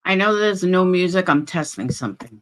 I know there's no music. I'm testing something.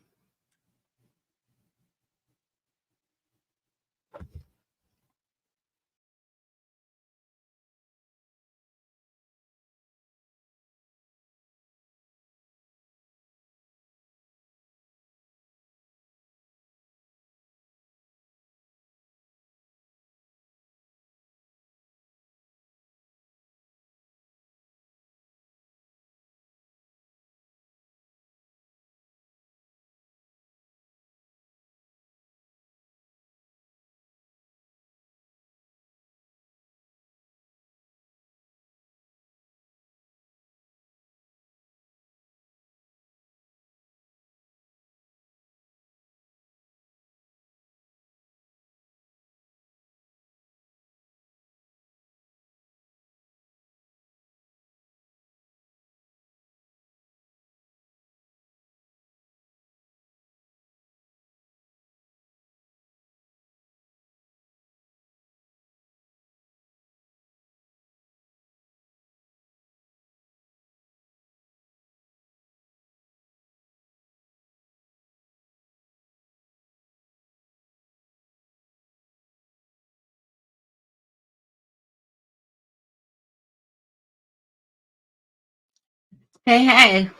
Hey, hey.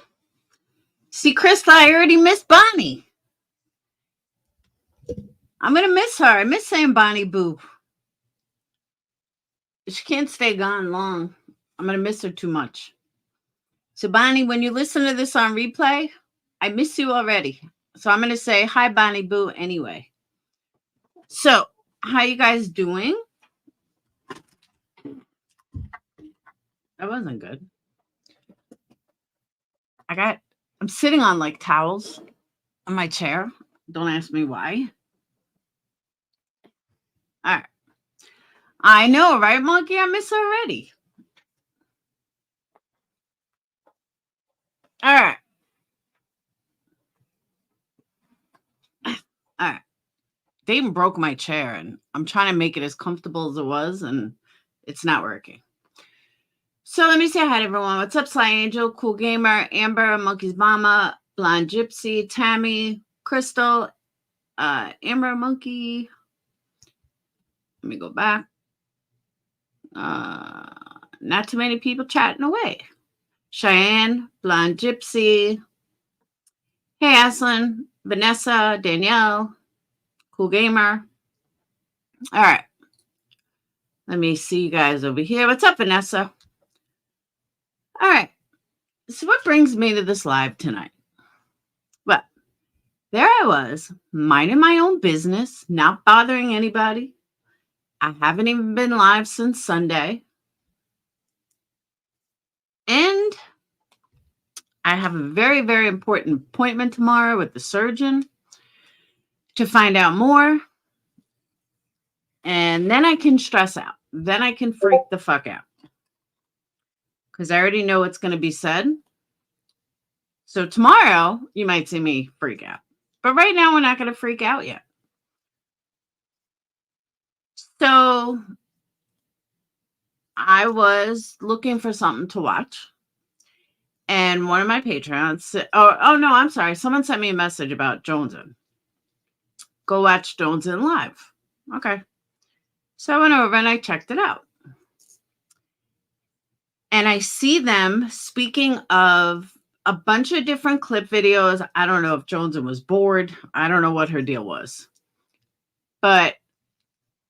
See, Krista, I already missed Bonnie. I'm going to miss her. I miss saying Bonnie Boo. She can't stay gone long. I'm going to miss her too much. So, Bonnie, when you listen to this on replay, I miss you already. So I'm going to say hi, Bonnie Boo, anyway. So, how you guys doing? That wasn't good. I'm sitting on like towels on my chair. Don't ask me why. All right. I know, right, Monkey? I miss her already. All right. All right. They even broke my chair, and I'm trying to make it as comfortable as it was, and it's not working. So let me say hi to everyone. What's up, Sly Angel, Cool Gamer, Amber, Monkey's Mama, Blonde Gypsy, Tammy, Crystal, Amber Monkey. Let me go back. Not too many people chatting away. Cheyenne, Blonde Gypsy. Hey, Aslan, Vanessa, Danielle, Cool Gamer. All right. Let me see you guys over here. What's up, Vanessa? All right. So what brings me to this live tonight? Well, there I was, minding my own business, not bothering anybody. I haven't even been live since Sunday. And I have a very, very important appointment tomorrow with the surgeon to find out more. And then I can stress out. Then I can freak the fuck out. Because I already know what's going to be said. So tomorrow, you might see me freak out. But right now, we're not going to freak out yet. So I was looking for something to watch. And one of my patrons, oh no, I'm sorry. Someone sent me a message about Jonesin. Go watch Jonesin live. Okay. So I went over and I checked it out. And I see them speaking of a bunch of different clip videos. I don't know if Jonesin was bored. I don't know what her deal was. But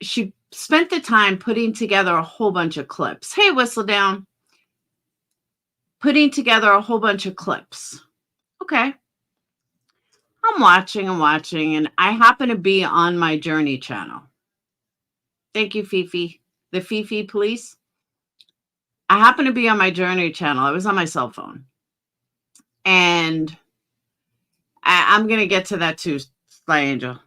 she spent the time putting together a whole bunch of clips. Hey, Whistledown. Putting together a whole bunch of clips. Okay. I'm watching, and I happen to be on my Journey channel. Thank you, Fifi. The Fifi police. I happen to be on my Journey channel. I was on my cell phone. And I'm going to get to that too, Sly Angel.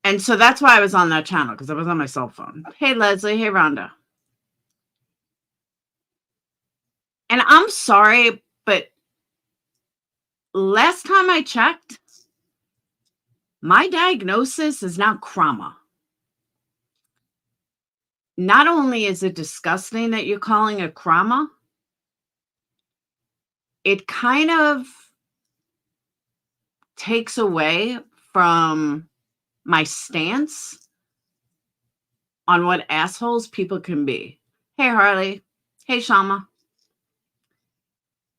And so that's why I was on that channel, because I was on my cell phone. Hey, Leslie. Hey, Rhonda. And I'm sorry, but last time I checked, my diagnosis is now Crama. Not only is it disgusting that you're calling it Crama, it kind of takes away from my stance on what assholes people can be. Hey, Harley. Hey, Shama.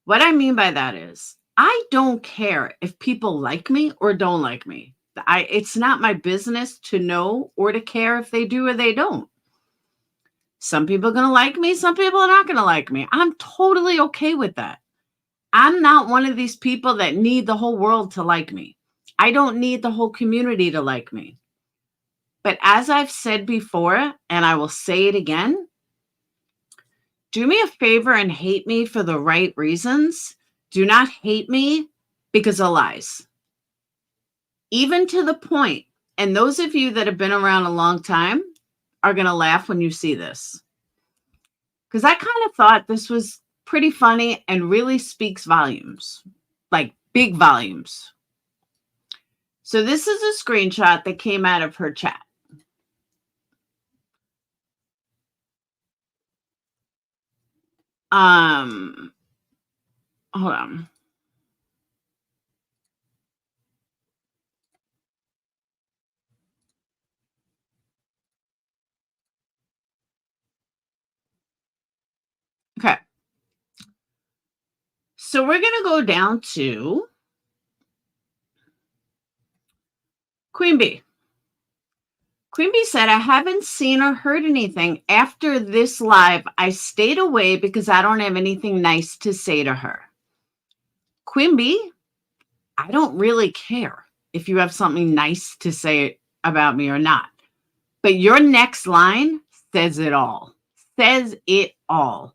What I mean by that is, I don't care if people like me or don't like me. It's not my business to know or to care if they do or they don't. Some people are going to like me. Some people are not going to like me. I'm totally okay with that. I'm not one of these people that need the whole world to like me. I don't need the whole community to like me. But as I've said before, and I will say it again, do me a favor and hate me for the right reasons. Do not hate me because of lies. Even to the point, and those of you that have been around a long time are going to laugh when you see this. Because I kind of thought this was pretty funny and really speaks volumes, like big volumes. So this is a screenshot that came out of her chat. Hold on. Okay. So we're going to go down to Queen Bee. Queen Bee said, I haven't seen or heard anything. After this live, I stayed away because I don't have anything nice to say to her. Queen Bee, I don't really care if you have something nice to say about me or not. But your next line says it all. Says it all.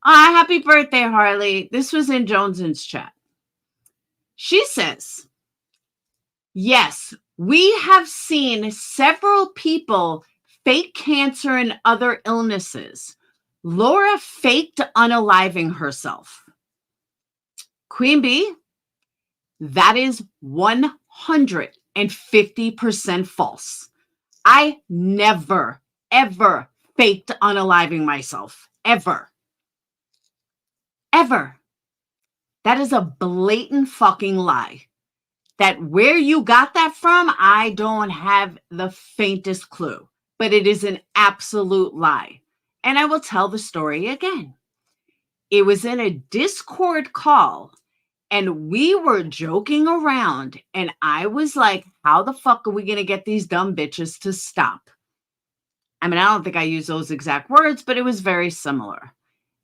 Happy birthday, Harley. This was in Jones's chat. She says, yes, we have seen several people fake cancer and other illnesses. Laura faked unaliving herself. Queen Bee, that is 150% false. I never, ever faked unaliving myself. Ever. Ever. That is a blatant fucking lie. That where you got that from, I don't have the faintest clue. But it is an absolute lie. And I will tell the story again. It was in a Discord call. And we were joking around. And I was like, how the fuck are we going to get these dumb bitches to stop? I mean, I don't think I used those exact words, but it was very similar.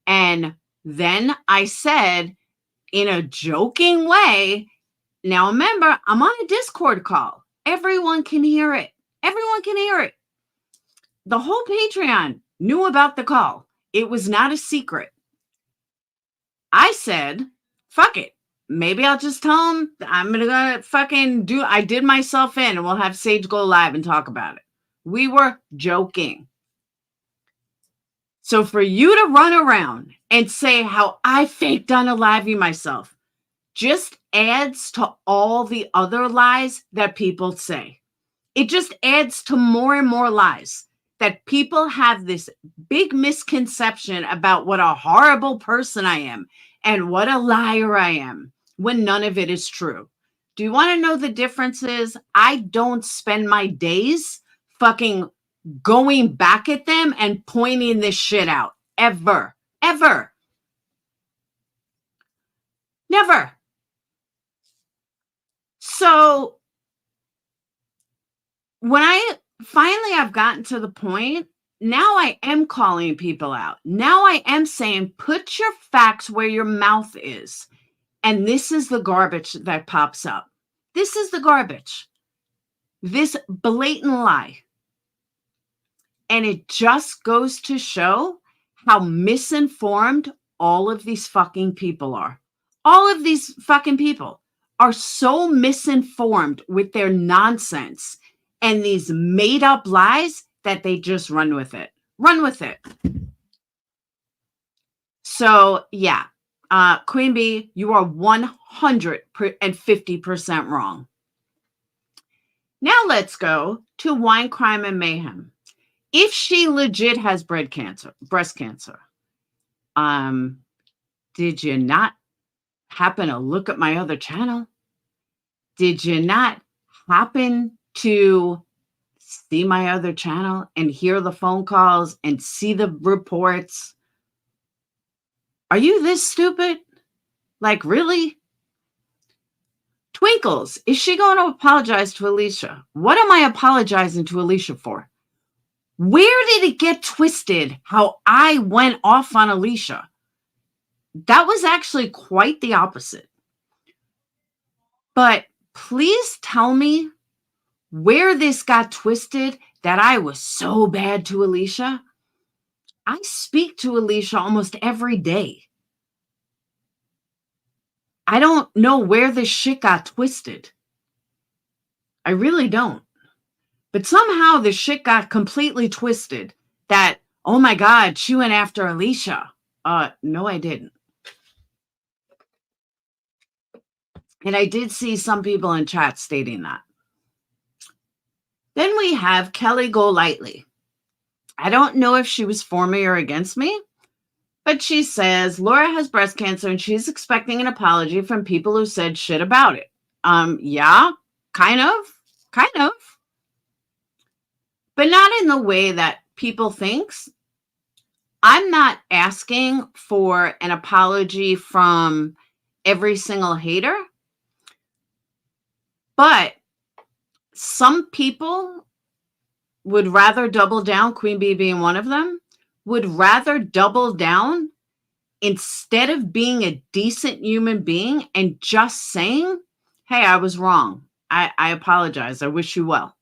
And then I said, in a joking way, now remember, I'm on a Discord call. Everyone can hear it. Everyone can hear it. The whole Patreon knew about the call. It was not a secret. I said, fuck it. Maybe I'll just tell them I'm going to fucking I did myself in and we'll have Sage go live and talk about it. We were joking. So for you to run around and say how I faked unaliving myself just adds to all the other lies that people say. It just adds to more and more lies that people have this big misconception about what a horrible person I am and what a liar I am when none of it is true. Do you want to know the differences? I don't spend my days fucking going back at them and pointing this shit out. Ever. Ever. Never. So when I've gotten to the point, now I am calling people out. Now I am saying, put your facts where your mouth is. And this is the garbage that pops up. This is the garbage. This blatant lie. And it just goes to show how misinformed all of these fucking people are. All of these fucking people are so misinformed with their nonsense and these made up lies that they just run with it. Run with it. So, yeah, Queen Bee, you are 150% wrong. Now let's go to Wine, Crime, and Mayhem. If she legit has breast cancer, did you not happen to look at my other channel? Did you not happen to see my other channel and hear the phone calls and see the reports? Are you this stupid? Like, really? Twinkles, is she going to apologize to Alicia? What am I apologizing to Alicia for? Where did it get twisted how I went off on Alicia? That was actually quite the opposite. But please tell me where this got twisted that I was so bad to Alicia. I speak to Alicia almost every day. I don't know where this shit got twisted. I really don't. But somehow the shit got completely twisted that, oh my God, she went after Alicia. No, I didn't. And I did see some people in chat stating that. Then we have Kelly Golightly. I don't know if she was for me or against me, but she says Laura has breast cancer and she's expecting an apology from people who said shit about it. Yeah, kind of, but not in the way that people thinks. I'm not asking for an apology from every single hater, but some people would rather double down, Queen Bee being one of them, would rather double down instead of being a decent human being and just saying, hey, I was wrong. I apologize. I wish you well.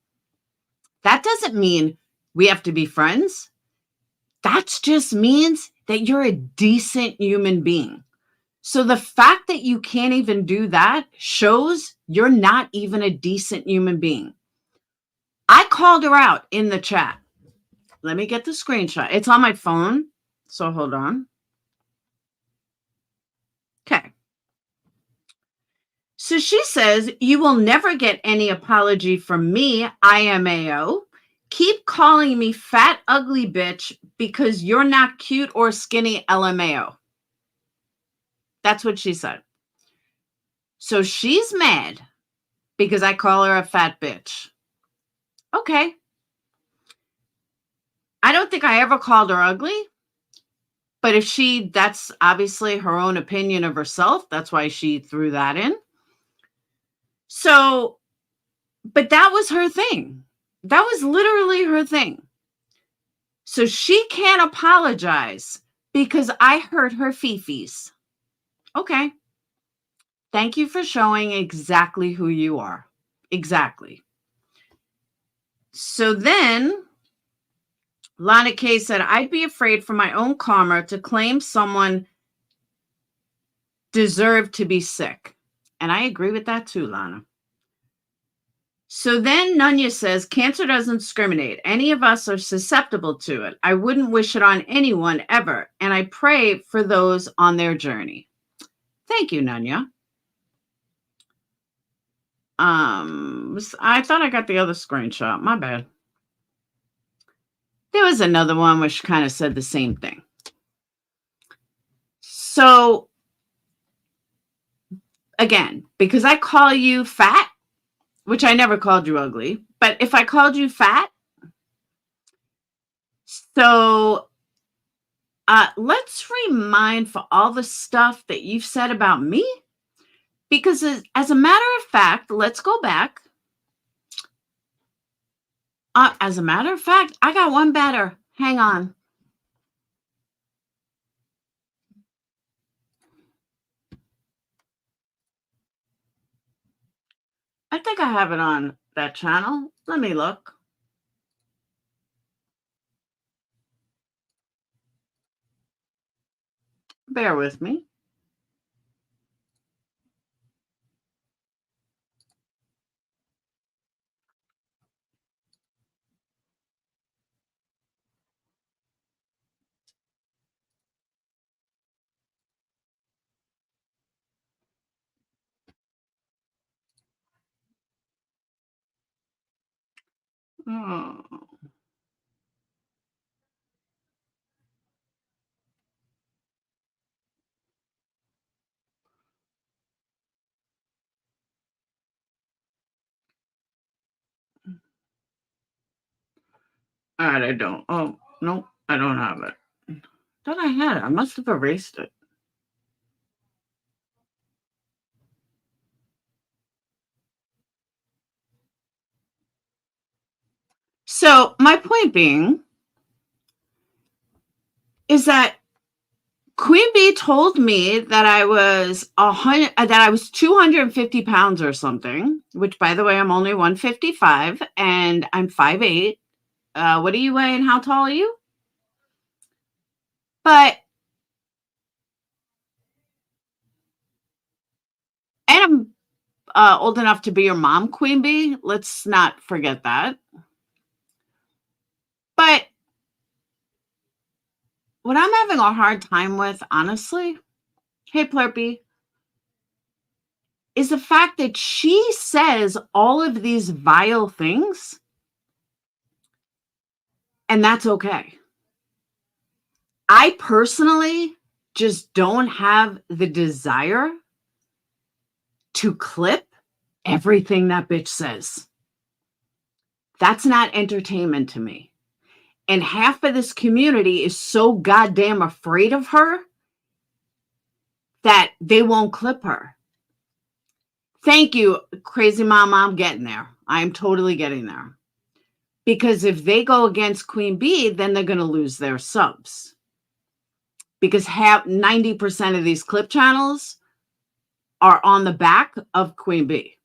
That doesn't mean we have to be friends. That just means that you're a decent human being. So the fact that you can't even do that shows you're not even a decent human being. I called her out in the chat. Let me get the screenshot. It's on my phone. So hold on. Okay. So she says, you will never get any apology from me, IMAO. Keep calling me fat, ugly bitch because you're not cute or skinny, LMAO. That's what she said. So she's mad because I call her a fat bitch. Okay. I don't think I ever called her ugly. But if that's obviously her own opinion of herself. That's why she threw that in. So, but that was her thing. That was literally her thing. So she can't apologize because I hurt her fifis. Okay. Thank you for showing exactly who you are. Exactly. So then Lana K said, I'd be afraid for my own karma to claim someone deserved to be sick. And I agree with that too, Lana. So then Nunya says, cancer doesn't discriminate. Any of us are susceptible to it. I wouldn't wish it on anyone ever. And I pray for those on their journey. Thank you, Nunya. I thought I got the other screenshot. My bad. There was another one which kind of said the same thing. So again, because I call you fat, which I never called you ugly, but if I called you fat, so let's remind for all the stuff that you've said about me, because as a matter of fact, let's go back. As a matter of fact, I got one better. Hang on. I think I have it on that channel. Let me look. Bear with me. Oh. All right, I don't. Oh, no, I don't have it. Thought I had it. I must have erased it. So my point being is that Queen Bee told me that I was 250 pounds or something, which by the way, I'm only 155 and I'm 5'8". What are you weighing? How tall are you? But, and I'm old enough to be your mom, Queen Bee. Let's not forget that. But what I'm having a hard time with, honestly, hey, Plurpy, is the fact that she says all of these vile things, and that's okay. I personally just don't have the desire to clip everything that bitch says. That's not entertainment to me. And half of this community is so goddamn afraid of her that they won't clip her. Thank you, crazy mama. I'm getting there. I'm totally getting there. Because if they go against Queen Bee, then they're going to lose their subs. Because 90% of these clip channels are on the back of Queen Bee.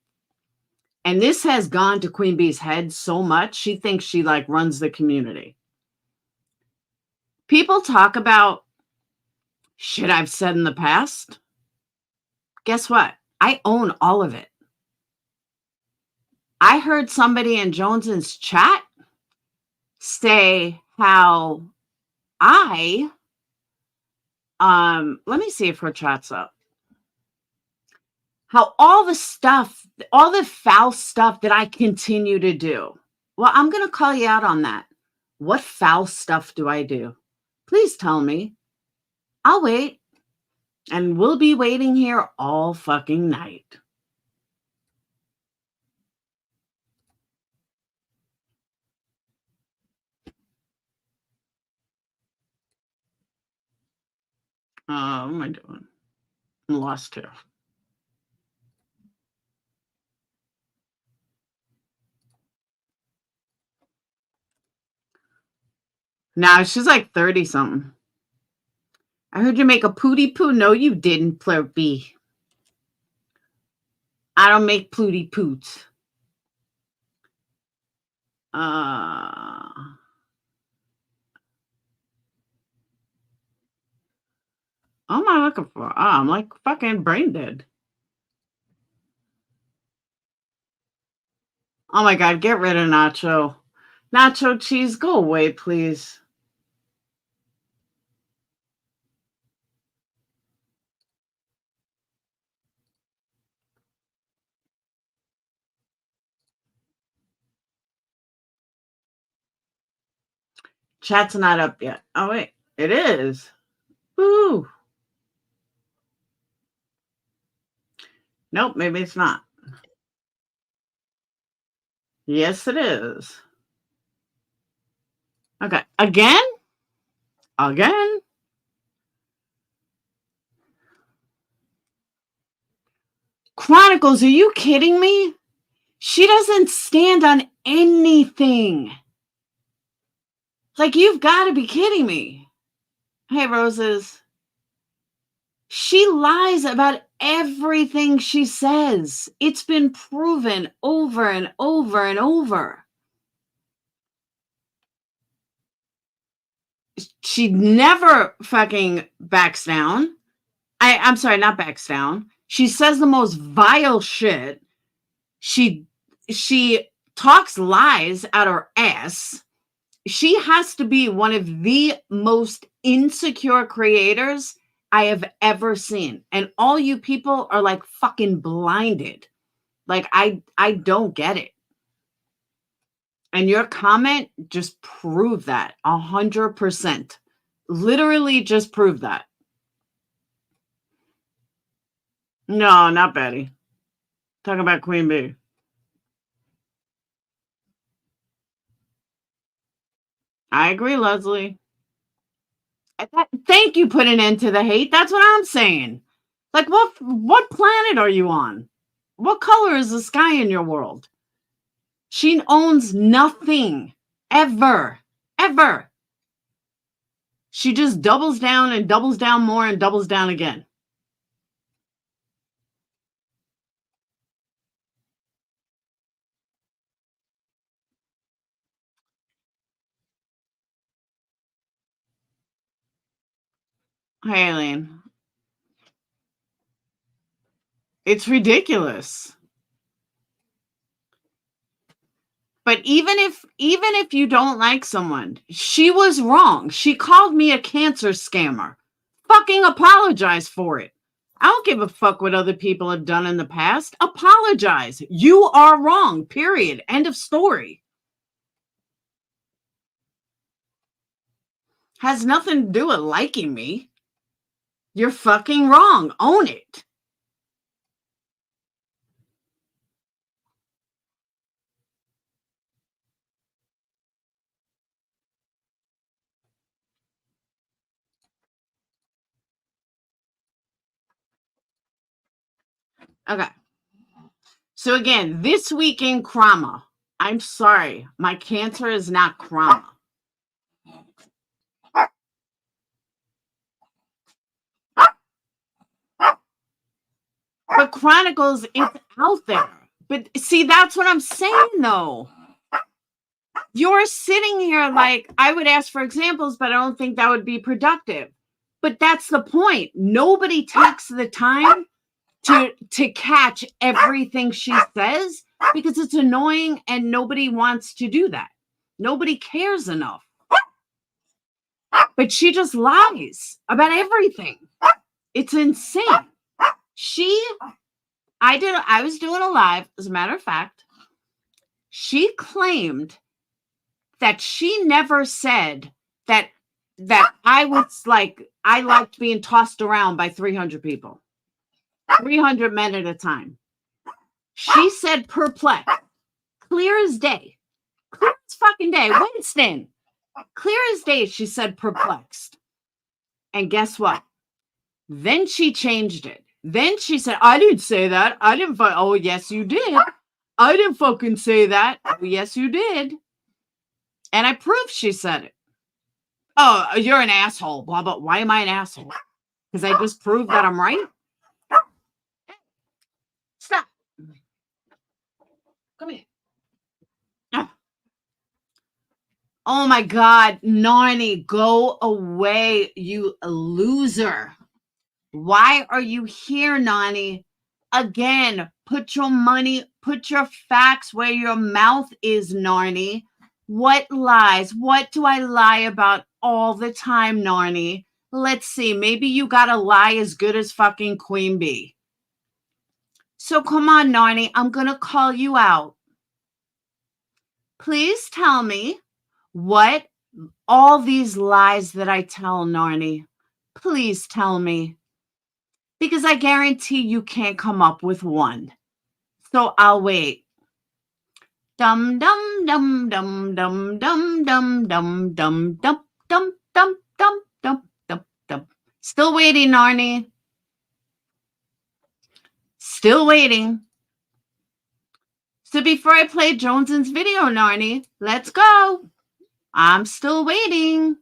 And this has gone to Queen Bee's head so much, she thinks she like runs the community. People talk about shit I've said in the past. Guess what? I own all of it. I heard somebody in Jones's chat say how let me see if her chat's up. How all the stuff, all the foul stuff that I continue to do. Well, I'm going to call you out on that. What foul stuff do I do? Please tell me. I'll wait. And we'll be waiting here all fucking night. What am I doing? I'm lost here. Now she's like 30 something. I heard you make a pooty poo. No, you didn't, Plurpy. I don't make pooty poots. What am I looking for? Oh, I'm like fucking brain dead. Oh my God, get rid of Nacho. Nacho cheese, go away, please. Chat's not up yet. Oh, wait, it is. Woo. Nope, maybe it's not. Yes, it is. Okay, again? Again? Chronicles, are you kidding me? She doesn't stand on anything. Like, you've got to be kidding me. Hey, Roses. She lies about everything she says. It's been proven over and over and over. She never fucking backs down. I'm sorry, not backs down. She says the most vile shit. She talks lies out her ass. She has to be one of the most insecure creators I have ever seen. And all you people are like fucking blinded. Like I don't get it. And your comment just proved that 100%. Literally just proved that. No, not Betty. Talking about Queen Bee. I agree, Leslie. Thank you, put an end to the hate. That's what I'm saying. Like, what planet are you on? What color is the sky in your world? She owns nothing. Ever. Ever. She just doubles down and doubles down more and doubles down again. Aileen, it's ridiculous. But even if you don't like someone, she was wrong. She called me a cancer scammer. Fucking apologize for it. I don't give a fuck what other people have done in the past. Apologize. You are wrong. Period. End of story. Has nothing to do with liking me. You're fucking wrong. Own it. Okay. So again, this week in Crama, I'm sorry, my cancer is not Crama. But Chronicles, it's out there. But see, that's what I'm saying, though. You're sitting here like, I would ask for examples, but I don't think that would be productive. But that's the point. Nobody takes the time to catch everything she says because it's annoying and nobody wants to do that. Nobody cares enough. But she just lies about everything. It's insane. I was doing a live, as a matter of fact. She claimed that she never said that I was like, I liked being tossed around by 300 people, 300 men at a time. She said perplexed, clear as day, clear as fucking day. Winston, clear as day. She said perplexed. And guess what? Then she changed it. Then she said, I didn't say that. I didn't. Oh, yes, you did. I didn't fucking say that. Oh, yes, you did. And I proved she said it. Oh, you're an asshole. Blah, blah. Why am I an asshole? Because I just proved that I'm right? Stop. Come here. Oh my God. Narnie, go away, you loser. Why are you here, Nani? Again, put your money, put your facts where your mouth is, Narnie. What lies? What do I lie about all the time, Narnie? Let's see. Maybe you got a lie as good as fucking Queen Bee. So come on, Narnie. I'm going to call you out. Please tell me what all these lies that I tell, Narnie. Please tell me. Because I guarantee you can't come up with one. So I'll wait. Dum dum dum dum dum dum dum dum dum dum dum dum dum dum dum dum. Still waiting, Narnie. Still waiting. So before I play Jones's video, Narnie, let's go. I'm still waiting.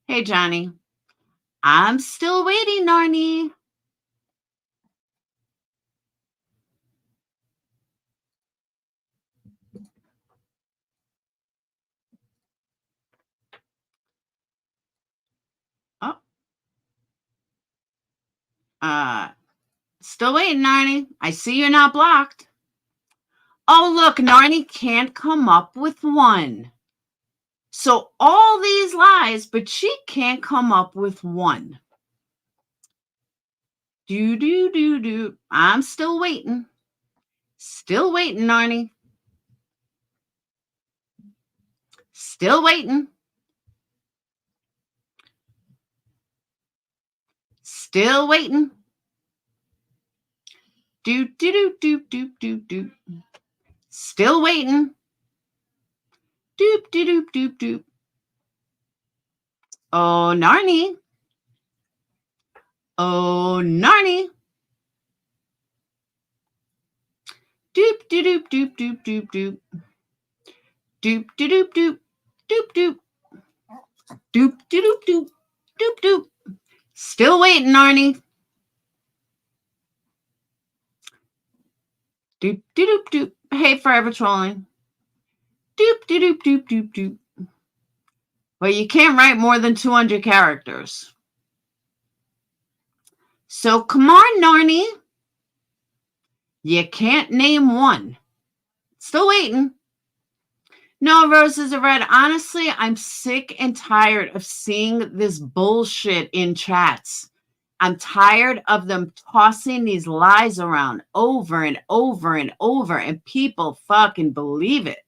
Hey, Johnny. I'm still waiting, Narnie. Oh. Still waiting, Narnie. I see you're not blocked. Oh, look, Narnie can't come up with one. So all these lies, but she can't come up with one. Do. I'm still waiting. Still waiting, Narnie. Still waiting. Still waiting. Do. Still waiting. Doop doop doop doop. Oh, Narnie. Oh, Narnie. Doop doop doop doop doop doop. Doop doop doop doop doop. Doop doop doop doop doop. Still waiting, Narnie. Doop doop doop. Hey, forever trolling. Doop doop doop doop doop. Well, you can't write more than 200 characters. So come on, Narnie. You can't name one. Still waiting. No, roses are red. Honestly, I'm sick and tired of seeing this bullshit in chats. I'm tired of them tossing these lies around over and over and over, and people fucking believe it.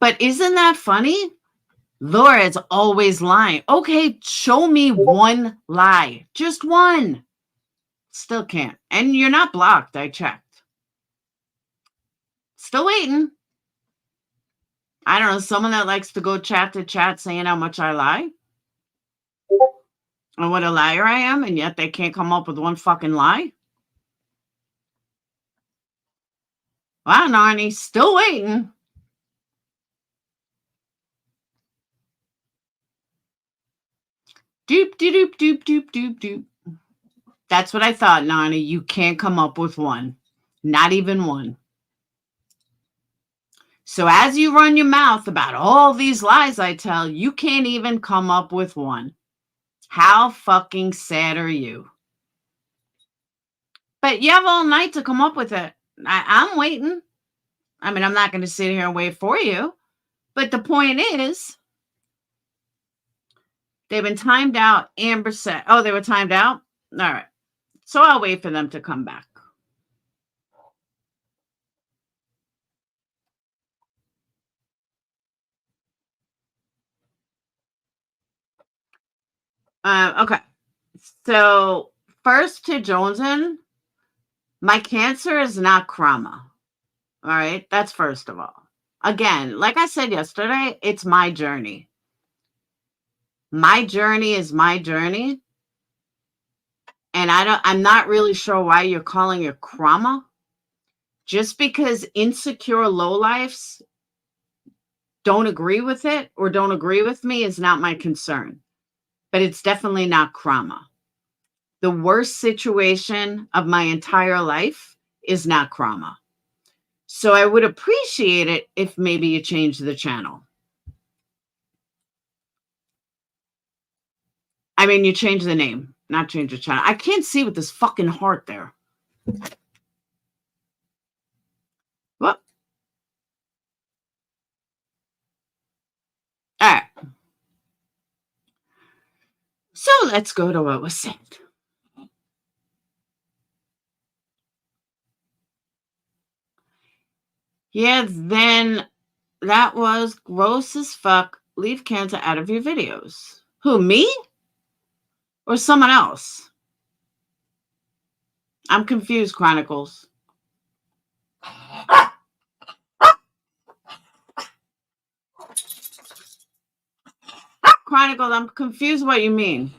But isn't that funny? Laura's always lying. Okay, show me one lie. Just one. Still can't. And you're not blocked. I checked. Still waiting. I don't know. Someone that likes to go chat to chat saying how much I lie. And what a liar I am. And yet they can't come up with one fucking lie. Wow, Narnie. Still waiting. Doop, doop, doop, doop, doop, doop. That's what I thought, Narnie. You can't come up with one. Not even one. So as you run your mouth about all these lies I tell, you can't even come up with one. How fucking sad are you? But you have all night to come up with it. I'm waiting. I mean, I'm not going to sit here and wait for you. But the point is, they've been timed out. Amber said, oh, they were timed out? All right. So I'll wait for them to come back. Okay. So first to Joneson, my cancer is not Crama. All right. That's first of all. Again, like I said yesterday, it's my journey. My journey is my journey. And I'm not really sure why you're calling it Crama. Just because insecure lowlifes don't agree with it or don't agree with me is not my concern. But it's definitely not Crama. The worst situation of my entire life is not Crama. So I would appreciate it if maybe you change the channel. I mean, you change the name, not change the channel. I can't see with this fucking heart there. What? All right. So let's go to what was said. Yeah, then that was gross as fuck. Leave cancer out of your videos. Who, me? Or someone else? I'm confused, Chronicles. Chronicles, I'm confused what you mean.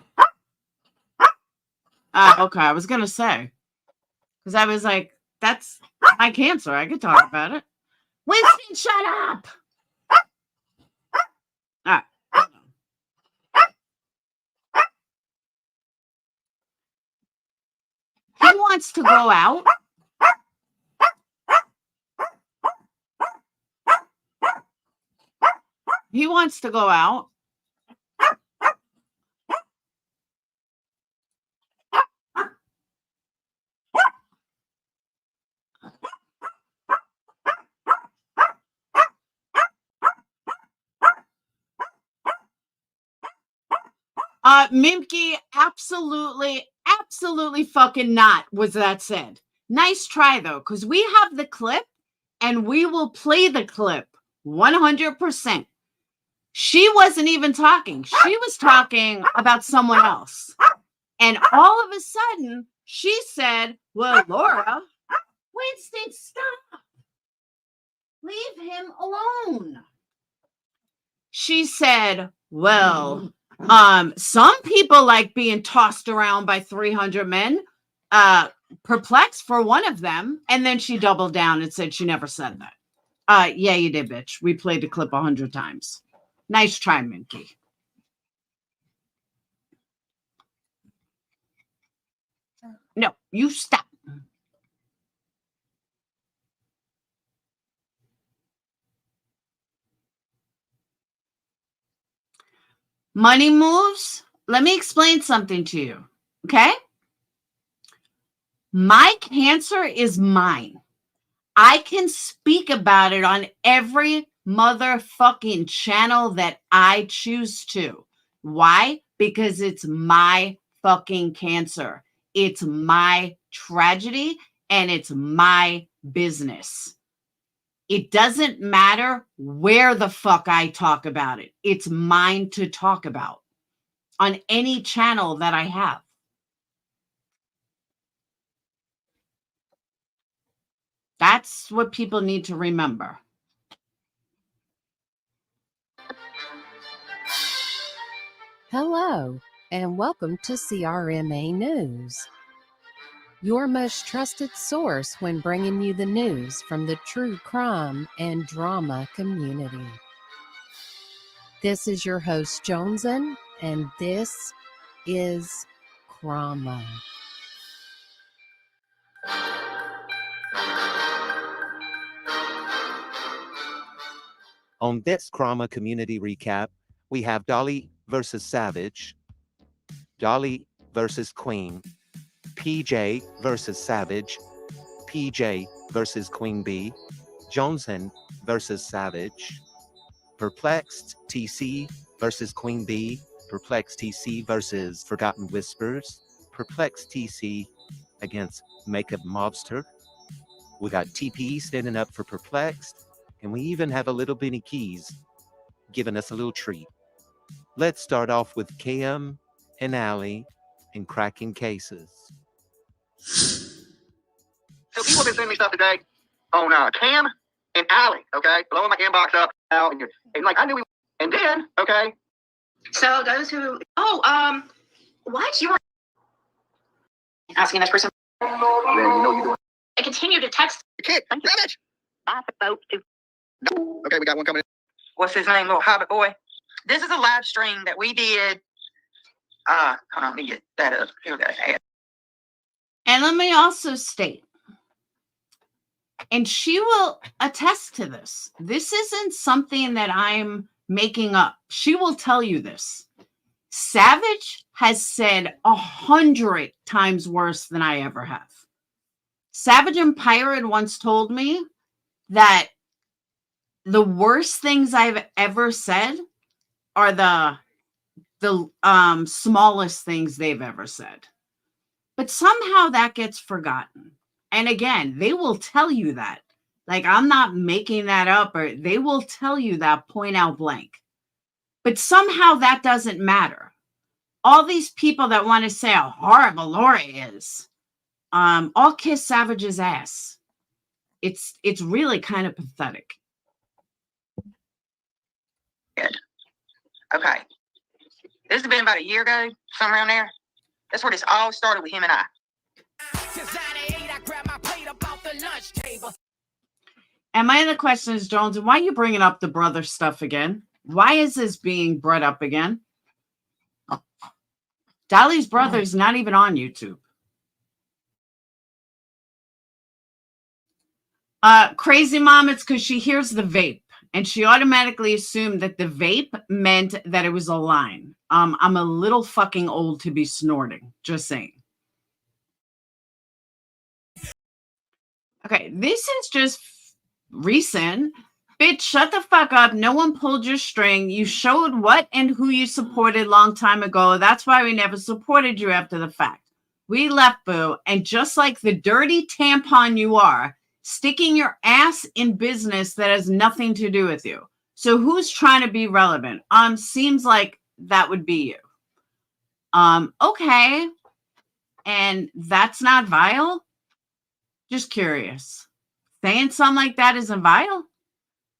Okay, I was going to say. Because I was like, that's my cancer. I could talk about it. Winston, shut up! All right. He wants to go out. He wants to go out. Mimky, absolutely fucking not, was that said. Nice try, though, because we have the clip, and we will play the clip 100%. She wasn't even talking. She was talking about someone else. And all of a sudden, she said, well, Laura, Winston, stop. Leave him alone. She said, well, some people like being tossed around by 300 men. Perplexed for one of them. And then she doubled down and said she never said that. Yeah, you did, bitch. We played the clip 100 times. Nice try, Minky. No, you stop. Money moves. Let me explain something to you. Okay? My cancer is mine. I can speak about it on every motherfucking channel that I choose to. Why? Because it's my fucking cancer. It's my tragedy and it's my business. It doesn't matter where the fuck I talk about it. It's mine to talk about on any channel that I have. That's what people need to remember. Hello, and welcome to CRMA News, your most trusted source when bringing you the news from the true crime and drama community. This is your host, Joneson, and this is Crama. On this Crama community recap, we have Dolly versus Savage, Dolly versus Queen, PJ versus Savage, PJ versus Queen B, Joneson versus Savage, Perplexed TC versus Queen B, Perplexed TC versus Forgotten Whispers, Perplexed TC against Makeup Mobster. We got TP standing up for Perplexed, and we even have a little Benny Keys giving us a little treat. Let's start off with Cam and Allie in cracking cases. So people have been sending me stuff today on Cam and Allie, okay? Blowing my inbox up now, and like I knew we. And then, okay. So those who, what you were asking this person? Then you know you're doing. I continue to text. The kid, savage. I spoke to. Okay, we got one coming in. What's his name, little hobbit boy? This is a live stream that we did. Hold on, let me get that up. Here we go. And let me also state, and she will attest to this. This isn't something that I'm making up. She will tell you this. Savage has said 100 times worse than I ever have. Savage and Pirate once told me that the worst things I've ever said are the smallest things they've ever said. But somehow that gets forgotten. And again, they will tell you that. Like, I'm not making that up, or they will tell you that point out blank. But somehow that doesn't matter. All these people that want to say how horrible Lori is, all kiss Savage's ass. It's really kind of pathetic. Good. Okay. This has been about a year ago, somewhere around there. That's where this all started with him and I. And my other question is, Jones, why are you bringing up the brother stuff again? Why is this being brought up again? Dolly's brother is not even on YouTube. Crazy mom, it's because she hears the vape. And she automatically assumed that the vape meant that it was a line. I'm a little fucking old to be snorting. Just saying. Okay, this is just recent. Bitch, shut the fuck up. No one pulled your string. You showed what and who you supported long time ago. That's why we never supported you after the fact. We left, boo. And just like the dirty tampon you are, sticking your ass in business that has nothing to do with you. So who's trying to be relevant? Seems like that would be you. Okay. And that's not vile? Just curious. Saying something like that isn't vile?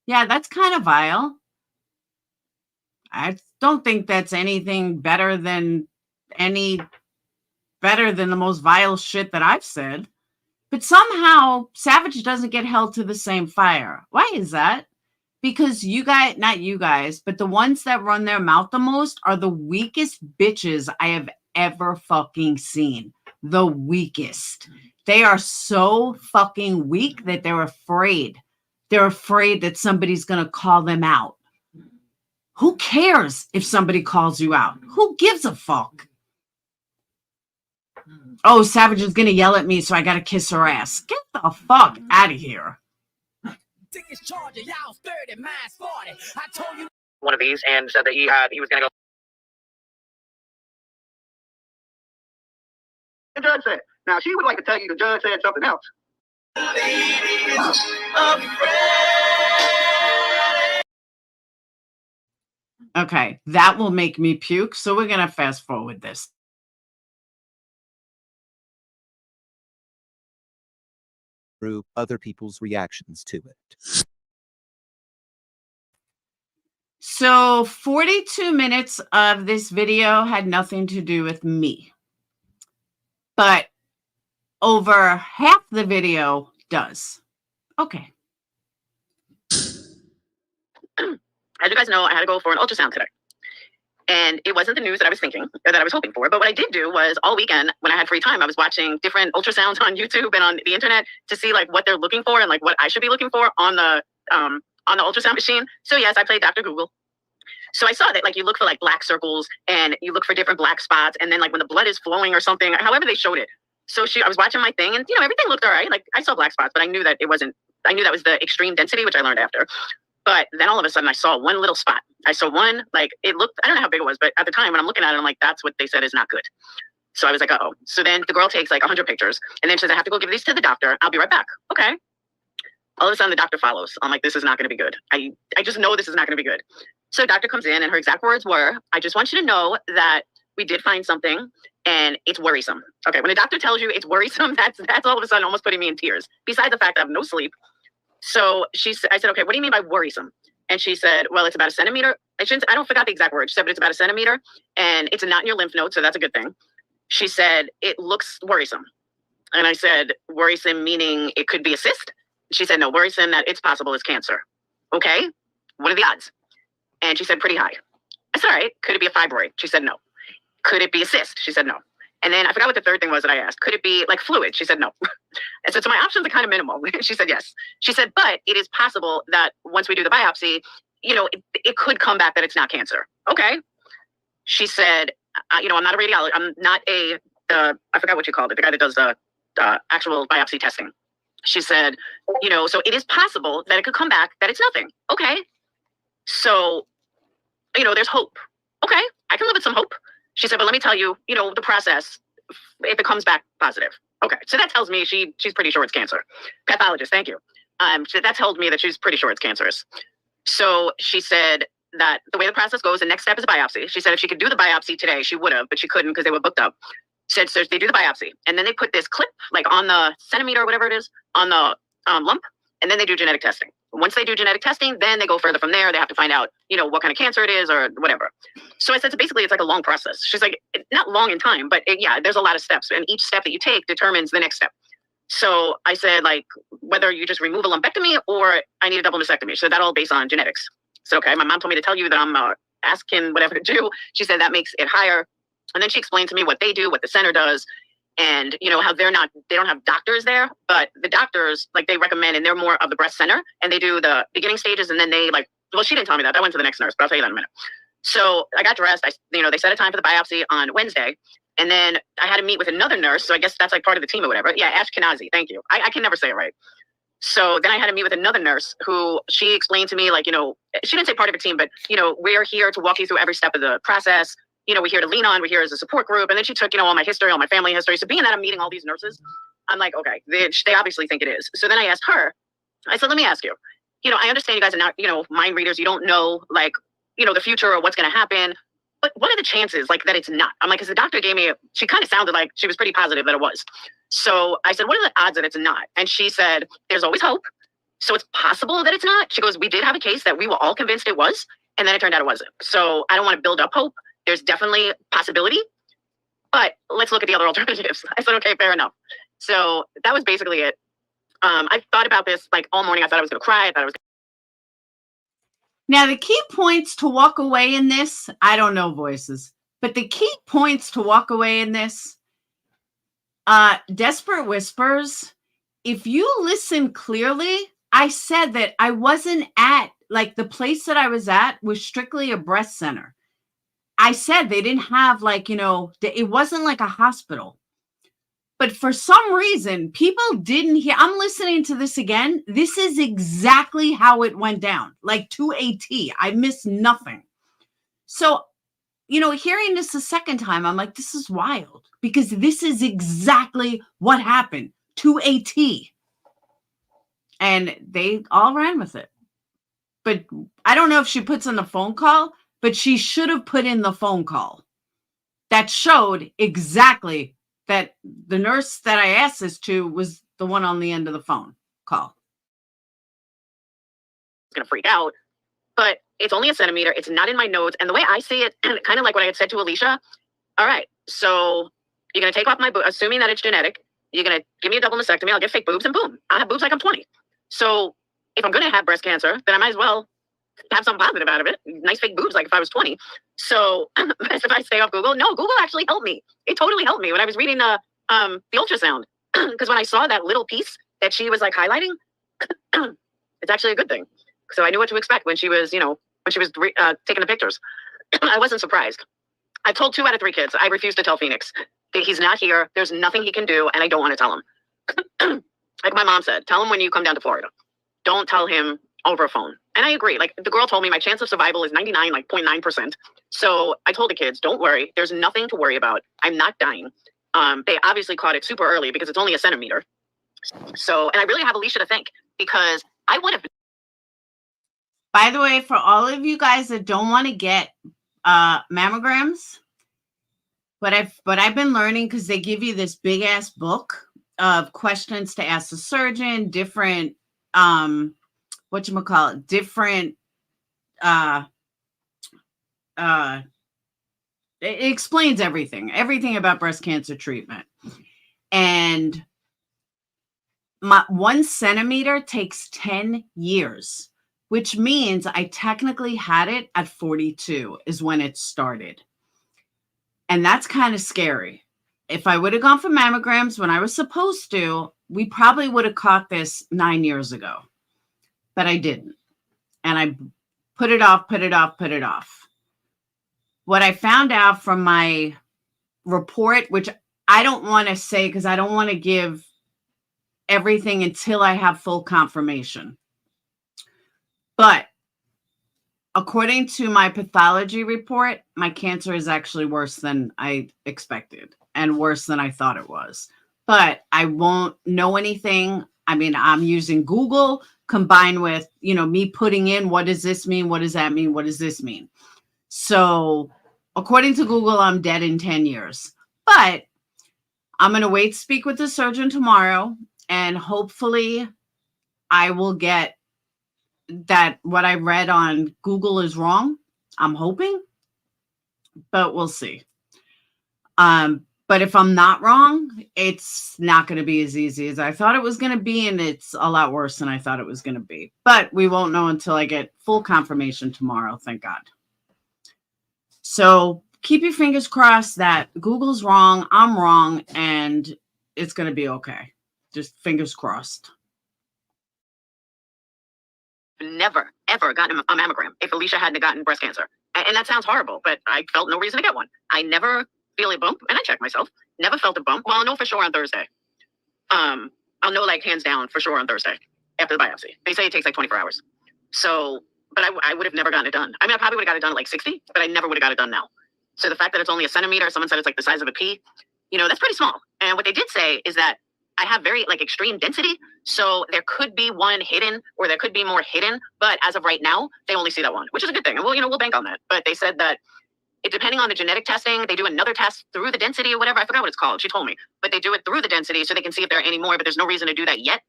Yeah, that's kind of vile. I don't think that's anything better than the most vile shit that I've said. But somehow Savage doesn't get held to the same fire. Why is that? Because you guys, not you guys, but the ones that run their mouth the most are the weakest bitches I have ever fucking seen. The weakest. They are so fucking weak that they're afraid. They're afraid that somebody's going to call them out. Who cares if somebody calls you out? Who gives a fuck? Oh, Savage is going to yell at me, so I got to kiss her ass. Get the fuck out of here. One of these and said that he was going to go. The judge said. Now, she would like to tell you the judge said something else. Okay, that will make me puke, so we're going to fast forward this. Through other people's reactions to it. So 42 minutes of this video had nothing to do with me, but over half the video does. Okay. As you guys know, I had to go for an ultrasound today. And it wasn't the news that I was thinking, or that I was hoping for. But what I did do was all weekend, when I had free time, I was watching different ultrasounds on YouTube and on the internet to see like what they're looking for and like what I should be looking for on the ultrasound machine. So yes, I played Dr. Google. So I saw that like you look for like black circles and you look for different black spots, and then like when the blood is flowing or something, however they showed it. So I was watching my thing, and everything looked all right. Like I saw black spots, but I knew that it wasn't. I knew that was the extreme density, which I learned after. But then all of a sudden I saw one little spot. I saw one, like it looked, I don't know how big it was, but at the time when I'm looking at it, I'm like, that's what they said is not good. So I was like, uh-oh. So then the girl takes like 100 pictures and then she says, I have to go give these to the doctor. I'll be right back. Okay. All of a sudden the doctor follows. I'm like, this is not going to be good. I just know this is not going to be good. So doctor comes in and her exact words were, I just want you to know that we did find something and it's worrisome. Okay. When a doctor tells you it's worrisome, that's all of a sudden almost putting me in tears. Besides the fact I have no sleep. So I said, okay, what do you mean by worrisome? And she said, well, it's about a centimeter. I don't forget the exact word. She said, but it's about a centimeter and it's not in your lymph node. So that's a good thing. She said, it looks worrisome. And I said, worrisome meaning it could be a cyst? She said, no, worrisome that it's possible it's cancer. Okay, what are the odds? And she said, pretty high. I said, all right, could it be a fibroid? She said, no. Could it be a cyst? She said, no. And then I forgot what the third thing was that I asked. Could it be like fluid? She said, no. And so my options are kind of minimal. She said, yes. She said, but it is possible that once we do the biopsy, it could come back that it's not cancer. Okay. She said, I'm not a radiologist. I'm not I forgot what you called it, the guy that does the actual biopsy testing. She said, so it is possible that it could come back that it's nothing. Okay. So, there's hope. Okay. I can live with some hope. She said, but let me tell you, the process, if it comes back positive. Okay. So that tells me she's pretty sure it's cancer. Pathologist, thank you. That told me that she's pretty sure it's cancerous. So she said that the way the process goes, the next step is a biopsy. She said if she could do the biopsy today, she would have, but she couldn't because they were booked up. Said so they do the biopsy. And then they put this clip like on the centimeter or whatever it is on the lump. And then they do genetic testing. Once they do genetic testing, then they go further from there. They have to find out, what kind of cancer it is or whatever. So I said, so basically it's like a long process. She's like, not long in time, but there's a lot of steps. And each step that you take determines the next step. So I said, like, whether you just remove a lumpectomy or I need a double mastectomy. So that all based on genetics. So, okay, my mom told me to tell you that I'm asking whatever to do. She said that makes it higher. And then she explained to me what they do, what the center does. And how they don't have doctors there, but the doctors, like they recommend, and they're more of the breast center and they do the beginning stages. And then they she didn't tell me that. I went to the next nurse, but I'll tell you that in a minute. So I got dressed. They set a time for the biopsy on Wednesday. And then I had to meet with another nurse. So I guess that's like part of the team or whatever. Yeah, Ashkenazi. Thank you. I can never say it right. So then I had to meet with another nurse who she explained to me, like, she didn't say part of a team, but, we're here to walk you through every step of the process. We're here to lean on, we're here as a support group. And then she took, all my history, all my family history. So being that I'm meeting all these nurses, I'm like, okay, they obviously think it is. So then I asked her, I said, let me ask you, I understand you guys are not, mind readers. You don't know, like, the future or what's going to happen. But what are the chances like that it's not? I'm like, because the doctor gave me, she kind of sounded like she was pretty positive that it was. So I said, what are the odds that it's not? And she said, there's always hope. So it's possible that it's not. She goes, we did have a case that we were all convinced it was, and then it turned out it wasn't. So I don't want to build up hope. There's definitely a possibility, but let's look at the other alternatives. I said, okay, fair enough. So that was basically it. I thought about this like all morning. I thought I was going to cry. I thought I was. Now, the key points to walk away in this, I don't know voices, but the key points to walk away in this, Desperate Whispers, if you listen clearly, I said that I wasn't at, like, the place that I was at was strictly a breast center. I said they didn't have, like, you know, it wasn't like a hospital. But for some reason, people didn't hear. I'm listening to this again. This is exactly how it went down, like to a T. I missed nothing. So, you know, hearing this a second time, I'm like, this is wild because this is exactly what happened to a T. And they all ran with it. But I don't know if she puts in the phone call, but she should have put in the phone call that showed exactly that the nurse that I asked this to was the one on the end of the phone call. It's going to freak out, but it's only a centimeter. It's not in my notes. And the way I see it, kind of like what I had said to Alicia, all right, so you're going to take off my boob, assuming that it's genetic. You're going to give me a double mastectomy. I'll get fake boobs and boom, I'll have boobs like I'm 20. So if I'm going to have breast cancer, then I might as well have something positive out of it. Nice fake boobs like if I was 20. So if I stay off Google, no, Google actually helped me. It totally helped me when I was reading the ultrasound. Because when I saw that little piece that she was like highlighting, it's actually a good thing. So I knew what to expect when she was, you know, when she was taking the pictures. I wasn't surprised. I told 2 out of 3 kids. I refuse to tell Phoenix that he's not here. There's nothing he can do, and I don't want to tell him. Like my mom said, tell him when you come down to Florida. Don't tell him over a phone. And I agree. Like the girl told me my chance of survival is 99.9%. So I told the kids, don't worry. There's nothing to worry about. I'm not dying. They obviously caught it super early because it's only a centimeter. So, and I really have Alicia to thank because I would have. By the way, for all of you guys that don't want to get mammograms, but I've been learning because they give you this big ass book of questions to ask the surgeon, different different it explains everything about breast cancer treatment. And my 1 centimeter takes 10 years, which means I technically had it at 42 is when it started. And that's kind of scary. If I would have gone for mammograms when I was supposed to, we probably would have caught this 9 years ago. But I didn't. And I put it off. What I found out from my report, which I don't want to say because I don't want to give everything until I have full confirmation. But according to my pathology report, my cancer is actually worse than I expected and worse than I thought it was. But I won't know anything. I mean, I'm using Google combined with, you know, me putting in, what does this mean? What does that mean? What does this mean? So according to Google, I'm dead in 10 years. But I'm going to wait to speak with the surgeon tomorrow. And hopefully I will get that what I read on Google is wrong. I'm hoping. But we'll see. But if I'm not wrong, it's not going to be as easy as I thought it was going to be. And it's a lot worse than I thought it was going to be. But we won't know until I get full confirmation tomorrow. Thank God. So keep your fingers crossed that Google's wrong, I'm wrong, and it's going to be okay. Just fingers crossed. Never, ever gotten a mammogram if Alicia hadn't gotten breast cancer. And that sounds horrible, but I felt no reason to get one. I never feel a bump, and I checked myself. Never felt a bump. Well, I'll know for sure on Thursday. I'll know like hands down for sure on Thursday after the biopsy. They say it takes like 24 hours. So, but I would have never gotten it done. I mean, I probably would have got it done at like 60, but I never would have got it done now. So the fact that it's only a centimeter, someone said it's like the size of a pea, you know, that's pretty small. And what they did say is that I have very like extreme density. So there could be one hidden or there could be more hidden. But as of right now, they only see that one, which is a good thing. And we'll bank on that. But they said that it, depending on the genetic testing, they do another test through the density or whatever. I forgot what it's called. She told me. But they do it through the density so they can see if there are any more. But there's no reason to do that yet.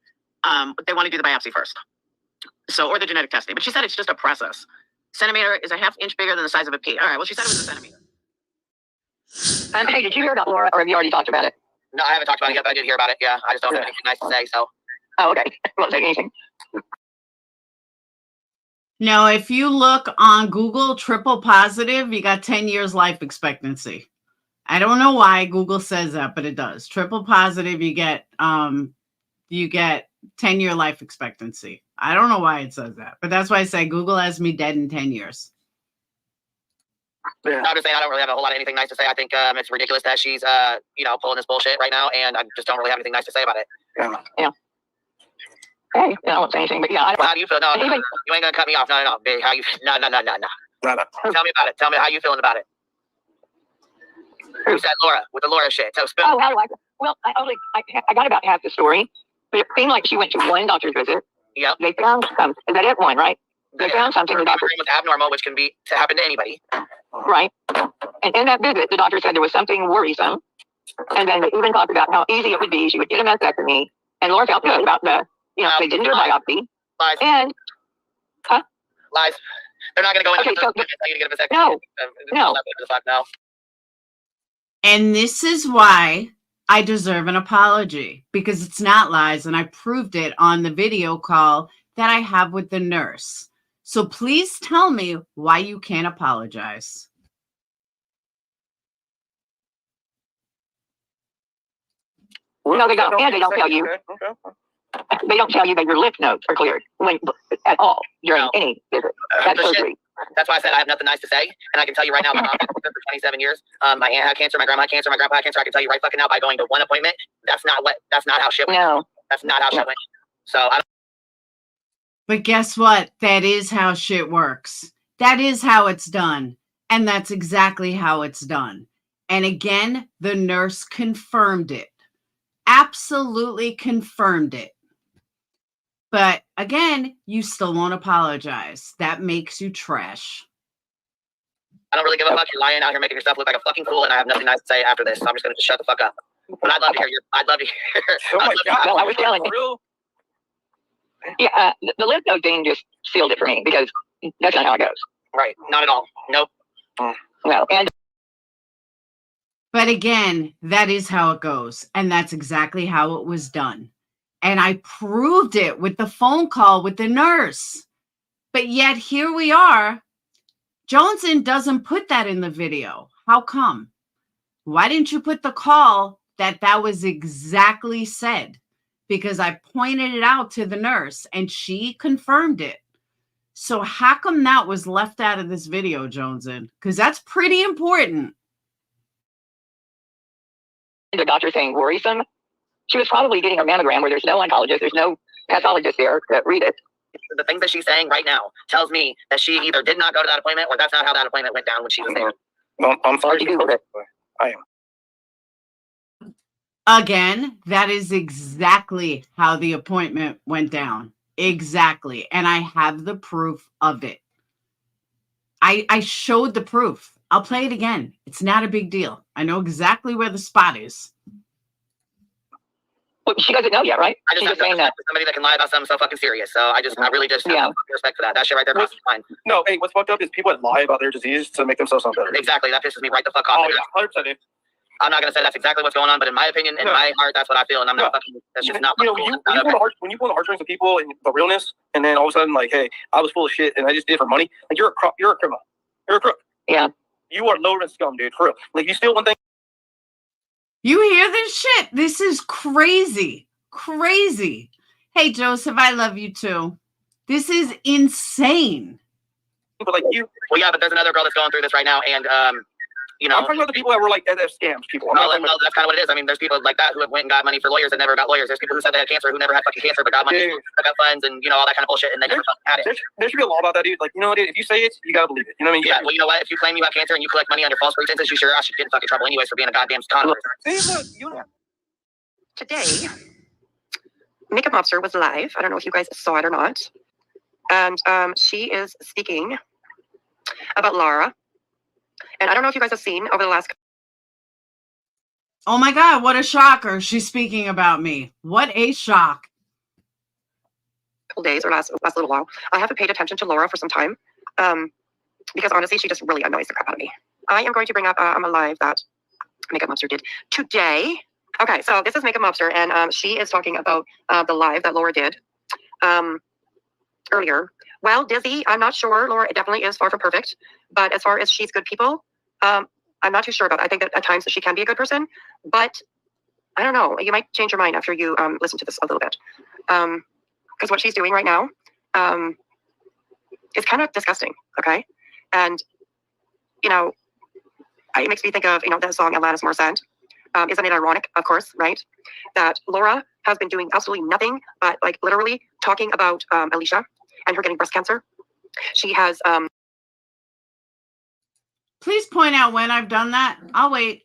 They want to do the biopsy first. So, or the genetic testing. But she said it's just a process. Centimeter is a half inch bigger than the size of a pea. All right, well, she said it was a centimeter. Hey, did you hear about Laura, or have you already talked about it? No, I haven't talked about it yet, but I did hear about it. Yeah, I just don't have anything nice to say, so. Oh, okay. Won't say anything. No, if you look on Google, triple positive, you got 10 years life expectancy. I don't know why Google says that, but it does. Triple positive, you get 10-year life expectancy. I don't know why it says that, but that's why I say Google has me dead in 10 years. Yeah. I'm just saying I don't really have a whole lot of anything nice to say. I think it's ridiculous that she's pulling this bullshit right now, and I just don't really have anything nice to say about it. Yeah. Hey, I won't say anything, but yeah. How do you feel? No, you ain't gonna cut me off. No. Babe, how you? No. Tell me about it. Tell me how you feeling about it. Who said Laura with the Laura shit? So spill. Oh, how do I? Well, I got about half the story, but it seemed like she went to one doctor's visit. Yep. They found something. Is that it? One, right? They found something. The doctor was abnormal, which can be to happen to anybody. Right. And in that visit, the doctor said there was something worrisome, and then they even talked about how easy it would be. She would get a mastectomy, and Laura felt good about the. They didn't do a biopsy. Lies. And, lies. They're not going to go into to get a vasectomy. No. No. And this is why I deserve an apology, because it's not lies, and I proved it on the video call that I have with the nurse. So please tell me why you can't apologize. No, they don't. And they don't tell you. Okay. They don't tell you that your lymph nodes are cleared at all during any visit. That's surgery. That's why I said I have nothing nice to say, and I can tell you right now. My mom has been for 27 years. My aunt had cancer, my grandma had cancer, my grandpa had cancer. I can tell you right fucking now by going to one appointment. That's not how shit went. No, that's not how shit went. So I don't. But guess what? That is how shit works. That is how it's done, and that's exactly how it's done. And again, the nurse confirmed it. Absolutely confirmed it. But again, you still won't apologize. That makes you trash. I don't really give a fuck. You're lying out here making yourself look like a fucking fool, and I have nothing nice to say after this. So I'm just gonna shut the fuck up. But I'd love to hear I'd love to hear. Oh my God! No, I was telling you. Yeah, the lymph node thing just sealed it for me because that's not how it goes. Right? Not at all. Nope. No. And. But again, that is how it goes, and that's exactly how it was done. And I proved it with the phone call with the nurse. But yet here we are. Johnson doesn't put that in the video. How come? Why didn't you put the call that was exactly said? Because I pointed it out to the nurse and she confirmed it. So how come that was left out of this video, Johnson? Because that's pretty important. The doctor saying worrisome. She was probably getting a mammogram where there's no oncologist, there's no pathologist there to read it. The things that she's saying right now tells me that she either did not go to that appointment or that's not how that appointment went down when she was there. Well, I'm sorry you Googled it. I am. Again, that is exactly how the appointment went down. Exactly. And I have the proof of it. I showed the proof. I'll play it again. It's not a big deal. I know exactly where the spot is. Well, she doesn't know yet, right? I just have saying that somebody that can lie about something so fucking serious. So I really just have respect for that. That shit right there crosses the line. No, hey, what's fucked up is people that lie about their disease to make themselves sound better. Exactly. That pisses me right the fuck off. Oh, yeah, 100%. I'm not going to say that's exactly what's going on, but in my opinion, in my heart, that's what I feel. And I'm not fucking, that's just not fucking cool. When you pull the heartstrings of people and the realness, and then all of a sudden, like, hey, I was full of shit and I just did it for money. Like, you're a criminal. You're a crook. Yeah. You are low risk scum, dude. For real. Like, you steal one thing. You hear this shit? This is crazy. Crazy. Hey, Joseph, I love you too. This is insane. But like you. Well, yeah, but there's another girl that's going through this right now, and I'm talking about the people that were like scams people. No, that's kind of what it is. I mean, there's people like that who have went and got money for lawyers and never got lawyers. There's people who said they had cancer who never had fucking cancer but got money, got funds, and all that kind of bullshit, and they never fucking had it. There should be a law about that, dude. Like, dude, if you say it, you gotta believe it. You know what I mean? Yeah. Well, you know what? If you claim you have cancer and you collect money under false pretenses, you sure I should get in fucking trouble anyways for being a goddamn con artist. Today, Makeup Mobster was live. I don't know if you guys saw it or not. And she is speaking about Laura. And I don't know if you guys have seen over the last. Oh my God, what a shocker. She's speaking about me. What a shock. days or last little while, I haven't paid attention to Laura for some time, because honestly, she just really annoys the crap out of me. I am going to bring up a live that Makeup Mobster did today. Okay, so this is Makeup Mobster, and she is talking about the live that Laura did earlier. Well, Dizzy, I'm not sure. Laura definitely is far from perfect, but as far as she's good people, I'm not too sure about that. I think that at times that she can be a good person, but I don't know. You might change your mind after you listen to this a little bit, because what she's doing right now is kind of disgusting. Okay, and you know, it makes me think of the song Alanis Morissette. Isn't it ironic, of course, right? That Laura has been doing absolutely nothing but like literally talking about Alicia and her getting breast cancer. She has Please point out when I've done that. I'll wait.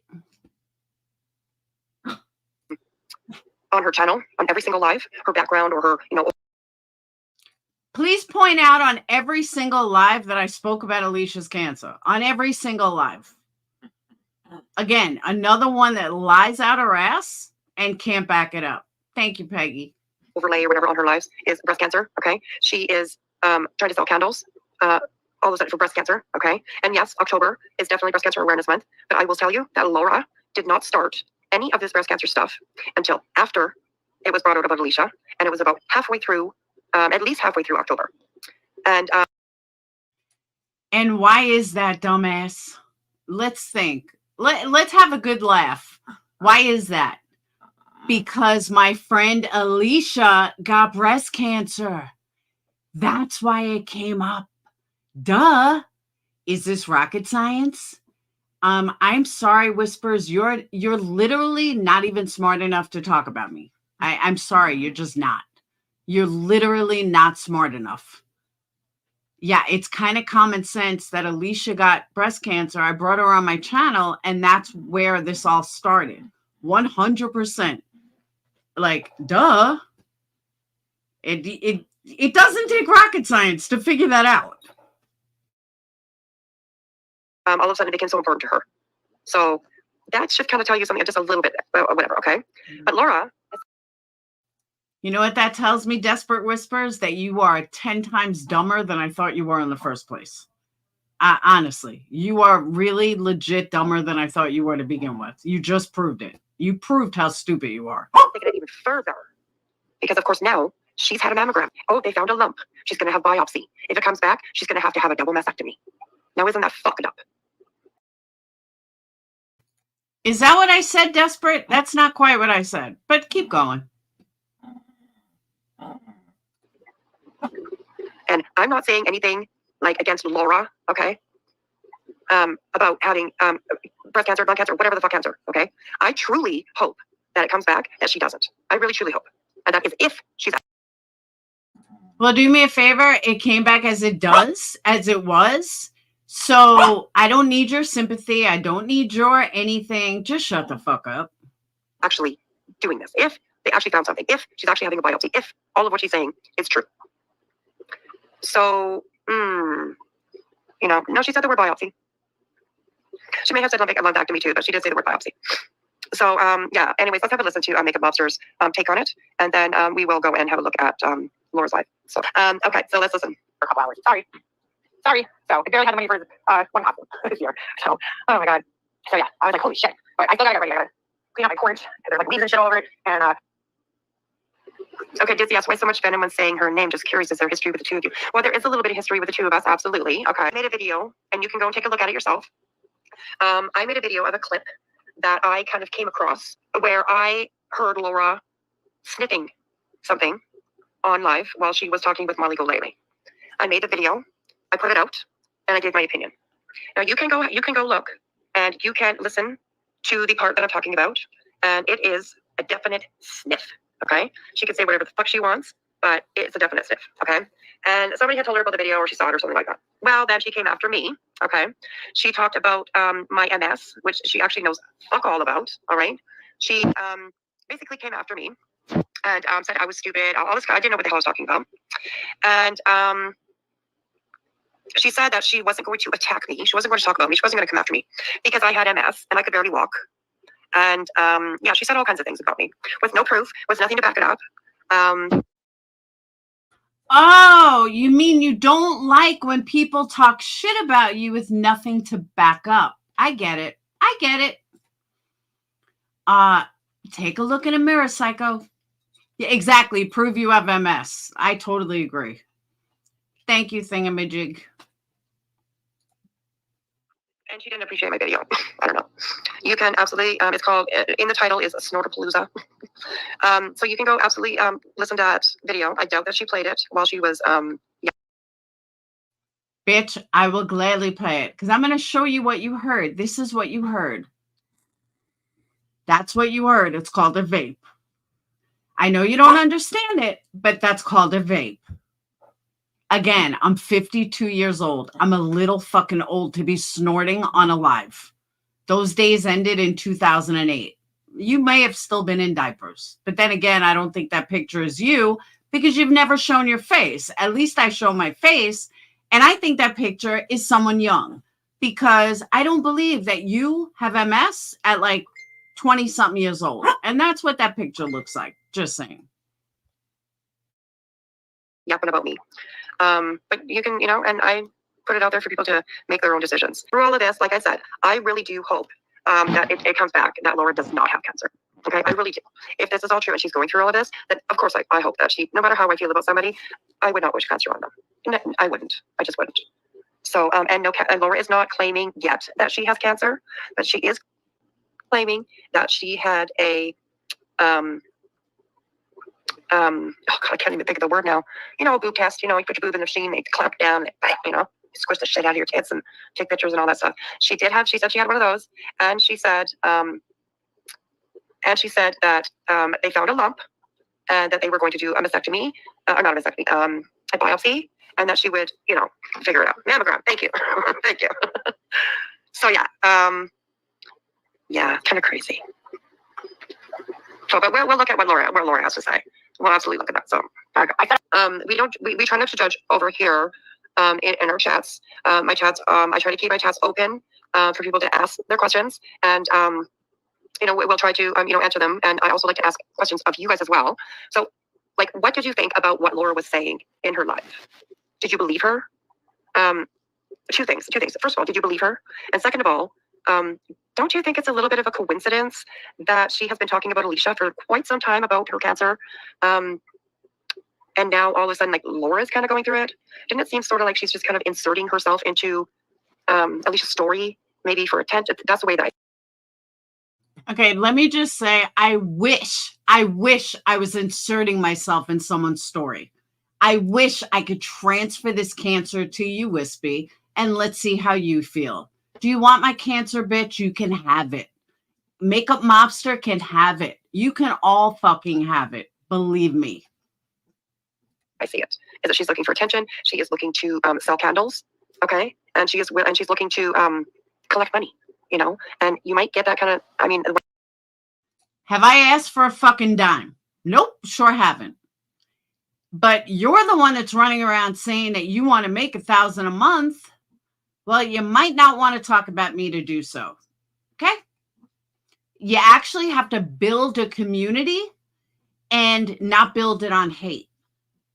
on her channel, on every single live, her background or her, Please point out on every single live that I spoke about Alicia's cancer. On every single live. Again, another one that lies out her ass and can't back it up. Thank you, Peggy. overlay or whatever on her lives is breast cancer. Okay. She is trying to sell candles. All of a sudden for breast cancer. Okay. And yes, October is definitely Breast Cancer Awareness Month. But I will tell you that Laura did not start any of this breast cancer stuff until after it was brought out about Alicia. And it was about halfway through, at least halfway through October. And why is that, dumbass? Let's think. Let's have a good laugh. Why is that? Because my friend Alicia got breast cancer. That's why it came up. Duh. Is this rocket science? I'm sorry, Whispers. You're literally not even smart enough to talk about me. I'm sorry. You're just not. You're literally not smart enough. Yeah, it's kind of common sense that Alicia got breast cancer. I brought her on my channel, and that's where this all started. 100%. Like, duh. It doesn't take rocket science to figure that out. All of a sudden it became so important to her. So that should kind of tell you something, just a little bit, whatever, okay? But Laura... You know what that tells me, Desperate Whispers? That you are 10 times dumber than I thought you were in the first place. Honestly, you are really legit dumber than I thought you were to begin with. You just proved it. You proved how stupid you are. Taking it even further. Because, of course, now she's had a mammogram. Oh, they found a lump. She's going to have biopsy. If it comes back, she's going to have a double mastectomy. Now, isn't that fucked up? Is that what I said, Desperate? That's not quite what I said. But keep going. And I'm not saying anything like against Laura, okay? About having breast cancer, lung cancer, whatever the fuck cancer, okay? I truly hope that it comes back, that she doesn't. I really, truly hope. And that is if she's... Well, do me a favor. It came back as it does, as it was. So I don't need your sympathy. I don't need your anything. Just shut the fuck up. Actually doing this. If they actually found something. If she's actually having a biopsy. If all of what she's saying is true. So, no, she said the word biopsy. She may have said lumpectomy too, but she did say the word biopsy. So, yeah, anyways, let's have a listen to Makeup Mobster's take on it. And then we will go and have a look at Laura's live. So, okay, so let's listen for a couple hours. Sorry. So, I barely had the money for one costume this year. So, oh my God. So, yeah, I was like, holy shit. But I still gotta get ready. I gotta clean out my porch. There's like leaves and shit all over it. And, okay, Dizzy asked why so much venom when saying her name. Just curious, is there history with the two of you? Well, there is a little bit of history with the two of us, absolutely. Okay, I made a video, and you can go and take a look at it yourself. I made a video of a clip that I kind of came across where I heard Laura sniffing something on live while she was talking with Molly Golele. I made the video, I put it out, and I gave my opinion. Now you can go look, and you can listen to the part that I'm talking about, and it is a definite sniff. Okay, she can say whatever the fuck she wants, but it's a definite sniff. Okay, and somebody had told her about the video, or she saw it, or something like that. Well, then she came after me. Okay, she talked about my MS, which she actually knows fuck all about. All right, she basically came after me and said I was stupid. All this, I didn't know what the hell I was talking about. And she said that she wasn't going to attack me. She wasn't going to talk about me. She wasn't going to come after me because I had MS and I could barely walk. And yeah, she said all kinds of things about me with no proof, with nothing to back it up. Oh, you mean you don't like when people talk shit about you with nothing to back up? I get it. I get it. Take a look in a mirror, psycho. Yeah, exactly. Prove you have MS. I totally agree. Thank you, Thingamajig. And she didn't appreciate my video. I don't know. You can absolutely, it's called, in the title is Snortapalooza. So you can go absolutely listen to that video. I doubt that she played it while she was, yeah. Bitch, I will gladly play it because I'm going to show you what you heard. This is what you heard. That's what you heard. It's called a vape. I know you don't understand it, but that's called a vape. Again, I'm 52 years old. I'm a little fucking old to be snorting on a live. Those days ended in 2008. You may have still been in diapers. But then again, I don't think that picture is you because you've never shown your face. At least I show my face. And I think that picture is someone young because I don't believe that you have MS at like 20-something years old. And that's what that picture looks like. Just saying. Yapping about me. But you can, and I put it out there for people to make their own decisions. Through all of this, like I said, I really do hope that it comes back that Laura does not have cancer. Okay, I really do. If this is all true and she's going through all of this, then of course I hope that she, no matter how I feel about somebody, I would not wish cancer on them. No, I wouldn't. I just wouldn't. So, and Laura is not claiming yet that she has cancer, but she is claiming that she had a, oh God, I can't even think of the word now. A boob test, you put your boob in the machine, they clamp down, squish the shit out of your tits and take pictures and all that stuff. She said she had one of those, and she said that they found a lump and that they were going to do a mastectomy, or not a mastectomy, a biopsy, and that she would, figure it out. Mammogram. Thank you. Thank you. So yeah, kind of crazy. So, but we'll look at what Laura has to say. We'll absolutely look at that. So, we try not to judge over here, in our chats. My chats, I try to keep my chats open, for people to ask their questions, and we'll try to answer them. And I also like to ask questions of you guys as well. So, like, what did you think about what Laura was saying in her live? Did you believe her? Two things. First of all, did you believe her? And second of all, don't you think it's a little bit of a coincidence that she has been talking about Alicia for quite some time about her cancer? And now all of a sudden, like, Laura's kind of going through it. Didn't it seem sort of like she's just kind of inserting herself into Alicia's story, maybe for attention? That's the way that Okay, let me just say, I wish I was inserting myself in someone's story. I wish I could transfer this cancer to you, Wispy, and let's see how you feel. Do you want my cancer, bitch? You can have it. Makeup Mobster can have it. You can all fucking have it. Believe me. I see it. Is that she's looking for attention. She is looking to sell candles. Okay. And she's looking to collect money, and you might get that kind of, Have I asked for a fucking dime? Nope, sure haven't. But you're the one that's running around saying that you want to make $1,000 a month. Well, you might not want to talk about me to do so. Okay? You actually have to build a community and not build it on hate.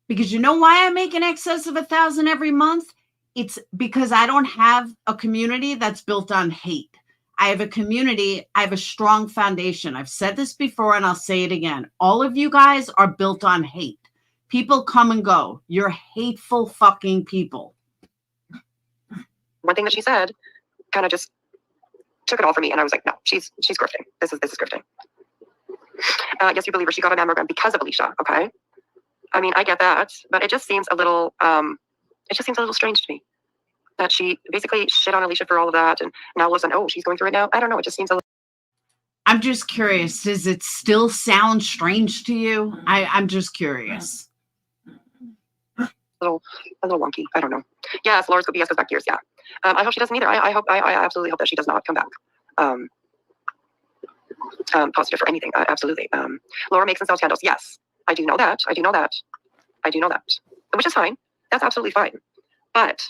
Because you know why I make in excess of 1,000 every month? It's because I don't have a community that's built on hate. I have a community. I have a strong foundation. I've said this before and I'll say it again. All of you guys are built on hate. People come and go. You're hateful fucking people. One thing that she said kind of just took it all for me. And I was like, no, she's grifting. This is grifting. Yes, you believe her. She got a mammogram because of Alicia. Okay. I mean, I get that, but it just seems a little strange to me that she basically shit on Alicia for all of that. And now all of a sudden, oh, she's going through it now. I don't know. It just seems a little. I'm just curious. Does it still sound strange to you? I'm just curious. A little wonky. I don't know. Yes, Laura's BS goes back years. Yeah. I hope she doesn't either. I absolutely hope that she does not come back. Positive for anything. Absolutely. Laura makes and sells candles. Yes, I do know that. Which is fine. That's absolutely fine. But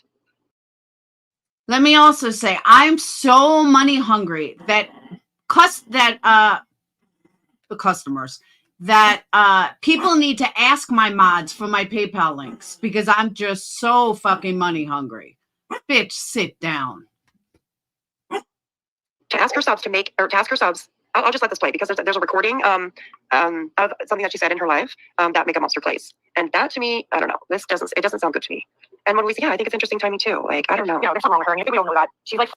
let me also say, I'm so money hungry that the customers, that people need to ask my mods for my PayPal links because I'm just so fucking money hungry. Bitch, sit down. To ask her subs to make, or to ask her subs, I'll just let this play because there's a recording of something that she said in her live that Makeup Monster plays. And that to me, I don't know, it doesn't sound good to me. And when we, yeah, I think it's interesting timing too. Like, I don't know. There's something wrong with her. And we don't know that. She's like.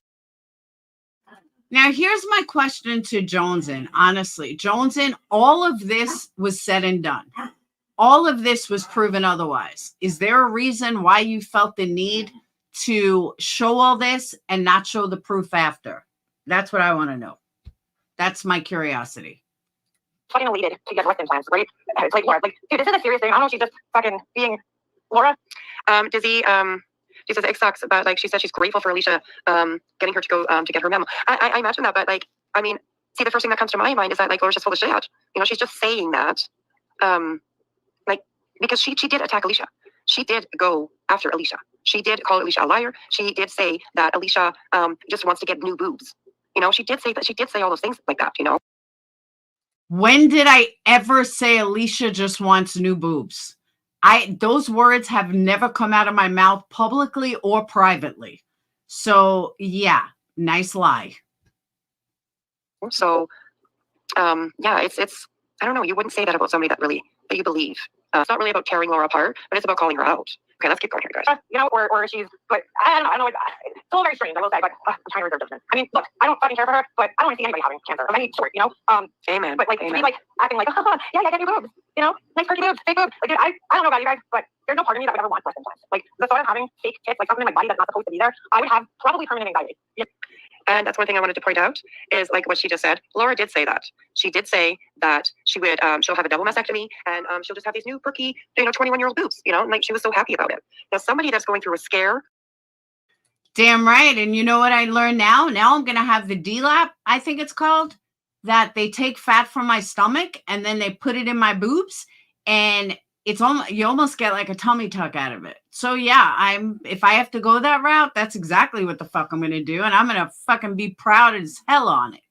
Now, here's my question to Jonesin. Honestly, Jonesin, all of this was said and done. All of this was proven otherwise. Is there a reason why you felt the need to show all this and not show the proof after? That's what I want to know. That's my curiosity. Fucking elated to get breast implants, right? It's like, Laura, like, dude, this is a serious thing. I don't know if she's just fucking being Laura. Dizzy, she says it sucks, but like she said, she's grateful for Alicia getting her to go to get her memo. I imagine that, but like, I mean, see, the first thing that comes to my mind is that like Laura's just full of shit. You know, she's just saying that, like, because she did attack Alicia. She did go after Alicia. She did call Alicia a liar. She did say that Alicia just wants to get new boobs. You know, she did say that. She did say all those things like that. You know. When did I ever say Alicia just wants new boobs? Those words have never come out of my mouth publicly or privately. So yeah, nice lie. So, yeah, it's I don't know. You wouldn't say that about somebody that you believe. It's not really about tearing Laura apart, but it's about calling her out. Okay, let's keep going here, guys. You know, or she's, but I don't know. It's all very strange, I will say, but I'm trying to reserve judgment. I mean, look, I don't fucking care for her, but I don't want to see anybody having cancer of any sort, you know? Amen. But like, Amen. to be like, acting like, yeah, get new boobs, you know? Nice perky boobs, fake boobs. Like, dude, I don't know about you guys, but there's no part of me that would ever want breast implants. Like, the thought of having fake tits, like something in my body that's not supposed to be there, I would have probably permanent anxiety. Yep. And that's one thing I wanted to point out is like what she just said. Laura did say that. She did say that she would, she'll have a double mastectomy and she'll just have these new perky, 21-year-old boobs, you know, and like she was so happy about it. Now, somebody that's going through a scare. Damn right. And you know what I learned now? Now I'm going to have the D-lap, I think it's called, that they take fat from my stomach and then they put it in my boobs and it's almost, you almost get like a tummy tuck out of it. So yeah, if I have to go that route, that's exactly what the fuck I'm going to do. And I'm going to fucking be proud as hell on it.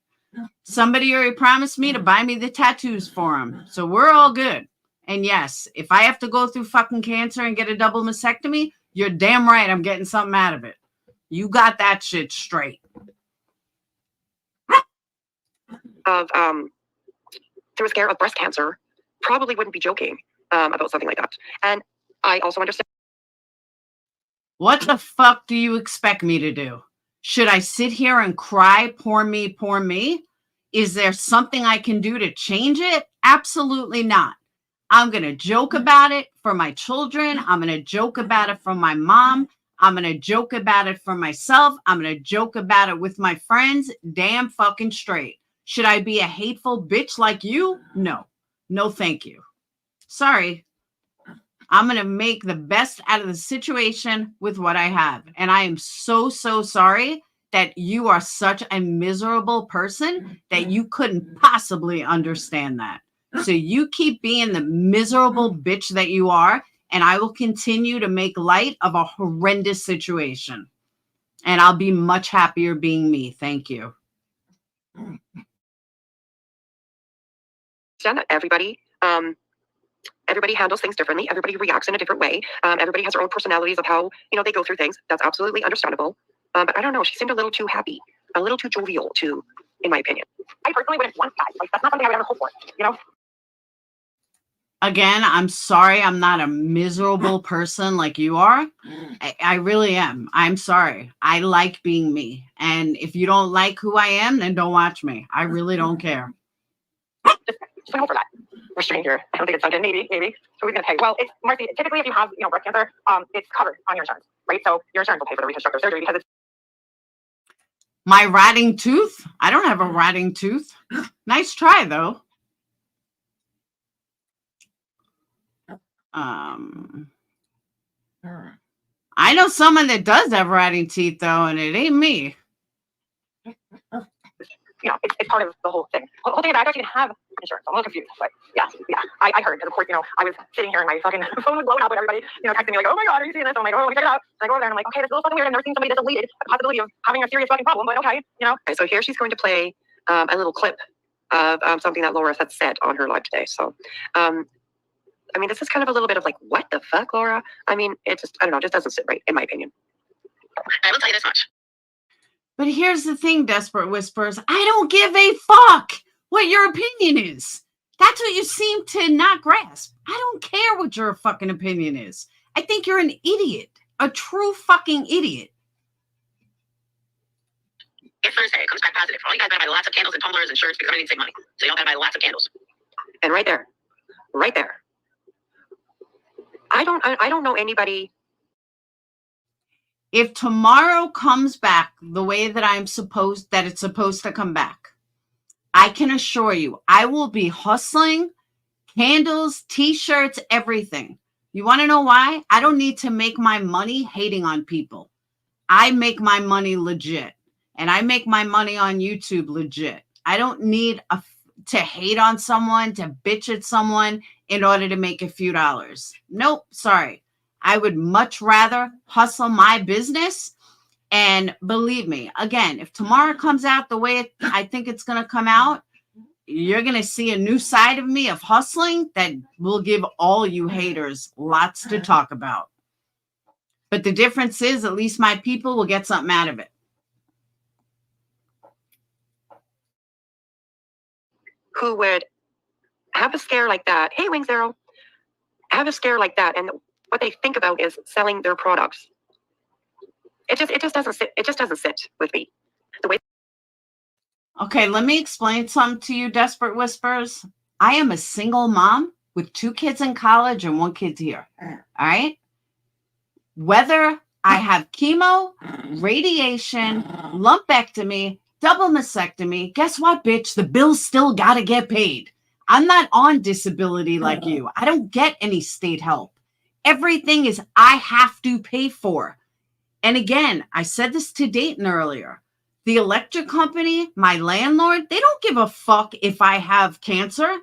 Somebody already promised me to buy me the tattoos for him. So we're all good. And yes, if I have to go through fucking cancer and get a double mastectomy, you're damn right I'm getting something out of it. You got that shit straight. Of through a scare of breast cancer, probably wouldn't be joking about something like that. And I also understand. What the fuck do you expect me to do? Should I sit here and cry, poor me, poor me? Is there something I can do to change it? Absolutely not. I'm going to joke about it for my children. I'm going to joke about it for my mom. I'm going to joke about it for myself. I'm going to joke about it with my friends. Damn fucking straight. Should I be a hateful bitch like you? No. No, thank you. Sorry. I'm going to make the best out of the situation with what I have. And I am so, so sorry that you are such a miserable person that you couldn't possibly understand that. So you keep being the miserable bitch that you are, and I will continue to make light of a horrendous situation. And I'll be much happier being me. Thank you. That everybody handles things differently. Everybody reacts in a different way. Everybody has their own personalities of how, they go through things. That's absolutely understandable. But I don't know. She seemed a little too happy, a little too jovial, too, in my opinion. I personally wouldn't want that. Like, that's not something I would ever hope for, Again, I'm sorry I'm not a miserable person like you are. I really am. I'm sorry. I like being me. And if you don't like who I am, then don't watch me. I really don't care. Just hope for that. Restraint here. I don't think it's sunk in. Maybe. So we're going to pay. Well, it's Marcy. Typically, if you have, breast cancer, it's covered on your insurance, right? So your insurance will pay for the reconstructive surgery because it's my rotting tooth. I don't have a rotting tooth. Nice try, though. I know someone that does have rotting teeth, though, and it ain't me. It's part of the whole thing. The whole thing is I actually didn't have insurance. I'm a little confused, but yeah. I heard, and of course, I was sitting here and my fucking phone was blowing up with everybody, texting me like, oh my God, are you seeing this? I'm like, oh, check it out. And I go over there and I'm like, okay, this is a little fucking weird. I've never seen somebody that's elated at the possibility of having a serious fucking problem, but okay, Okay, so here she's going to play a little clip of something that Laura had said on her live today. So, I mean, this is kind of a little bit of like, what the fuck, Laura? I mean, it just, I don't know, it just doesn't sit right, in my opinion. I will tell you this much. But here's the thing, Desperate Whispers. I don't give a fuck what your opinion is. That's what you seem to not grasp. I don't care what your fucking opinion is. I think you're an idiot. A true fucking idiot. If Thursday comes back positive, all you guys gotta buy lots of candles and tumblers and shirts because I need to save money. So y'all gotta buy lots of candles. And right there, I don't know anybody. If tomorrow comes back the way that it's supposed to come back, I can assure you, I will be hustling candles, t-shirts, everything. You want to know why? I don't need to make my money hating on people. I make my money legit. And I make my money on YouTube legit. I don't need to hate on someone, to bitch at someone in order to make a few dollars. Nope, sorry. I would much rather hustle my business. And believe me, again, if tomorrow comes out the way I think it's going to come out, you're going to see a new side of me of hustling that will give all you haters lots to talk about. But the difference is at least my people will get something out of it. Who would have a scare like that? Hey, Wings Arrow, have a scare like that, and what they think about is selling their products. It just doesn't sit. It just doesn't sit with me. The way. Okay, let me explain something to you, Desperate Whispers. I am a single mom with 2 kids in college and 1 kid here. All right. Whether I have chemo, radiation, lumpectomy, double mastectomy, guess what, bitch? The bills still got to get paid. I'm not on disability like you. I don't get any state help. Everything is I have to pay for. And again, I said this to Dayton earlier. The electric company, my landlord, they don't give a fuck if I have cancer.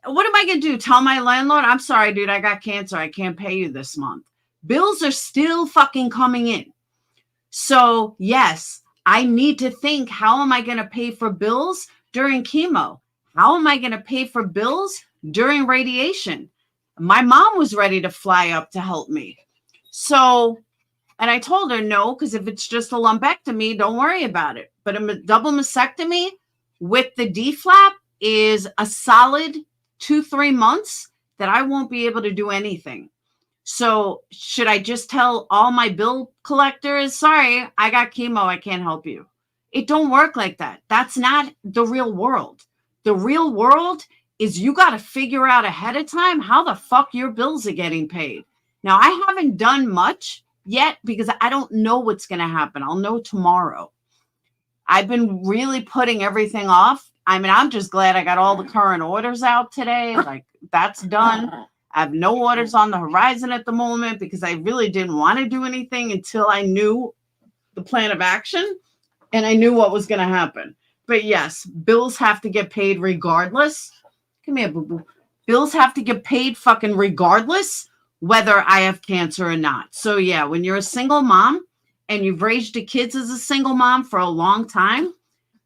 What am I going to do? Tell my landlord, I'm sorry, dude, I got cancer. I can't pay you this month. Bills are still fucking coming in. So yes, I need to think, how am I going to pay for bills during chemo? How am I going to pay for bills during radiation? My mom was ready to fly up to help me. So, and I told her no, because if it's just a lumpectomy, don't worry about it. But a double mastectomy with the D-flap is a solid 2-3 months that I won't be able to do anything. So should I just tell all my bill collectors, sorry, I got chemo, I can't help you? It don't work like that. That's not the real world. The real world is you got to figure out ahead of time how the fuck your bills are getting paid. Now, I haven't done much yet because I don't know what's going to happen. I'll know tomorrow. I've been really putting everything off. I mean, I'm just glad I got all the current orders out today. Like, that's done. I have no orders on the horizon at the moment because I really didn't want to do anything until I knew the plan of action and I knew what was going to happen. But yes, bills have to get paid regardless. Come here, boo-boo. Bills have to get paid fucking regardless whether I have cancer or not. So yeah, when you're a single mom and you've raised your kids as a single mom for a long time,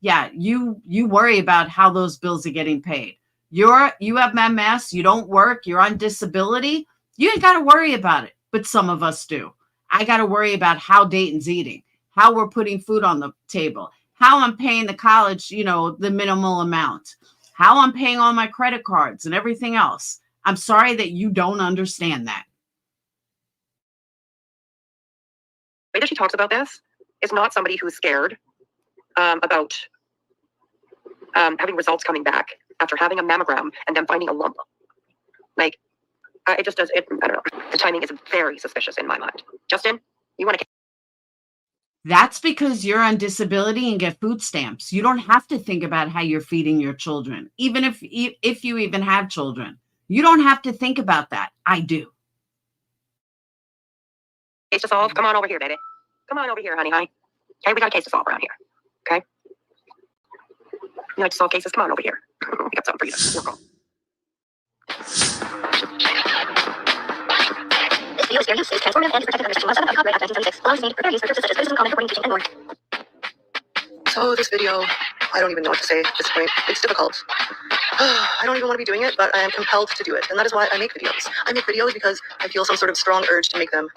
yeah, you worry about how those bills are getting paid. You have MS, you don't work, you're on disability, you ain't got to worry about it. But some of us do. I got to worry about how Dayton's eating, how we're putting food on the table, how I'm paying the college, the minimal amount, how I'm paying all my credit cards and everything else. I'm sorry that you don't understand that. The way that she talks about this is not somebody who's scared about having results coming back after having a mammogram and then finding a lump. Like, it just does it. I don't know. The timing is very suspicious in my mind. Justin, you want to? That's because you're on disability and get food stamps. You don't have to think about how you're feeding your children, even if you even have children. You don't have to think about that. I do. Case to solve. Come on over here, baby. Come on over here, honey. Hi. Okay, we got a case to solve around here. Okay. You like to solve cases? Come on over here. We got something for you to work on. This video is fair use, is transformative, and is protected under Section 17 of the Copyright Act 1976. All is made for fair use for purposes such as criticism, comment, recording, teaching, and more. So this video, I don't even know what to say at this point. It's difficult. I don't even want to be doing it, but I am compelled to do it. And that is why I make videos. I make videos because I feel some sort of strong urge to make them.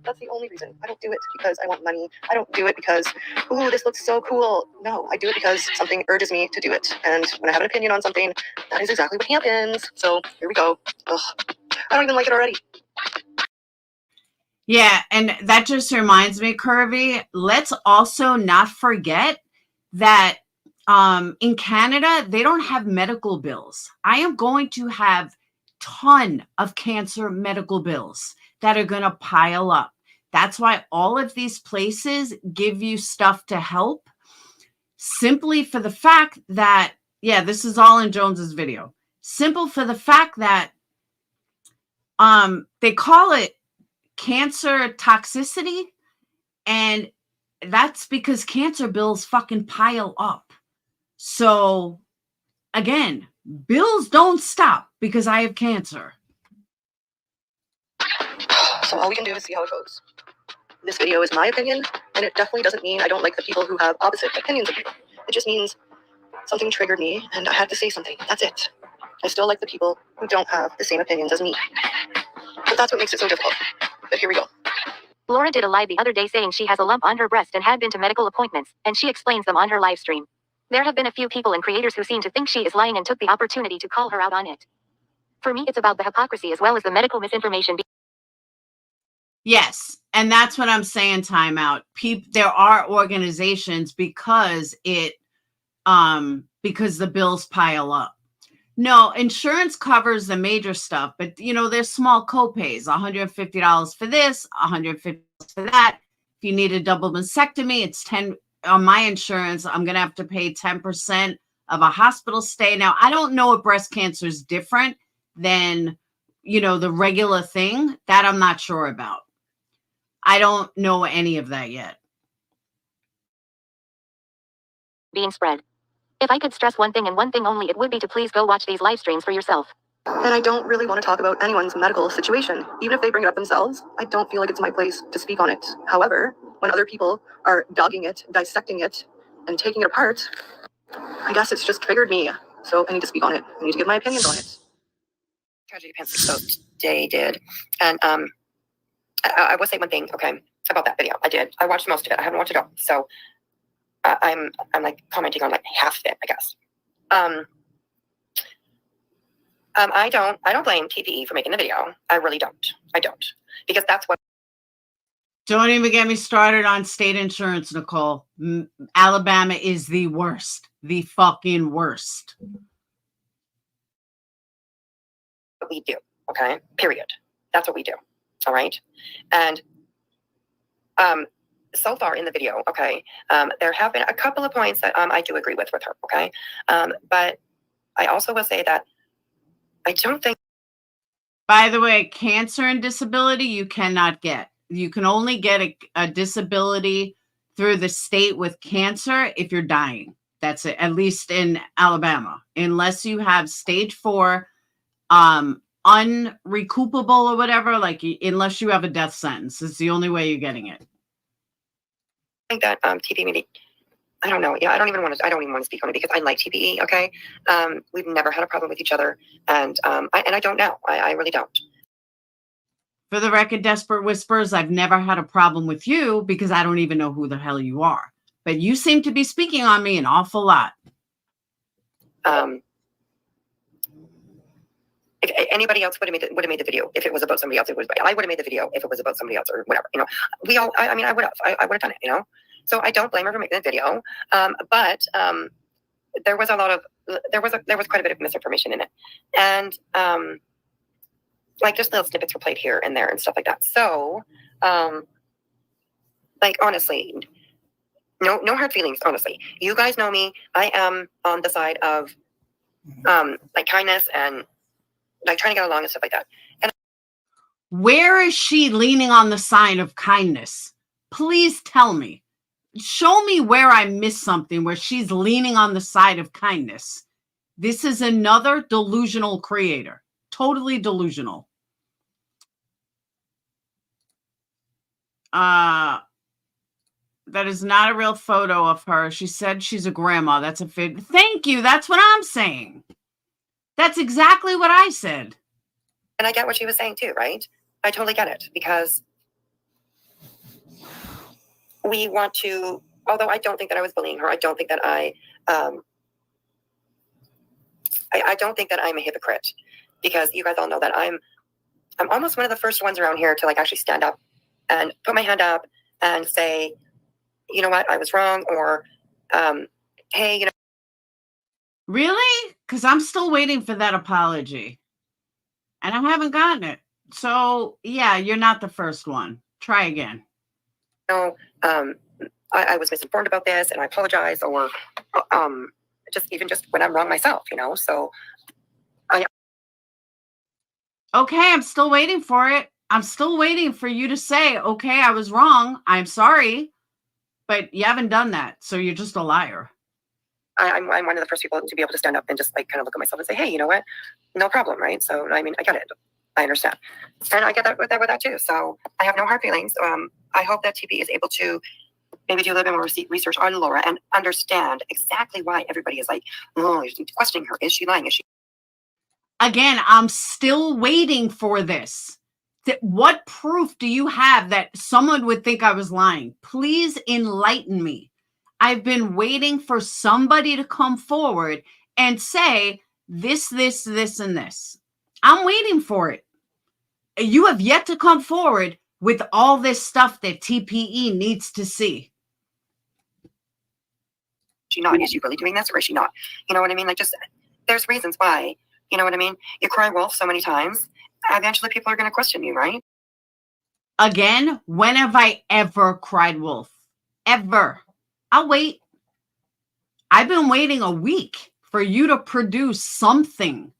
That's the only reason. I don't do it because I want money. I don't do it because, ooh, this looks so cool. No, I do it because something urges me to do it. And when I have an opinion on something, that is exactly what happens. So here we go. Ugh. I don't even like it already. Yeah, and that just reminds me, Curvy, let's also not forget that in Canada, they don't have medical bills. I am going to have ton of cancer medical bills that are going to pile up. That's why all of these places give you stuff to help, simply for the fact that, yeah, this is all in Jones's video. Simple for the fact that they call it cancer toxicity, and that's because cancer bills fucking pile up. So again, bills don't stop because I have cancer. So all we can do is see how it goes. This video is my opinion, and it definitely doesn't mean I don't like the people who have opposite opinions of me. It just means something triggered me, and I had to say something. That's it. I still like the people who don't have the same opinions as me. But that's what makes it so difficult. But here we go. Laura did a live the other day saying she has a lump on her breast and had been to medical appointments, and she explains them on her live stream. There have been a few people and creators who seem to think she is lying and took the opportunity to call her out on it. For me, it's about the hypocrisy as well as the medical misinformation. Yes, and that's what I'm saying, timeout. There are organizations because because the bills pile up. No, insurance covers the major stuff, but there's small copays, $150 for this, $150 for that. If you need a double mastectomy, it's 10 on my insurance. I'm going to have to pay 10% of a hospital stay. Now, I don't know if breast cancer is different than, the regular thing. That I'm not sure about. I don't know any of that yet. Being spread. If I could stress one thing and one thing only, it would be to please go watch these live streams for yourself. And I don't really want to talk about anyone's medical situation. Even if they bring it up themselves, I don't feel like it's my place to speak on it. However, when other people are dogging it, dissecting it, and taking it apart, I guess it's just triggered me. So I need to speak on it. I need to give my opinions on it. Tragedy Pants Exposed Day did. And I will say one thing, okay, about that video. I watched most of it. I haven't watched it all. So I'm like commenting on like half of it, I guess. I don't blame TPE for making the video. I really don't. I don't. Because that's what. Don't even get me started on state insurance, Nicole. Alabama is the worst. The fucking worst. What we do, okay? Period. That's what we do. All right? And so far in the video, okay, there have been a couple of points that I do agree with her, okay? But I also will say that I don't think. By the way, cancer and disability you cannot get. You can only get a disability through the state with cancer if you're dying. That's it, at least in Alabama. Unless you have stage 4 unrecoupable or whatever, like unless you have a death sentence. It's the only way you're getting it. I think that TPE maybe, I don't know. Yeah, I don't even want to speak on it because I like TPE. Okay, we've never had a problem with each other, and I don't know. I really don't. For the record, Desperate Whispers, I've never had a problem with you because I don't even know who the hell you are. But you seem to be speaking on me an awful lot. If anybody else would have made the video if it was about somebody else, I would have made the video if it was about somebody else or whatever. I would have done it. So I don't blame her for making the video. But there was quite a bit of misinformation in it, and like just little snippets were played here and there and stuff like that. So, like honestly, no hard feelings. Honestly, you guys know me. I am on the side of like kindness and like trying to get along and stuff like that. And where is she leaning on the side of kindness? Please tell me. Show me where I missed something where she's leaning on the side of kindness. This is another delusional creator. Totally delusional. That is not a real photo of her. She said she's a grandma. That's a fit. Thank you. That's what I'm saying. That's exactly what I said. And I get what she was saying too, right? I totally get it, because we want to, although I don't think that I was bullying her, I don't think that I don't think that I'm a hypocrite, because you guys all know that I'm almost one of the first ones around here to like actually stand up and put my hand up and say, you know what, I was wrong, or hey, you know. Really? Because I'm still waiting for that apology. And I haven't gotten it. So, yeah, you're not the first one. Try again. No, I was misinformed about this, and I apologize, or just when I'm wrong myself, you know. So, okay, I'm still waiting for it. I'm still waiting for you to say, okay, I was wrong. I'm sorry. But you haven't done that. So you're just a liar. I'm one of the first people to be able to stand up and just like kind of look at myself and say, hey, you know what? No problem, right? So, I mean, I get it. I understand. And I get that with that too. So I have no hard feelings. I hope that TB is able to maybe do a little bit more research on Laura and understand exactly why everybody is like, oh, questioning her. Is she lying? Is she? Again, I'm still waiting for this. What proof do you have that someone would think I was lying? Please enlighten me. I've been waiting for somebody to come forward and say this, this, this, and this. I'm waiting for it. You have yet to come forward with all this stuff that TPE needs to see. Is she not? Is she really doing this, or is she not? You know what I mean? Like, just there's reasons why. You know what I mean? You cry wolf so many times, eventually people are going to question you, right? Again, when have I ever cried wolf? Ever. I'll wait. I've been waiting a week for you to produce something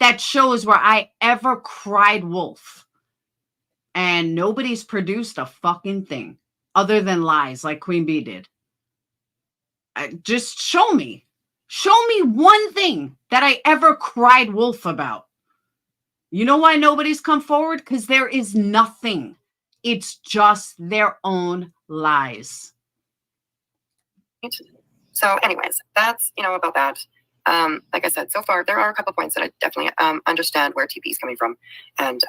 that shows where I ever cried wolf. And nobody's produced a fucking thing other than lies like Queen Bee did. Just show me. Show me one thing that I ever cried wolf about. You know why nobody's come forward? Because there is nothing. It's just their own lies. So anyways, that's, you know, about that. Like I said, so far, there are a couple points that I definitely understand where TP is coming from. And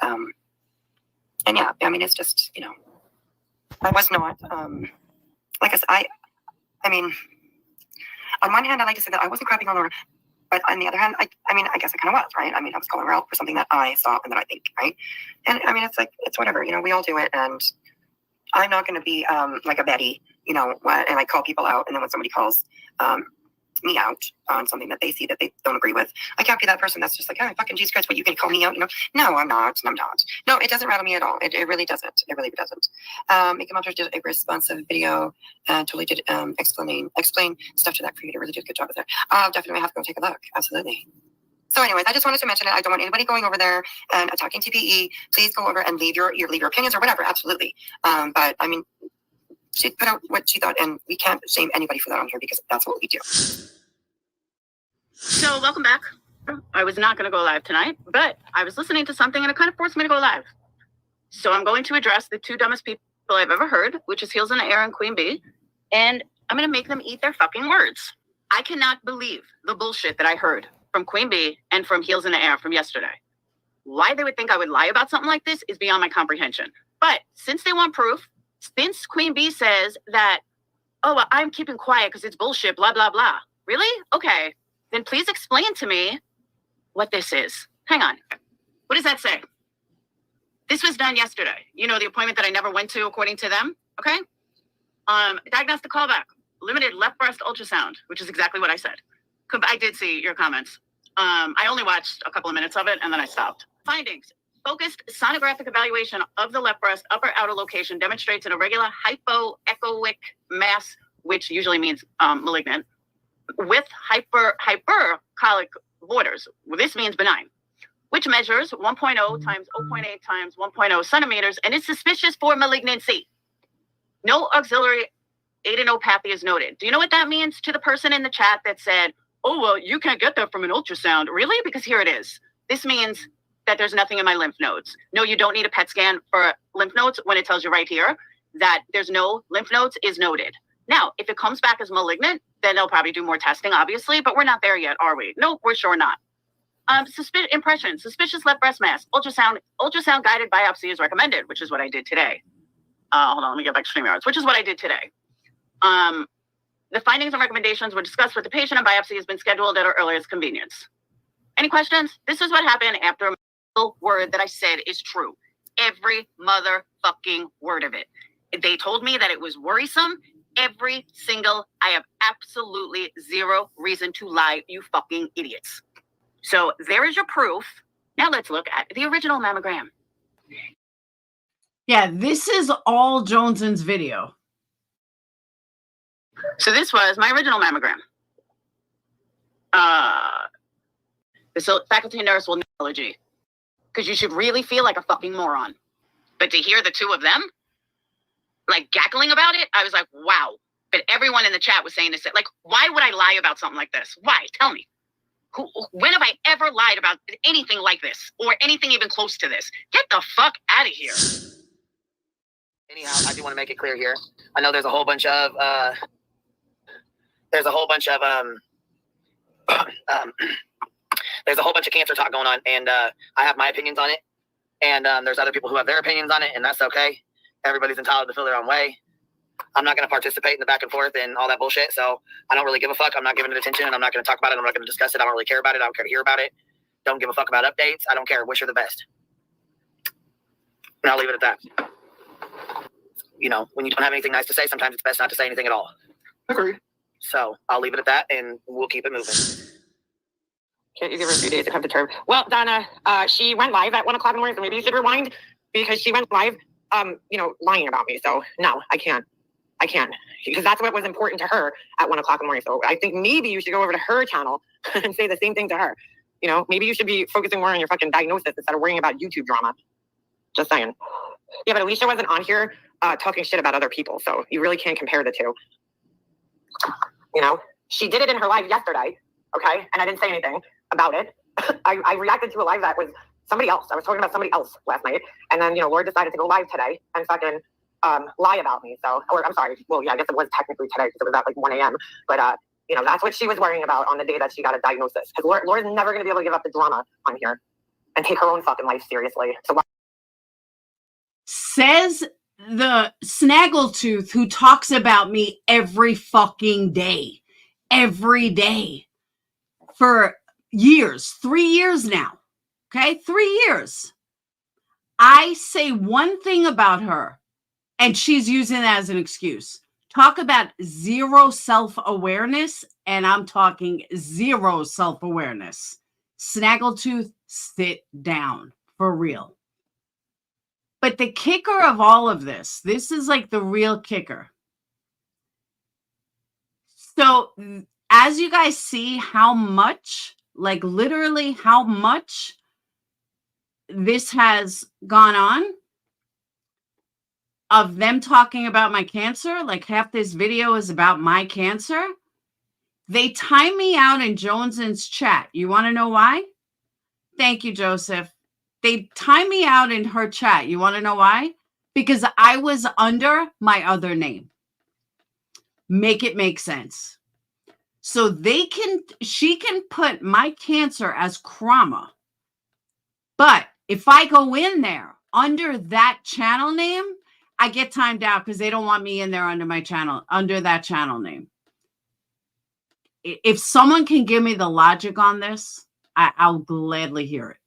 yeah, I mean, it's just, you know, I was not, like I said, I mean, on one hand, I like to say that I wasn't crapping on Laura, but on the other hand, I mean, I guess I kind of was, right? I mean, I was calling her out for something that I saw and that I think, right? And I mean, it's like, it's whatever, you know, we all do it. And I'm not going to be like a Betty, you know, and I call people out. And then when somebody calls me out on something that they see that they don't agree with, I can't be that person that's just like, oh, fucking Jesus Christ, but you can call me out, you know? No, I'm not. No, it doesn't rattle me at all. It really doesn't. It really doesn't. Mickey Mouse did a responsive video and totally did explain stuff to that creator. Really did a good job with that. I'll definitely have to go take a look. Absolutely. So anyways, I just wanted to mention it. I don't want anybody going over there and attacking TPE. Please go over and leave your opinions or whatever. Absolutely. But I mean, she put out what she thought, and we can't shame anybody for that on here because that's what we do. So welcome back. I was not going to go live tonight, but I was listening to something and it kind of forced me to go live. So I'm going to address the two dumbest people I've ever heard, which is Heels in the Air and Queen Bee, and I'm going to make them eat their fucking words. I cannot believe the bullshit that I heard from Queen Bee and from Heels in the Air from yesterday. Why they would think I would lie about something like this is beyond my comprehension. But since they want proof, since Queen Bee says that, oh, well, I'm keeping quiet because it's bullshit, blah, blah, blah. Really? Okay. Then please explain to me what this is. Hang on. What does that say? This was done yesterday. You know, the appointment that I never went to according to them. Okay. Diagnostic callback, limited left breast ultrasound, which is exactly what I said. I did see your comments. I only watched a couple of minutes of it and then I stopped. Findings. Focused sonographic evaluation of the left breast upper outer location demonstrates an irregular hypoechoic mass, which usually means malignant, with hypercolic borders. This means benign, which measures 1.0 times 0.8 times 1.0 centimeters and is suspicious for malignancy. No auxiliary adenopathy is noted. Do you know what that means to the person in the chat that said, oh, well, you can't get that from an ultrasound? Really? Because here it is. This means that there's nothing in my lymph nodes. No, you don't need a PET scan for lymph nodes when it tells you right here. that there's no lymph nodes is noted. Now, if it comes back as malignant, then they'll probably do more testing, obviously, but we're not there yet, are we? No, we're sure not. Impression, suspicious left breast mass, ultrasound guided biopsy is recommended, which is what I did today. Hold on, let me get back to StreamYards, which is what I did today. The findings and recommendations were discussed with the patient, and biopsy has been scheduled at our earliest convenience. Any questions? This is what happened after a single word that I said is true. Every motherfucking word of it. They told me that it was worrisome. I have absolutely zero reason to lie, you fucking idiots. So there is your proof. Now let's look at the original mammogram. Yeah, this is all Joneson's video. So this was my original mammogram. The faculty nurse will neurology, because you should really feel like a fucking moron. But to hear the two of them, like cackling about it, I was like, wow. But everyone in the chat was saying this. Like, why would I lie about something like this? Why? Tell me. When have I ever lied about anything like this or anything even close to this? Get the fuck out of here. Anyhow, I do want to make it clear here. I know there's a whole bunch of there's a whole bunch of cancer talk going on, and I have my opinions on it, and there's other people who have their opinions on it, and that's okay. Everybody's entitled to feel their own way. I'm not going to participate in the back and forth and all that bullshit, so I don't really give a fuck. I'm not giving it attention, and I'm not going to talk about it. I'm not going to discuss it. I don't really care about it. I don't care to hear about it. Don't give a fuck about updates. I don't care. Wish her the best. And I'll leave it at that. You know, when you don't have anything nice to say, sometimes it's best not to say anything at all. Agreed. So I'll leave it at that, and we'll keep it moving. Can't you give her a few days to come to terms? Well, Donna, she went live at 1 o'clock in the morning, so maybe you should rewind, because she went live, lying about me. So no, I can't, because that's what was important to her at 1 o'clock in the morning. So I think maybe you should go over to her channel and say the same thing to her. You know, maybe you should be focusing more on your fucking diagnosis instead of worrying about YouTube drama. Just saying. Yeah, but Alicia wasn't on here talking shit about other people, so you really can't compare the two. You know, she did it in her live yesterday, okay? And I didn't say anything about it. I reacted to a live that was somebody else. I was talking about somebody else last night. And then, Laura decided to go live today and fucking lie about me. So, or I'm sorry. Well, yeah, I guess it was technically today because it was at like 1 a.m. But, that's what she was worrying about on the day that she got a diagnosis. Because Laura's never going to be able to give up the drama on here and take her own fucking life seriously. So Says the snaggletooth who talks about me every fucking day. Every day. For years. 3 years now. Okay? 3 years. I say one thing about her, and she's using that as an excuse. Talk about zero self-awareness, and I'm talking zero self-awareness. Snaggletooth, sit down. For real. But the kicker of all of this is like the real kicker. So as you guys see how much, like literally how much this has gone on of them talking about my cancer, like half this video is about my cancer. They time me out in Joneson's chat. You want to know why? Thank you, Joseph. They time me out in her chat. You want to know why? Because I was under my other name. Make it make sense. So she can put my cancer as Crama. But if I go in there under that channel name, I get timed out because they don't want me in there under my channel, under that channel name. If someone can give me the logic on this, I'll gladly hear it.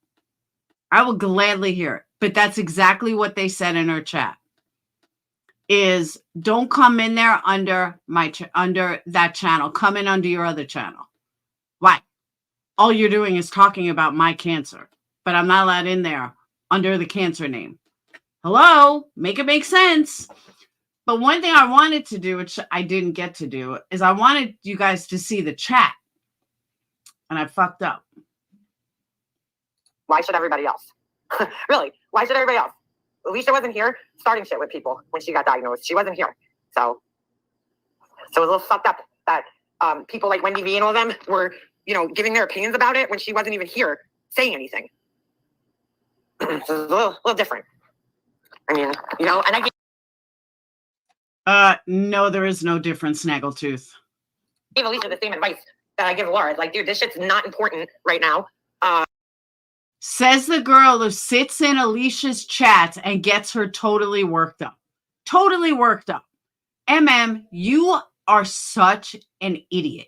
I will gladly hear it. But that's exactly what they said in her chat. Is don't come in there under under that channel. Come in under your other channel. Why? All you're doing is talking about my cancer. But I'm not allowed in there under the cancer name. Hello? Make it make sense. But one thing I wanted to do, which I didn't get to do, is I wanted you guys to see the chat. And I fucked up. Why should everybody else? Really? Why should everybody else? Alicia wasn't here starting shit with people when she got diagnosed. She wasn't here. So it was a little fucked up that people like Wendy V and all them were, giving their opinions about it when she wasn't even here saying anything. So it was a little different. I mean, and I No, there is no difference, Snaggletooth. Give Alicia the same advice that I give Laura. It's like, dude, this shit's not important right now. Says the girl who sits in Alicia's chats and gets her totally worked up. Totally worked up. You are such an idiot.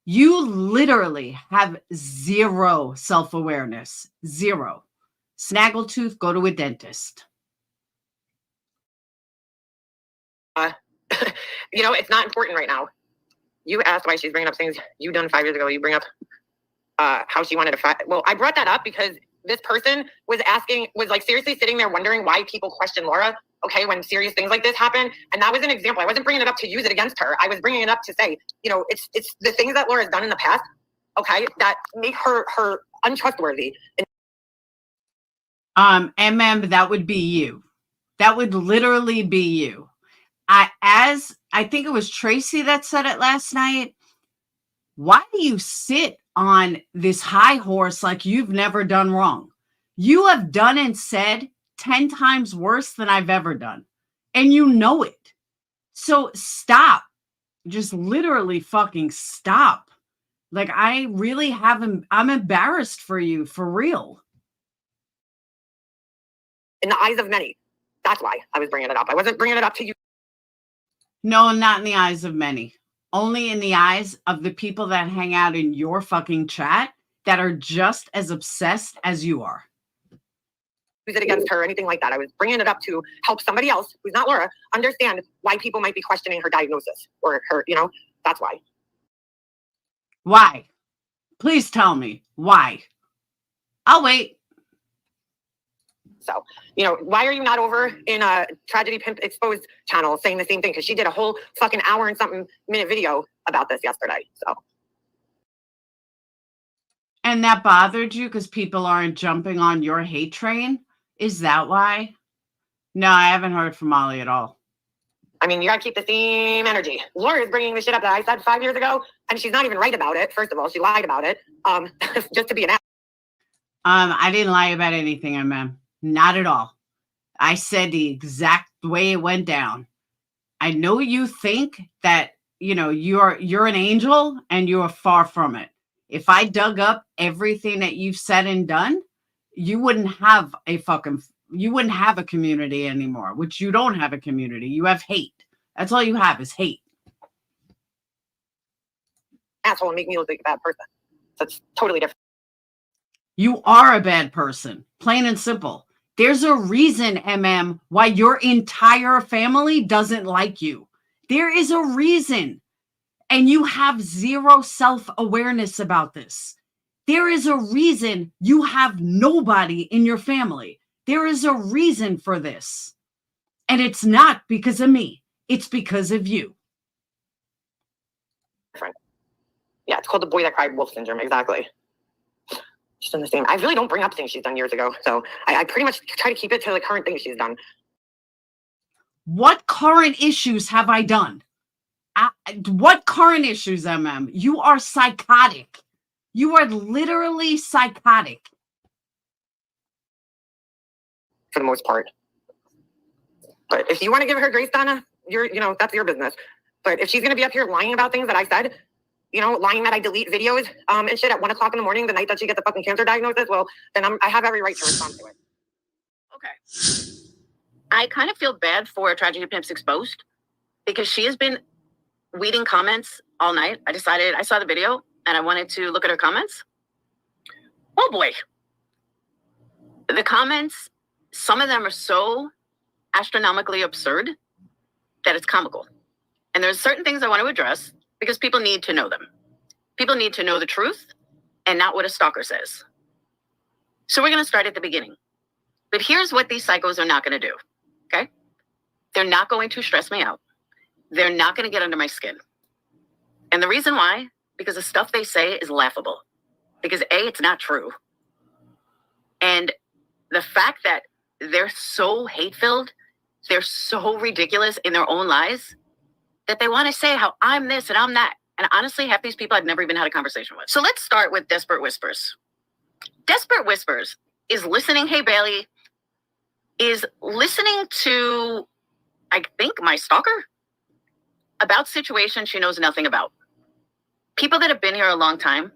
You literally have zero self-awareness. Zero. Snaggletooth, go to a dentist. It's not important right now. You asked why she's bringing up things you done 5 years ago. You bring up how she wanted to fight. Well, I brought that up because this person was like seriously sitting there wondering why people question Laura, okay, when serious things like this happen. And that was an example. I wasn't bringing it up to use it against her. I was bringing it up to say, it's the things that Laura's done in the past, okay, that make her untrustworthy. That would be you. That would literally be you. I think it was Tracy that said it last night. Why do you sit on this high horse like you've never done wrong? You have done and said 10 times worse than I've ever done. And you know it. So stop. Just literally fucking stop. Like, I really I'm embarrassed for you, for real. In the eyes of many. That's why I was bringing it up. I wasn't bringing it up to you. No, not in the eyes of many. Only in the eyes of the people that hang out in your fucking chat that are just as obsessed as you are. Use it against her or anything like that. I was bringing it up to help somebody else who's not Laura understand why people might be questioning her diagnosis or her, that's why. Why? Please tell me why. I'll wait. So, why are you not over in a Tragedy Pimp Exposed channel saying the same thing? Because she did a whole fucking hour and something minute video about this yesterday. So. And that bothered you because people aren't jumping on your hate train? Is that why? No, I haven't heard from Ollie at all. I mean, you gotta keep the same energy. Laura's bringing the shit up that I said 5 years ago, and she's not even right about it. First of all, she lied about it. Just to be an ass. I didn't lie about anything, Not at all. I said the exact way it went down. I know you think that, you're an angel and you are far from it. If I dug up everything that you've said and done, you wouldn't have a community anymore, which you don't have a community. You have hate. That's all you have is hate. Asshole and make me look like a bad person. That's totally different. You are a bad person, plain and simple. There's a reason, why your entire family doesn't like you. There is a reason. And you have zero self-awareness about this. There is a reason you have nobody in your family. There is a reason for this. And it's not because of me. It's because of you. Yeah, it's called the boy that cried wolf syndrome. Exactly. She's done the same. I really don't bring up things she's done years ago. So I pretty much try to keep it to the current things she's done. What current issues have I done? What current issues, You are psychotic. You are literally psychotic. For the most part. But if you want to give her grace, Donna, that's your business. But if she's going to be up here lying about things that I said, lying that I delete videos and shit at 1 o'clock in the morning, the night that she gets a fucking cancer diagnosis, well, then I have every right to respond to it. Okay. I kind of feel bad for Tragedy Pimps Exposed because she has been weeding comments all night. I saw the video and I wanted to look at her comments. Oh boy. The comments, some of them are so astronomically absurd that it's comical. And there's certain things I want to address because people need to know them. People need to know the truth and not what a stalker says. So we're going to start at the beginning. But here's what these psychos are not going to do, okay? They're not going to stress me out. They're not going to get under my skin. And the reason why, because the stuff they say is laughable. Because A, it's not true. And the fact that they're so hate-filled, they're so ridiculous in their own lies, that they want to say how I'm this and I'm that. And honestly, half these people I've never even had a conversation with. So let's start with Desperate Whispers. Desperate Whispers is listening, hey Bailey, is listening to, I think, my stalker. about situations she knows nothing about. People that have been here a long time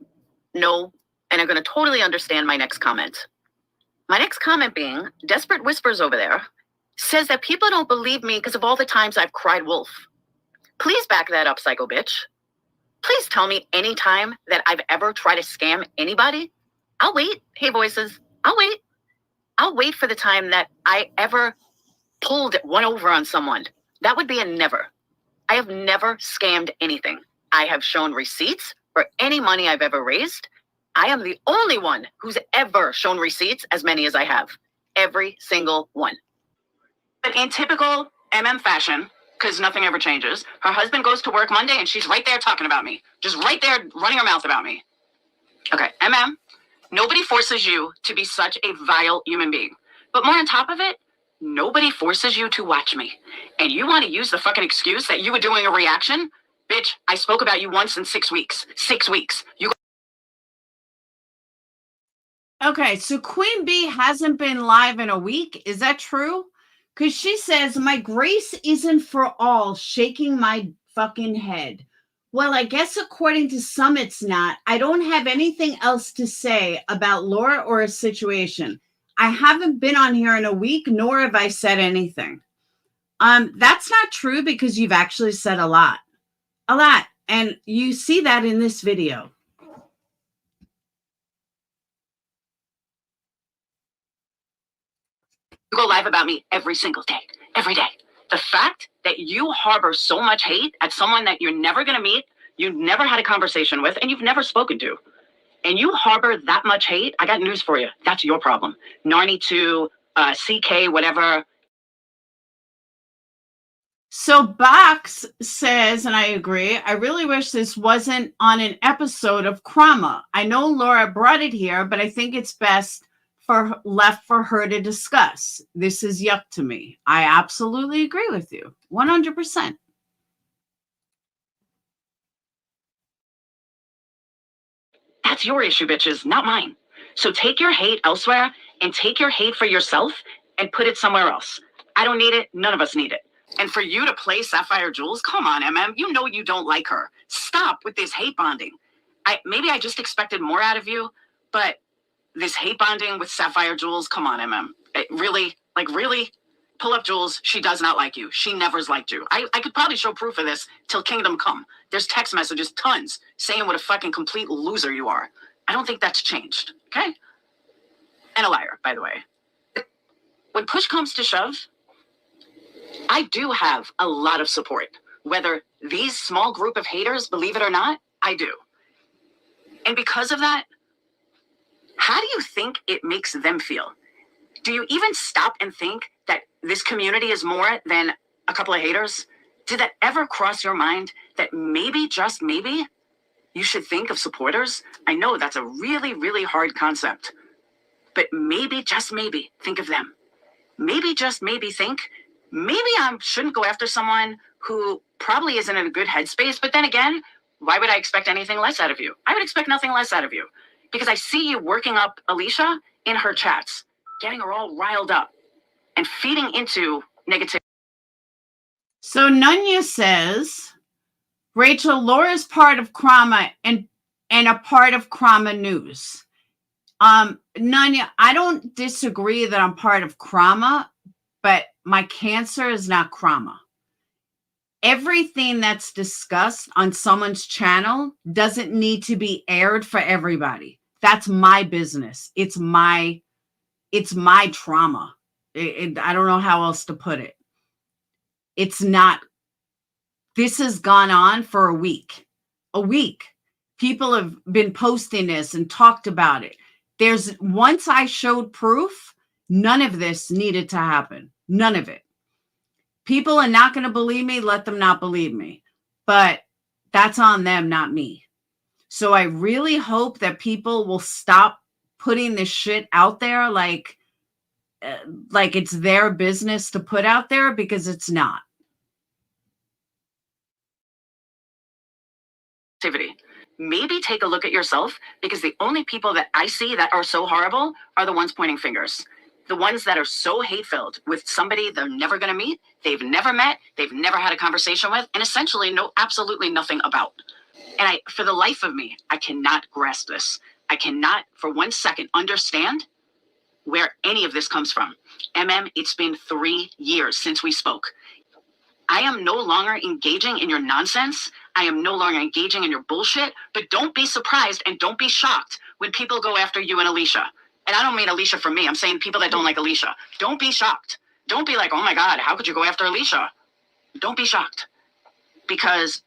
know and are going to totally understand my next comment. My next comment being, Desperate Whispers over there says that people don't believe me because of all the times I've cried wolf. Please back that up, psycho bitch. Please tell me any time that I've ever tried to scam anybody. I'll wait. Hey, voices, I'll wait. I'll wait for the time that I ever pulled one over on someone. That would be a never. I have never scammed anything. I have shown receipts for any money I've ever raised. I am the only one who's ever shown receipts, as many as I have. Every single one. But in typical fashion, because nothing ever changes, her husband goes to work Monday and she's right there talking about me. Just right there running her mouth about me. Okay, nobody forces you to be such a vile human being. But more on top of it, nobody forces you to watch me. And you want to use the fucking excuse that you were doing a reaction? Bitch, I spoke about you once in 6 weeks. 6 weeks. Okay, so Queen Bee hasn't been live in a week. Is that true? Because she says, my grace isn't for all, shaking my fucking head. Well, I guess according to some, it's not. I don't have anything else to say about Laura or a situation. I haven't been on here in a week, nor have I said anything. That's not true because you've actually said a lot. A lot. And you see that in this video. You go live about me every single day, every day. The fact that you harbor so much hate at someone that you're never going to meet, you've never had a conversation with, and you've never spoken to, and you harbor that much hate, I got news for you. That's your problem. Narnie2, CK, whatever. So Box says, and I agree, I really wish this wasn't on an episode of Crama. I know Laura brought it here, but I think it's best left for her to discuss. This is yuck to me. I absolutely agree with you. 100%. That's your issue, bitches, not mine. So take your hate elsewhere and take your hate for yourself and put it somewhere else. I don't need it. None of us need it. And for you to play Sapphire Jules, come on, you know you don't like her. Stop with this hate bonding. Maybe I just expected more out of you, but this hate bonding with Sapphire Jules, come on, really? Pull up Jules. She does not like you. She never's liked you. I could probably show proof of this till kingdom come. There's text messages, tons, saying what a fucking complete loser you are. I don't think that's changed, okay? And a liar, by the way. When push comes to shove, I do have a lot of support. Whether these small group of haters believe it or not, I do. And because of that, how do you think it makes them feel? Do you even stop and think that this community is more than a couple of haters? Did that ever cross your mind that maybe, just maybe, you should think of supporters? I know that's a really, really hard concept. But maybe, just maybe, think of them. Maybe, just maybe think, maybe I shouldn't go after someone who probably isn't in a good headspace. But then again, why would I expect anything less out of you? I would expect nothing less out of you. Because I see you working up Alicia in her chats, getting her all riled up and feeding into negativity. So Nunya says, Rachel, Laura's part of Crama and a part of Crama News. Nunya, I don't disagree that I'm part of Crama, but my cancer is not Crama. Everything that's discussed on someone's channel doesn't need to be aired for everybody. That's my business. It's my trauma. I don't know how else to put it. It's not, this has gone on for a week. A week. People have been posting this and talked about it. Once I showed proof, none of this needed to happen. None of it. People are not going to believe me. Let them not believe me. But that's on them, not me. So I really hope that people will stop putting this shit out there like it's their business to put out there, because it's not. Maybe take a look at yourself, because the only people that I see that are so horrible are the ones pointing fingers. The ones that are so hate-filled with somebody they're never going to meet, they've never met, they've never had a conversation with, and essentially know absolutely nothing about. And for the life of me, I cannot grasp this. I cannot for 1 second understand where any of this comes from. It's been 3 years since we spoke. I am no longer engaging in your nonsense. I am no longer engaging in your bullshit, but don't be surprised and don't be shocked when people go after you and Alicia. And I don't mean Alicia for me. I'm saying people that don't like Alicia. Don't be shocked. Don't be like, oh my God, how could you go after Alicia? Don't be shocked. Because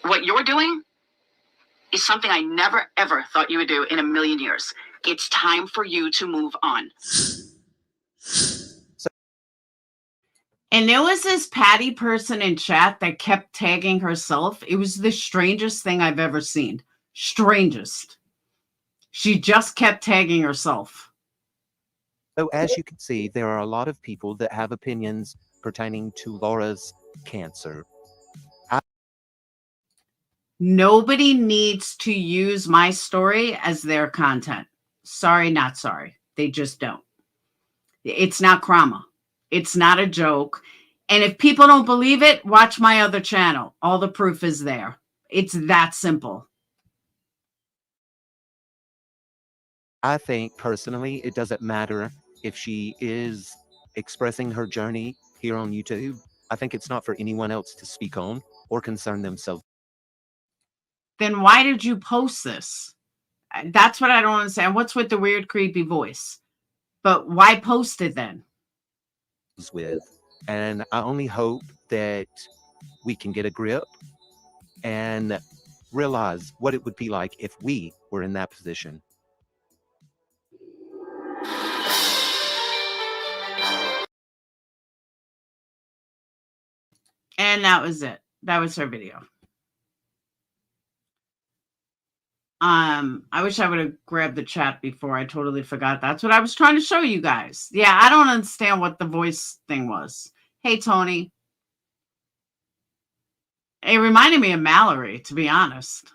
what you're doing is something I never, ever thought you would do in a million years. It's time for you to move on. And there was this Patty person in chat that kept tagging herself. It was the strangest thing I've ever seen. Strangest. She just kept tagging herself. So as you can see, there are a lot of people that have opinions pertaining to Laura's cancer. Nobody needs to use my story as their content. Sorry, not sorry. They just don't. It's not Crama. It's not a joke. And if people don't believe it, watch my other channel. All the proof is there. It's that simple. I think personally, it doesn't matter if she is expressing her journey here on YouTube. I think it's not for anyone else to speak on or concern themselves. Then why did you post this? That's what I don't understand. What's with the weird, creepy voice? But why post it then? With, and I only hope that we can get a grip and realize what it would be like if we were in that position. And that was it. That was her video. I wish I would have grabbed the chat before. I totally forgot. That's what I was trying to show you guys. Yeah, I don't understand what the voice thing was. Hey, Tony. It reminded me of Mallory, to be honest.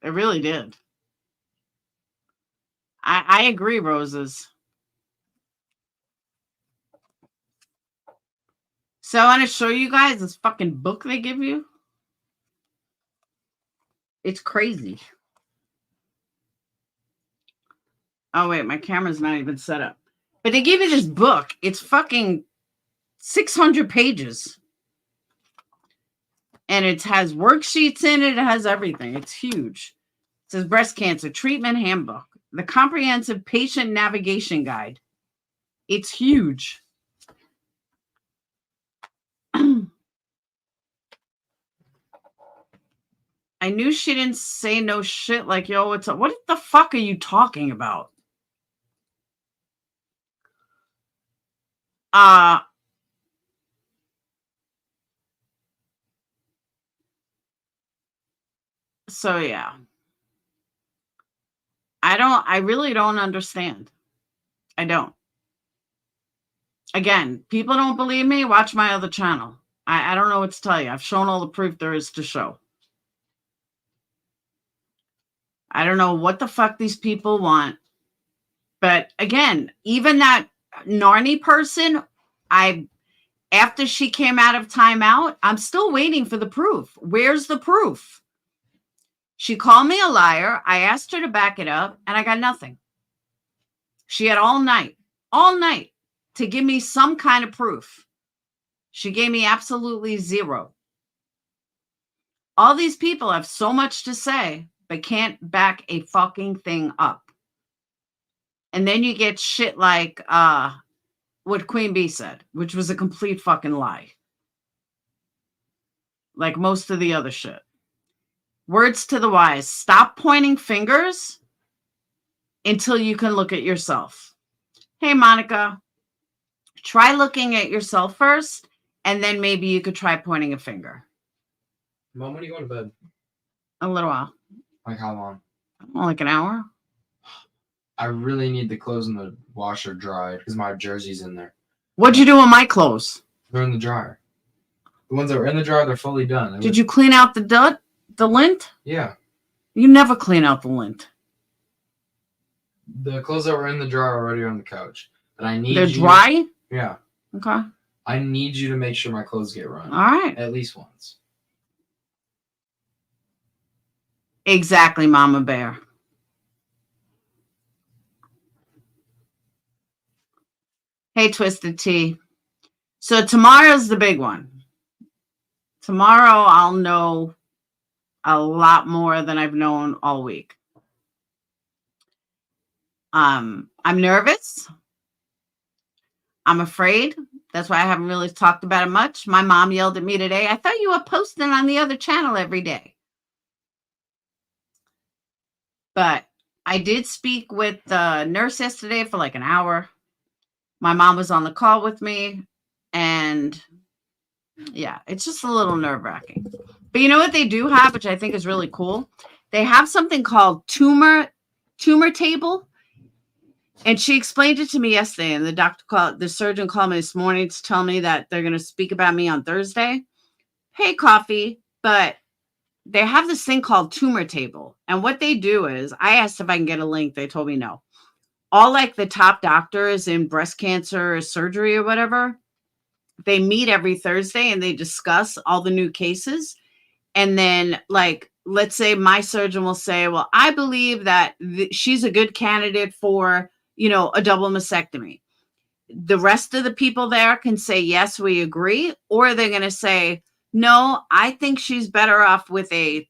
It really did. I agree, Roses. So I want to show you guys this fucking book they give you. It's crazy. Oh, wait, my camera's not even set up. But they give you this book. It's fucking 600 pages. And it has worksheets in it. It has everything. It's huge. It says Breast Cancer Treatment Handbook. The Comprehensive Patient Navigation Guide. It's huge. I knew she didn't say no shit like, yo, what's up? What the fuck are you talking about? So yeah. I really don't understand. I don't. Again, people don't believe me, watch my other channel. I don't know what to tell you. I've shown all the proof there is to show. I don't know what the fuck these people want. But again, even that Narnie person, after she came out of timeout, I'm still waiting for the proof. Where's the proof? She called me a liar. I asked her to back it up, and I got nothing. She had all night to give me some kind of proof. She gave me absolutely zero. All these people have so much to say, but can't back a fucking thing up. And then you get shit like what Queen Bee said, which was a complete fucking lie. Like most of the other shit. Words to the wise. Stop pointing fingers until you can look at yourself. Hey, Monica. Try looking at yourself first, and then maybe you could try pointing a finger. Mom, when are you going to bed? A little while. Like how long? Like an hour. I really need the clothes in the washer dried because my jersey's in there. What'd you do with my clothes? They're in the dryer. The ones that were in the dryer, they're fully done. Did you clean out the lint? Yeah. You never clean out the lint. The clothes that were in the dryer already are on the couch. but I need They're you. dry? Yeah. Okay. I need you to make sure my clothes get run. All right. At least once. Exactly, Mama Bear. Hey, Twisted Tea. So tomorrow's the big one. Tomorrow I'll know a lot more than I've known all week. I'm nervous. I'm afraid. That's why I haven't really talked about it much. My mom yelled at me today. I thought you were posting on the other channel every day. But I did speak with the nurse yesterday for like an hour. My mom was on the call with me. And yeah, it's just a little nerve-wracking. But you know what they do have, which I think is really cool? They have something called tumor table. And she explained it to me yesterday. And the surgeon called me this morning to tell me that they're going to speak about me on Thursday. Hey, Coffee. But they have this thing called tumor table. And what they do is, I asked if I can get a link. They told me no. All like the top doctors in breast cancer surgery or whatever, they meet every Thursday and they discuss all the new cases. And then, like, let's say my surgeon will say, well, I believe that she's a good candidate for, a double mastectomy. The rest of the people there can say, yes, we agree. Or they're going to say, no, I think she's better off with a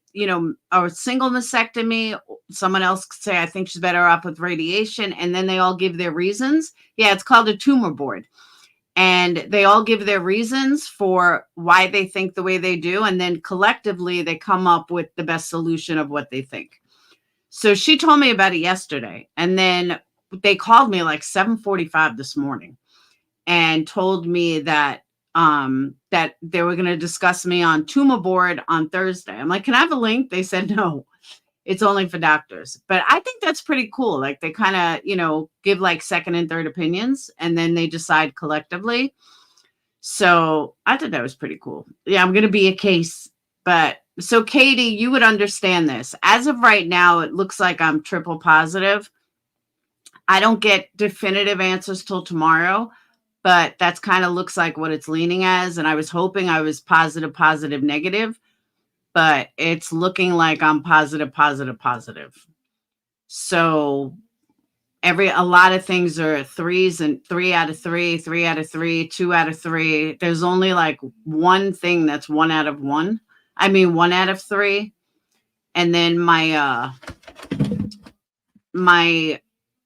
single mastectomy. Someone else could say, I think she's better off with radiation. And then they all give their reasons. Yeah, it's called a tumor board. And they all give their reasons for why they think the way they do. And then collectively, they come up with the best solution of what they think. So she told me about it yesterday. And then they called me like 7:45 this morning and told me that that they were going to discuss me on tumor board on Thursday. I'm like, can I have a link? They said no. It's only for doctors. But I think that's pretty cool. Like they kind of, give like second and third opinions and then they decide collectively. So I thought that was pretty cool. Yeah, I'm going to be a case. But so Katie, you would understand this. As of right now, it looks like I'm triple positive. I don't get definitive answers till tomorrow, but that's kind of looks like what it's leaning as. And I was hoping I was positive, negative. But it's looking like I'm positive. So a lot of things are threes and 3 out of 3, 3 out of 3, 2 out of 3. There's only like one thing that's 1 out of 1. I mean, 1 out of 3. And then my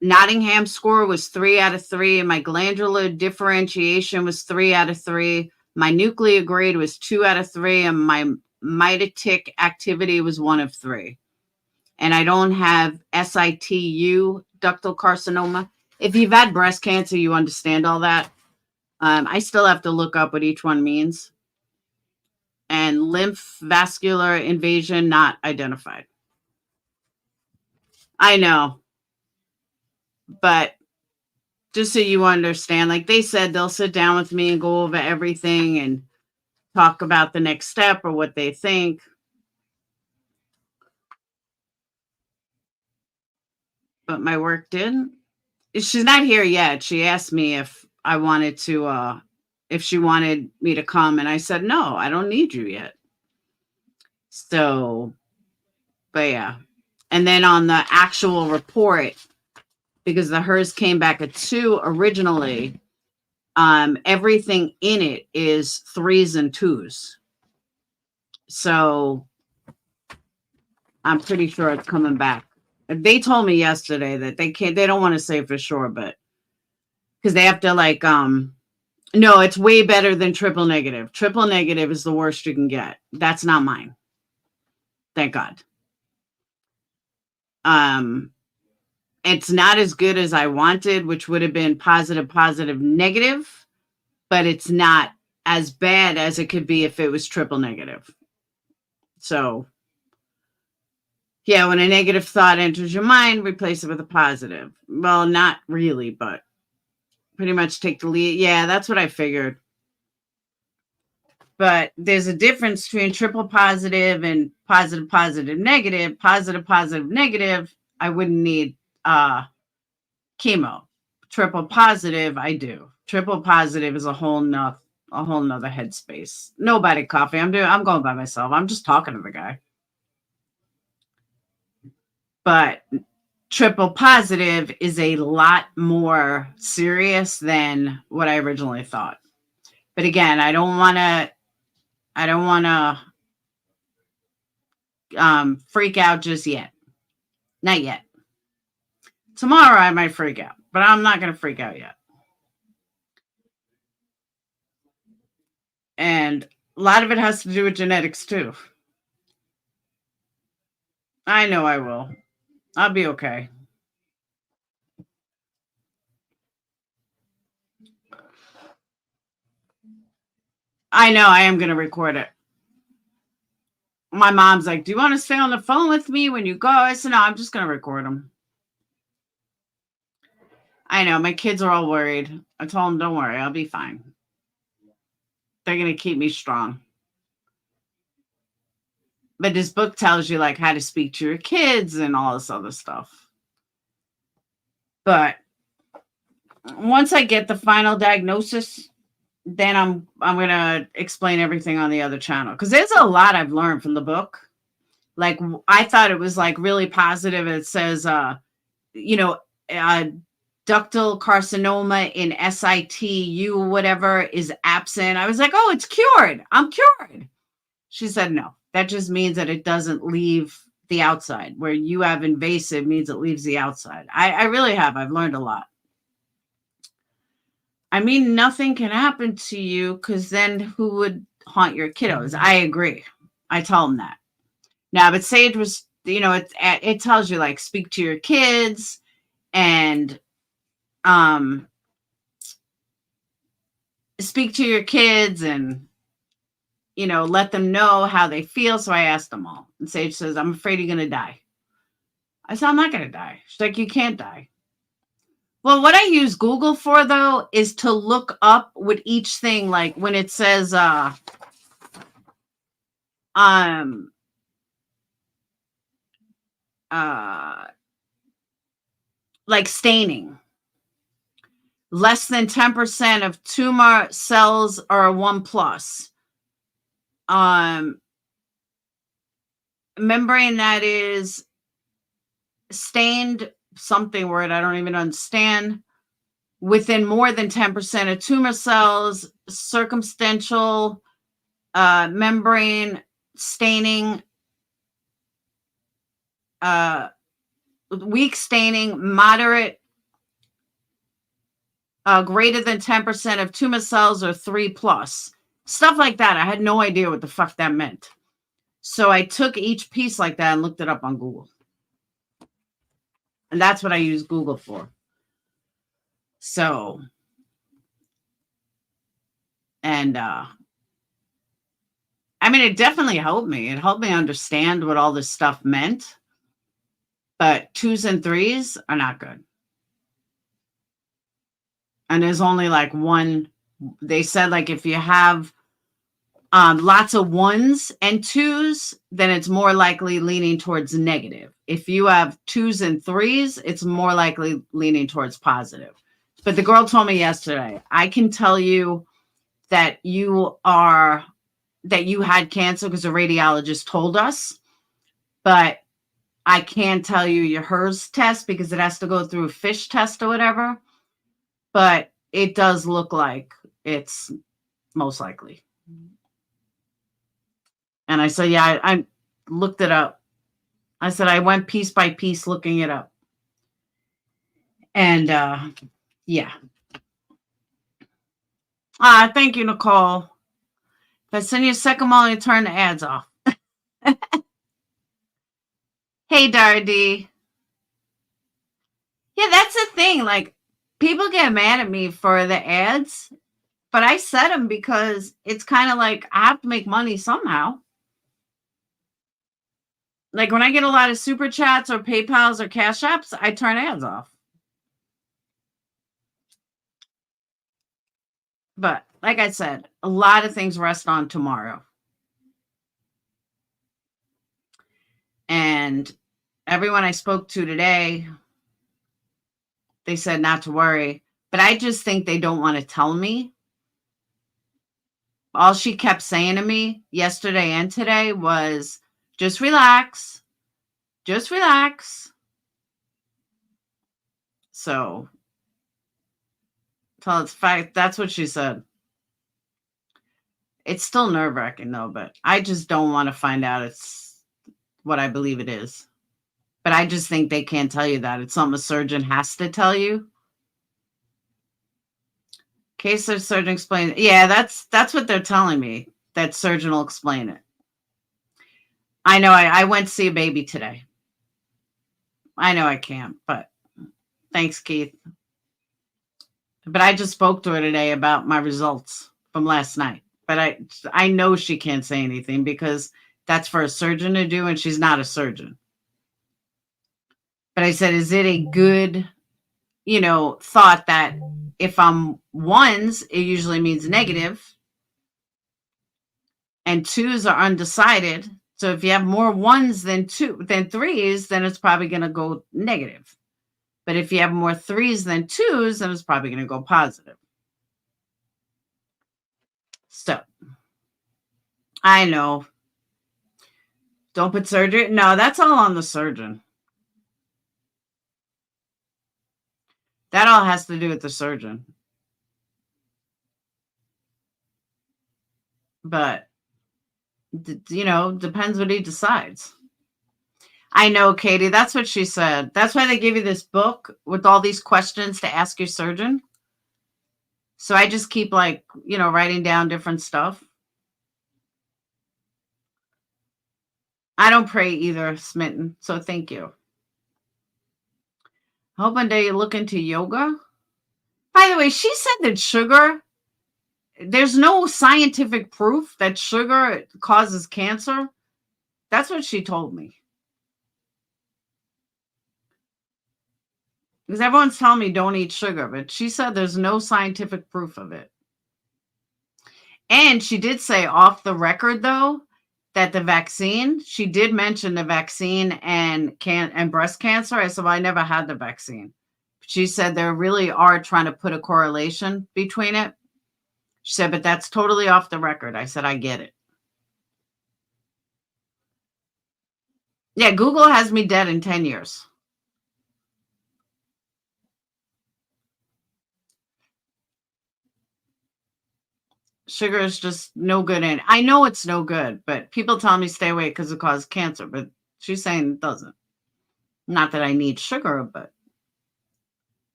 Nottingham score was 3 out of 3. My glandular differentiation was 3 out of 3. My nuclear grade was 2 out of 3. And my mitotic activity was 1 of 3. And I don't have SITU ductal carcinoma. If you've had breast cancer, you understand all that. I still have to look up what each one means. And lymph vascular invasion not identified. I know. But just so you understand, like they said, they'll sit down with me and go over everything and talk about the next step or what they think. But my work didn't. She's not here yet. She asked me if I wanted to, if she wanted me to come. And I said, no, I don't need you yet. So, but yeah. And then on the actual report, because the hers came back at 2 originally, everything in it is 3s and 2s. So I'm pretty sure it's coming back. They told me yesterday that they don't want to say for sure, but because they have to like, no, it's way better than triple negative. Triple negative is the worst you can get. That's not mine. Thank God. It's not as good as I wanted, which would have been positive, negative, but it's not as bad as it could be if it was triple negative. So yeah, when a negative thought enters your mind, replace it with a positive. Well, not really, but pretty much take the lead. Yeah, that's what I figured. But there's a difference between triple positive and positive, negative. Positive, negative. I wouldn't need chemo. triple positive, I do. Triple positive is a whole nother headspace. Nobody coffee. I'm going by myself. I'm just talking to the guy. But triple positive is a lot more serious than what I originally thought. But again, I don't want to freak out just yet. Not yet. Tomorrow I might freak out, but I'm not going to freak out yet. And a lot of it has to do with genetics too. I know I will. I'll be okay. I know I am going to record it. My mom's like, do you want to stay on the phone with me when you go? I said, no, I'm just going to record them. I know my kids are all worried. I told them, don't worry, I'll be fine. They're going to keep me strong. But this book tells you like how to speak to your kids and all this other stuff. But once I get the final diagnosis, then I'm going to explain everything on the other channel. Because there's a lot I've learned from the book. Like, I thought it was like really positive. It says, ductal carcinoma in situ, whatever, is absent. I was like, oh, it's cured. I'm cured. She said, no, that just means that it doesn't leave the outside. Where you have invasive means it leaves the outside. I really have. I've learned a lot. I mean, nothing can happen to you because then who would haunt your kiddos? I agree. I tell them that. Now, but Sage was, it tells you like speak to your kids and speak to your kids and, let them know how they feel. So I asked them all. And Sage says, I'm afraid you're going to die. I said, I'm not going to die. She's like, you can't die. Well, what I use Google for, though, is to look up with each thing, like when it says, like staining. Less than 10% of tumor cells are 1+. Membrane that is stained, something word I don't even understand, within more than 10% of tumor cells, circumstantial membrane staining, weak staining, moderate, greater than 10% of tumor cells or 3+. Stuff like that. I had no idea what the fuck that meant. So I took each piece like that and looked it up on Google. And that's what I use Google for. So, and it definitely helped me. It helped me understand what all this stuff meant. But 2s and 3s are not good. And there's only like one. They said like if you have lots of 1s and 2s, then it's more likely leaning towards negative. If you have 2s and 3s, it's more likely leaning towards positive. But the girl told me yesterday, I can tell you that you had cancer because the radiologist told us, but I can't tell you your HERS test because it has to go through a FISH test or whatever. But it does look like it's most likely. And I said, yeah, I looked it up. I said, I went piece by piece looking it up. And yeah. Thank you, Nicole. If I send you a second, I'll turn the ads off. Hey, Dardy. Yeah, that's the thing. Like, people get mad at me for the ads, but I set them because it's kind of like I have to make money somehow. Like when I get a lot of super chats or PayPals or Cash Apps, I turn ads off. But like I said, a lot of things rest on tomorrow. And everyone I spoke to today, they said not to worry. But I just think they don't want to tell me. All she kept saying to me yesterday and today was, just relax. Just relax. So it's fact. That's what she said. It's still nerve-wracking though, but I just don't want to find out it's what I believe it is. But I just think they can't tell you that. It's something a surgeon has to tell you. Case of surgeon explain. Yeah, that's what they're telling me. That surgeon will explain it. I know I went to see a baby today. I know I can't, but thanks, Keith. But I just spoke to her today about my results from last night. But I know she can't say anything because that's for a surgeon to do, and she's not a surgeon. But I said, is it a good, thought that if I'm ones, it usually means negative, and twos are undecided. So if you have more ones than threes, then it's probably going to go negative. But if you have more threes than twos, then it's probably going to go positive. So I know. Don't put surgery. No, that's all on the surgeon. That all has to do with the surgeon. But, depends what he decides. I know, Katie. That's what she said. That's why they give you this book with all these questions to ask your surgeon. So I just keep writing down different stuff. I don't pray either, Smitten. So thank you. I hope one day you look into yoga. By the way, she said that sugar, there's no scientific proof that sugar causes cancer. That's what she told me. Because everyone's telling me don't eat sugar, but she said there's no scientific proof of it. And she did say off the record, though, that the vaccine, she did mention the vaccine and breast cancer. I said, well, I never had the vaccine. She said there really are trying to put a correlation between it. She said, but that's totally off the record. I said, I get it. Yeah, Google has me dead in 10 years. Sugar is just no good in it. I know it's no good, but people tell me stay away because it causes cancer, but she's saying it doesn't. Not that I need sugar, but.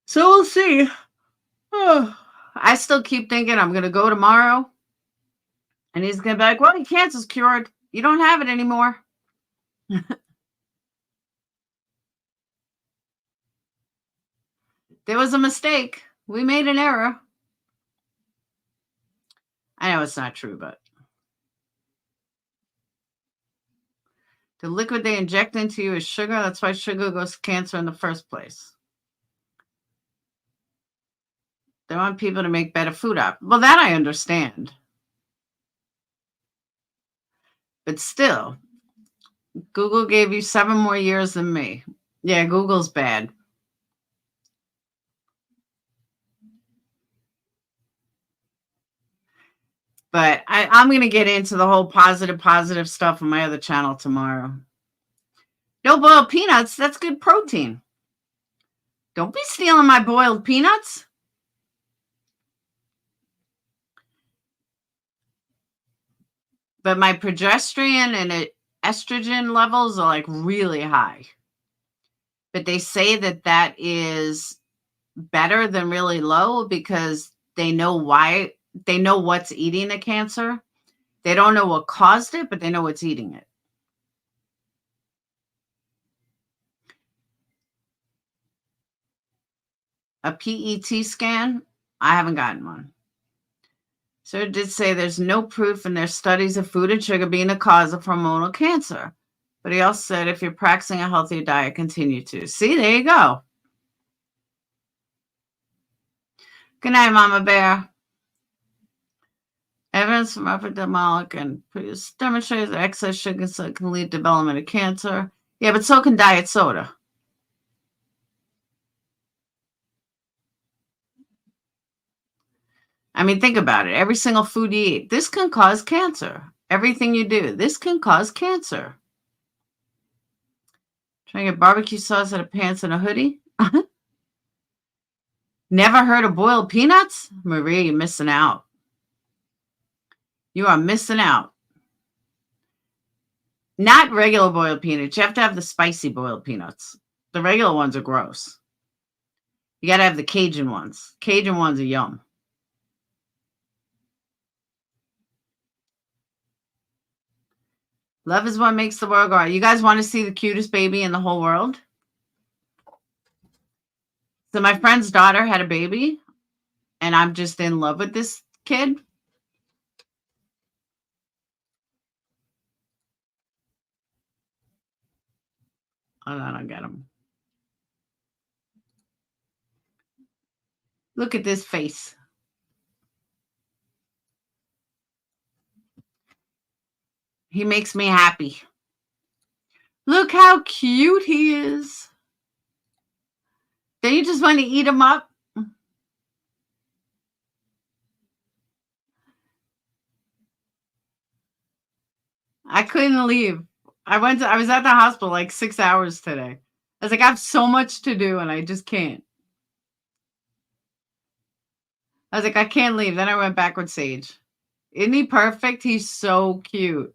So we'll see. Oh, I still keep thinking I'm going to go tomorrow. And he's going to be like, well, your cancer's cured. You don't have it anymore. There was a mistake. We made an error. I know it's not true, but. The liquid they inject into you is sugar. That's why sugar goes to cancer in the first place. They want people to make better food up. Well, that I understand. But still, Google gave you 7 more years than me. Yeah, Google's bad. But I'm going to get into the whole positive stuff on my other channel tomorrow. No boiled peanuts. That's good protein. Don't be stealing my boiled peanuts. But my progesterone and estrogen levels are like really high. But they say that is better than really low because they know why. They know what's eating the cancer. They don't know what caused it, but they know what's eating it. A PET scan? I haven't gotten one. So it did say there's no proof in their studies of food and sugar being a cause of hormonal cancer. But he also said if you're practicing a healthier diet, continue to. See, there you go. Good night, Mama Bear. Evidence from epidemiologic and demonstrates that excess sugar can lead to development of cancer. Yeah, but so can diet soda. I mean, think about it. Every single food you eat, this can cause cancer. Everything you do, this can cause cancer. Trying to get barbecue sauce out of pants and a hoodie? Never heard of boiled peanuts? Maria, you're missing out. You are missing out. Not regular boiled peanuts. You have to have the spicy boiled peanuts. The regular ones are gross. You got to have the Cajun ones. Cajun ones are yum. Love is what makes the world go round. You guys want to see the cutest baby in the whole world? So my friend's daughter had a baby, and I'm just in love with this kid. Oh, I don't get him. Look at this face. He makes me happy. Look how cute he is. Don't you just want to eat him up? I couldn't leave. I was at the hospital like 6 hours today. I was like, I have so much to do and I just can't. I was like, I can't leave. Then I went back with Sage. Isn't he perfect? He's so cute.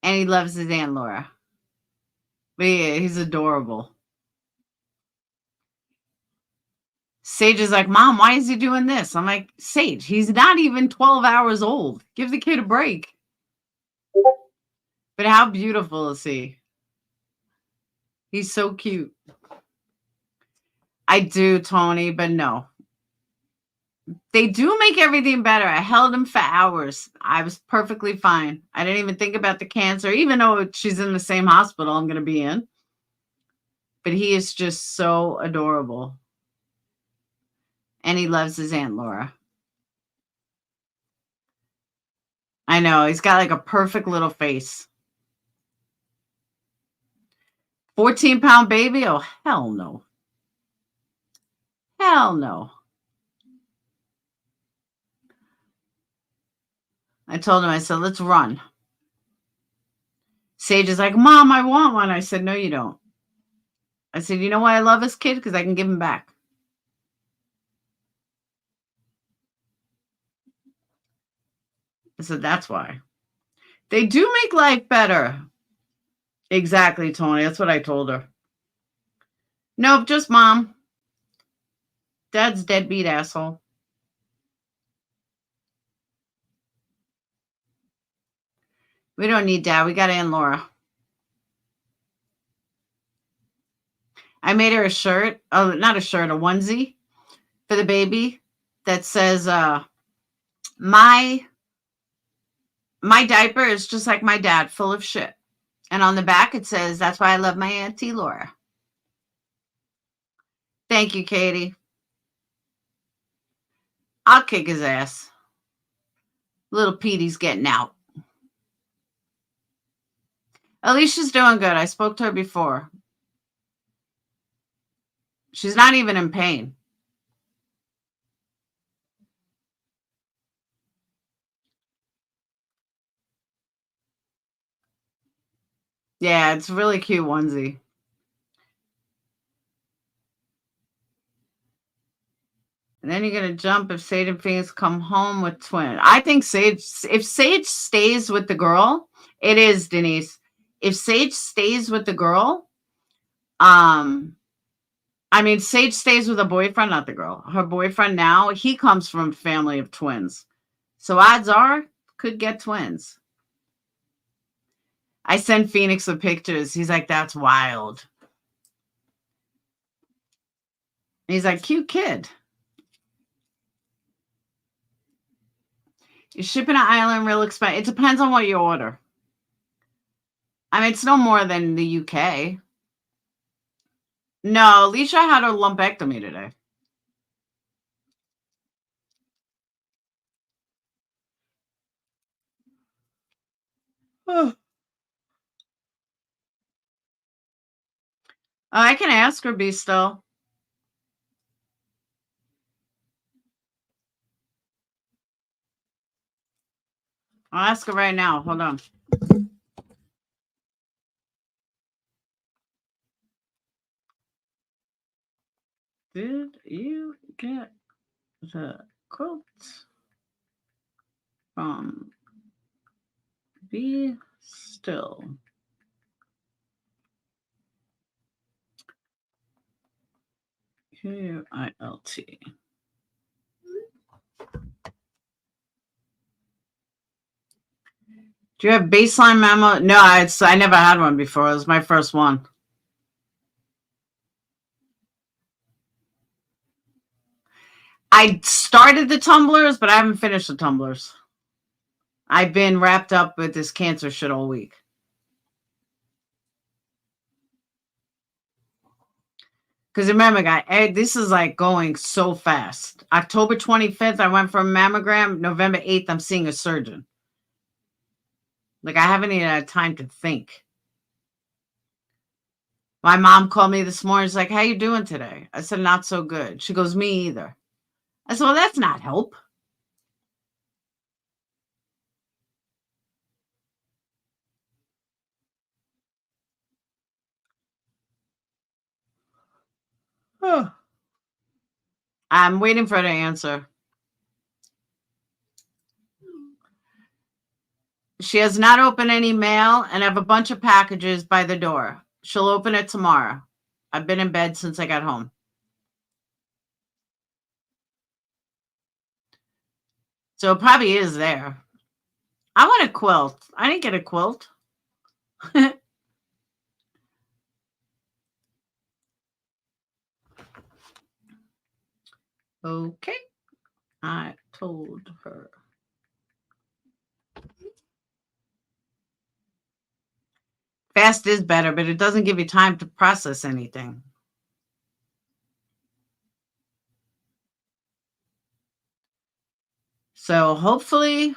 And he loves his Aunt Laura. But yeah, he's adorable. Sage is like, Mom, why is he doing this? I'm like, Sage, he's not even 12 hours old. Give the kid a break. But how beautiful is he? He's so cute. I do, Tony, but no. They do make everything better. I held him for hours. I was perfectly fine. I didn't even think about the cancer, even though she's in the same hospital I'm going to be in. But he is just so adorable. And he loves his Aunt Laura. I know. He's got like a perfect little face. 14-pound baby? Oh, hell no. Hell no. I told him, I said, let's run. Sage is like, Mom, I want one. I said, no, you don't. I said, you know why I love this kid? Because I can give him back. I said, that's why. They do make life better. Exactly, Tony. That's what I told her. Nope, just Mom. Dad's deadbeat asshole. We don't need Dad. We got Aunt Laura. I made her a shirt. Oh, not a shirt, a onesie for the baby that says, my diaper is just like my dad, full of shit. And on the back it says, that's why I love my Auntie Laura. Thank you, Katie. I'll kick his ass. Little Petey's getting out. Alicia's doing good. I spoke to her before. She's not even in pain. Yeah, it's a really cute onesie. And then you're going to jump if Sage and Phoenix come home with twins. I think if Sage stays with the girl, it is, Denise. If Sage stays with the girl, I mean, Sage stays with a boyfriend, not the girl. Her boyfriend now, he comes from a family of twins. So odds are, could get twins. I sent Phoenix the pictures. He's like, that's wild. He's like, cute kid. Is shipping to Ireland real expensive? It depends on what you order. I mean, it's no more than the UK. No, Alicia had her lumpectomy today. Oh. I can ask her, B still. I'll ask her right now. Hold on. Did you get the quotes from Be Still? Q-I-L-T. Do you have baseline memo? No, I never had one before. It was my first one. I started the tumblers, but I haven't finished the tumblers. I've been wrapped up with this cancer shit all week. Because remember, guys, this is like going so fast. October 25th, I went for a mammogram. November 8th, I'm seeing a surgeon. Like, I haven't even had time to think. My mom called me this morning. She's like, how you doing today? I said, not so good. She goes, me either. I said, well, that's not help. Oh. I'm waiting for her to answer. She has not opened any mail and have a bunch of packages by the door. She'll open it tomorrow. I've been in bed since I got home. So it probably is there. I want a quilt. I didn't get a quilt. Okay. I told her. Fast is better, but it doesn't give you time to process anything. So hopefully,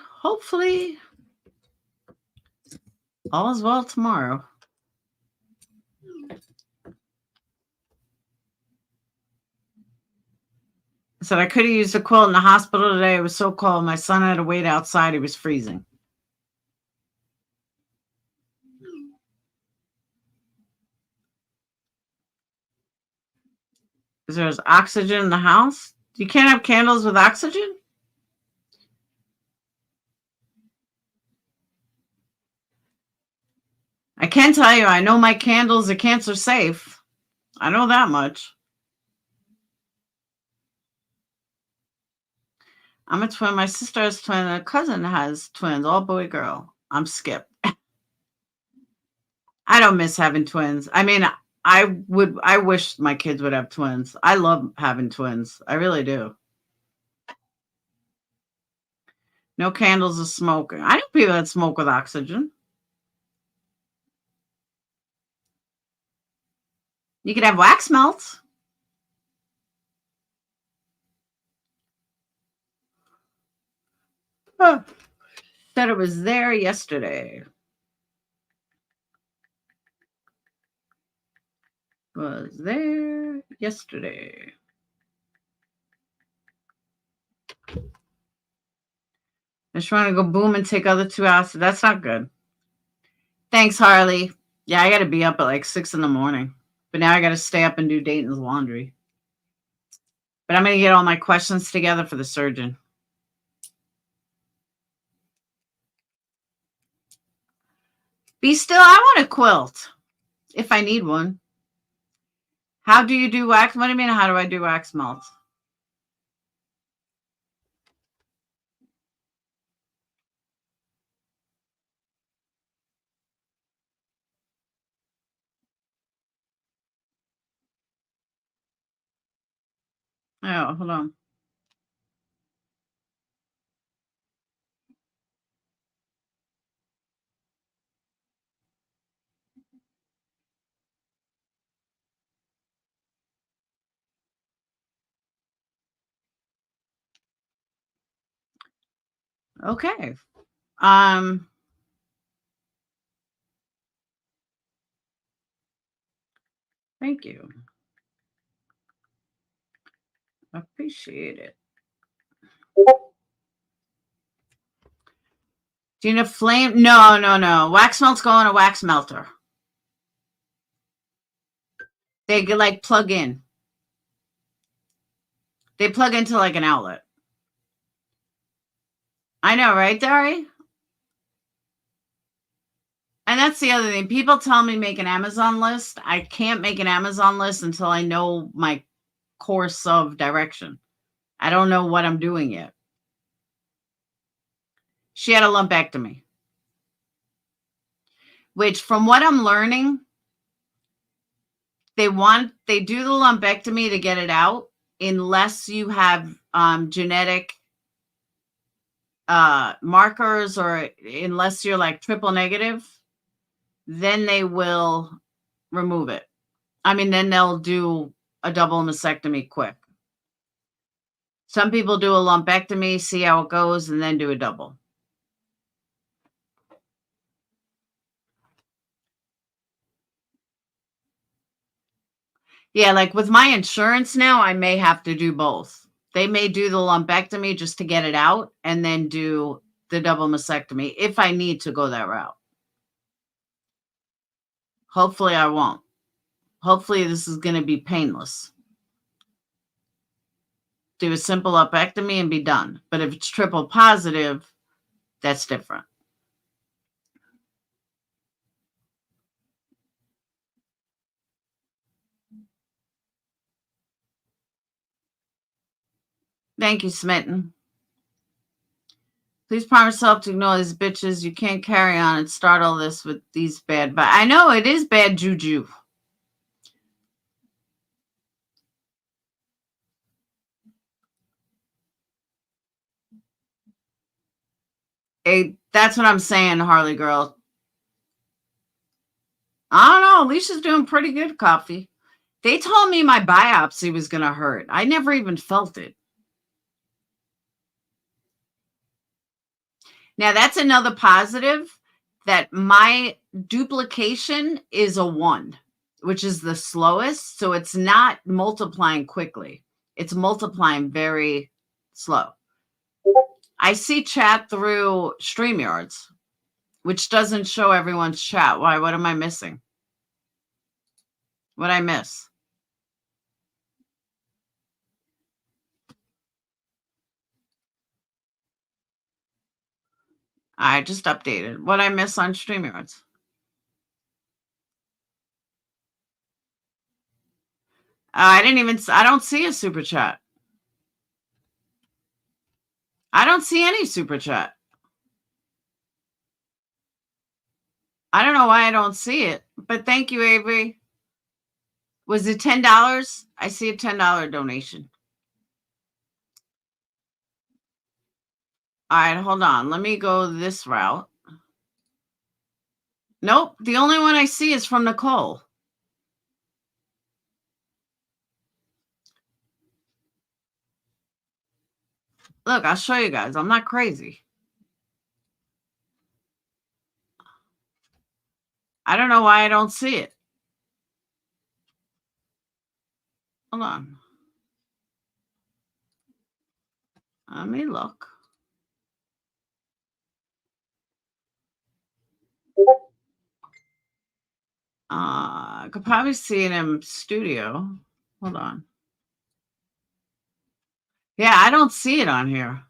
all is well tomorrow. I said I could have used a quilt in the hospital today. It was so cold. My son had to wait outside. He was freezing. Because there's oxygen in the house. You can't have candles with oxygen? I can tell you, I know my candles are cancer safe. I know that much. I'm a twin. My sister has twins. A cousin has twins. All boy, girl. I'm Skip. I don't miss having twins. I mean, I wish my kids would have twins. I love having twins. I really do. No candles or smoking. I know people that smoke with oxygen. You could have wax melts. Oh, said it was there yesterday. Was there yesterday. I just want to go boom and take other 2 hours. That's not good. Thanks, Harley. Yeah, I got to be up at like 6 in the morning. But now I got to stay up and do Dayton's laundry. But I'm going to get all my questions together for the surgeon. Be still. I want a quilt if I need one. How do you do wax? What do you mean, how do I do wax melts? Oh, hold on. Okay. Thank you. Appreciate it. Do you know flame? No. Wax melts go in a wax melter. They like plug in. They plug into like an outlet. I know, right, Dari? And that's the other thing. People tell me make an Amazon list. I can't make an Amazon list until I know my course of direction. I don't know what I'm doing yet. She had a lumpectomy, which from what I'm learning, they do the lumpectomy to get it out unless you have genetic markers or unless you're like triple negative, then they will remove it. I mean, then they'll do a double mastectomy quick. Some people do a lumpectomy, see how it goes, and then do a double. Yeah, like with my insurance now, I may have to do both. They may do the lumpectomy just to get it out and then do the double mastectomy if I need to go that route. Hopefully I won't. Hopefully this is going to be painless. Do a simple lumpectomy and be done. But if it's triple positive, that's different. Thank you, Smitten. Please promise yourself to ignore these bitches. You can't carry on and start all this with these bad vibes. I know it is bad juju. That's what I'm saying, Harley girl. I don't know. Alicia's doing pretty good, Coffee. They told me my biopsy was going to hurt. I never even felt it. Now, that's another positive, that my duplication is a 1, which is the slowest. So it's not multiplying quickly. It's multiplying very slow. I see chat through StreamYards, which doesn't show everyone's chat. Why? What am I missing? What'd I miss? I just updated. What'd I miss on StreamYards? I don't see a super chat. I don't see any super chat. I don't know why I don't see it, but thank you, Avery. Was it $10? I see a $10 donation. All right, hold on. Let me go this route. Nope, the only one I see is from Nicole. Look, I'll show you guys. I'm not crazy. I don't know why I don't see it. Hold on. Let me look. I could probably see it in studio. Hold on. Yeah, I don't see it on here.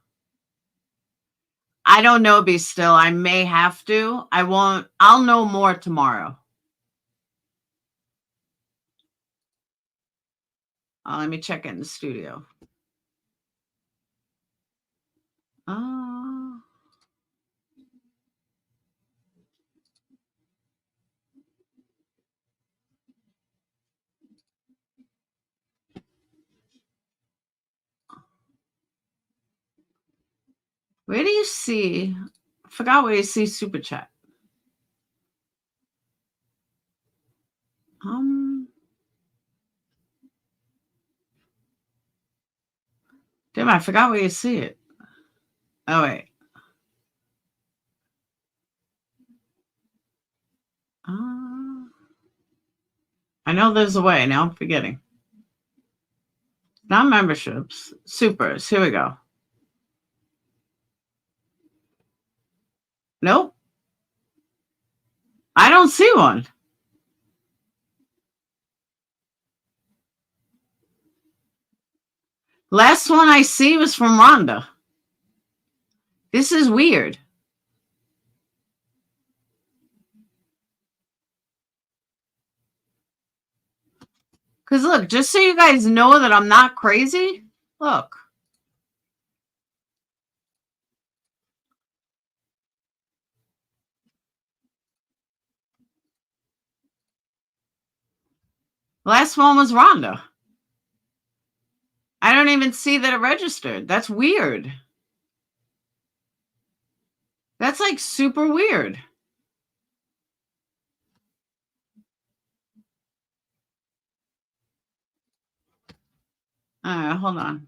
I don't know, Be Still. I may have to. I won't. I'll know more tomorrow. Let me check it in the studio. Where do you see? I forgot where you see super chat. Damn, I forgot where you see it. Oh wait. I know there's a way. Now I'm forgetting. Not memberships. Supers. Here we go. Nope. I don't see one. Last one I see was from Rhonda. This is weird. Because look, just so you guys know that I'm not crazy, look. Last one was Rhonda. I don't even see that it registered. That's weird. That's like super weird. All right, hold on.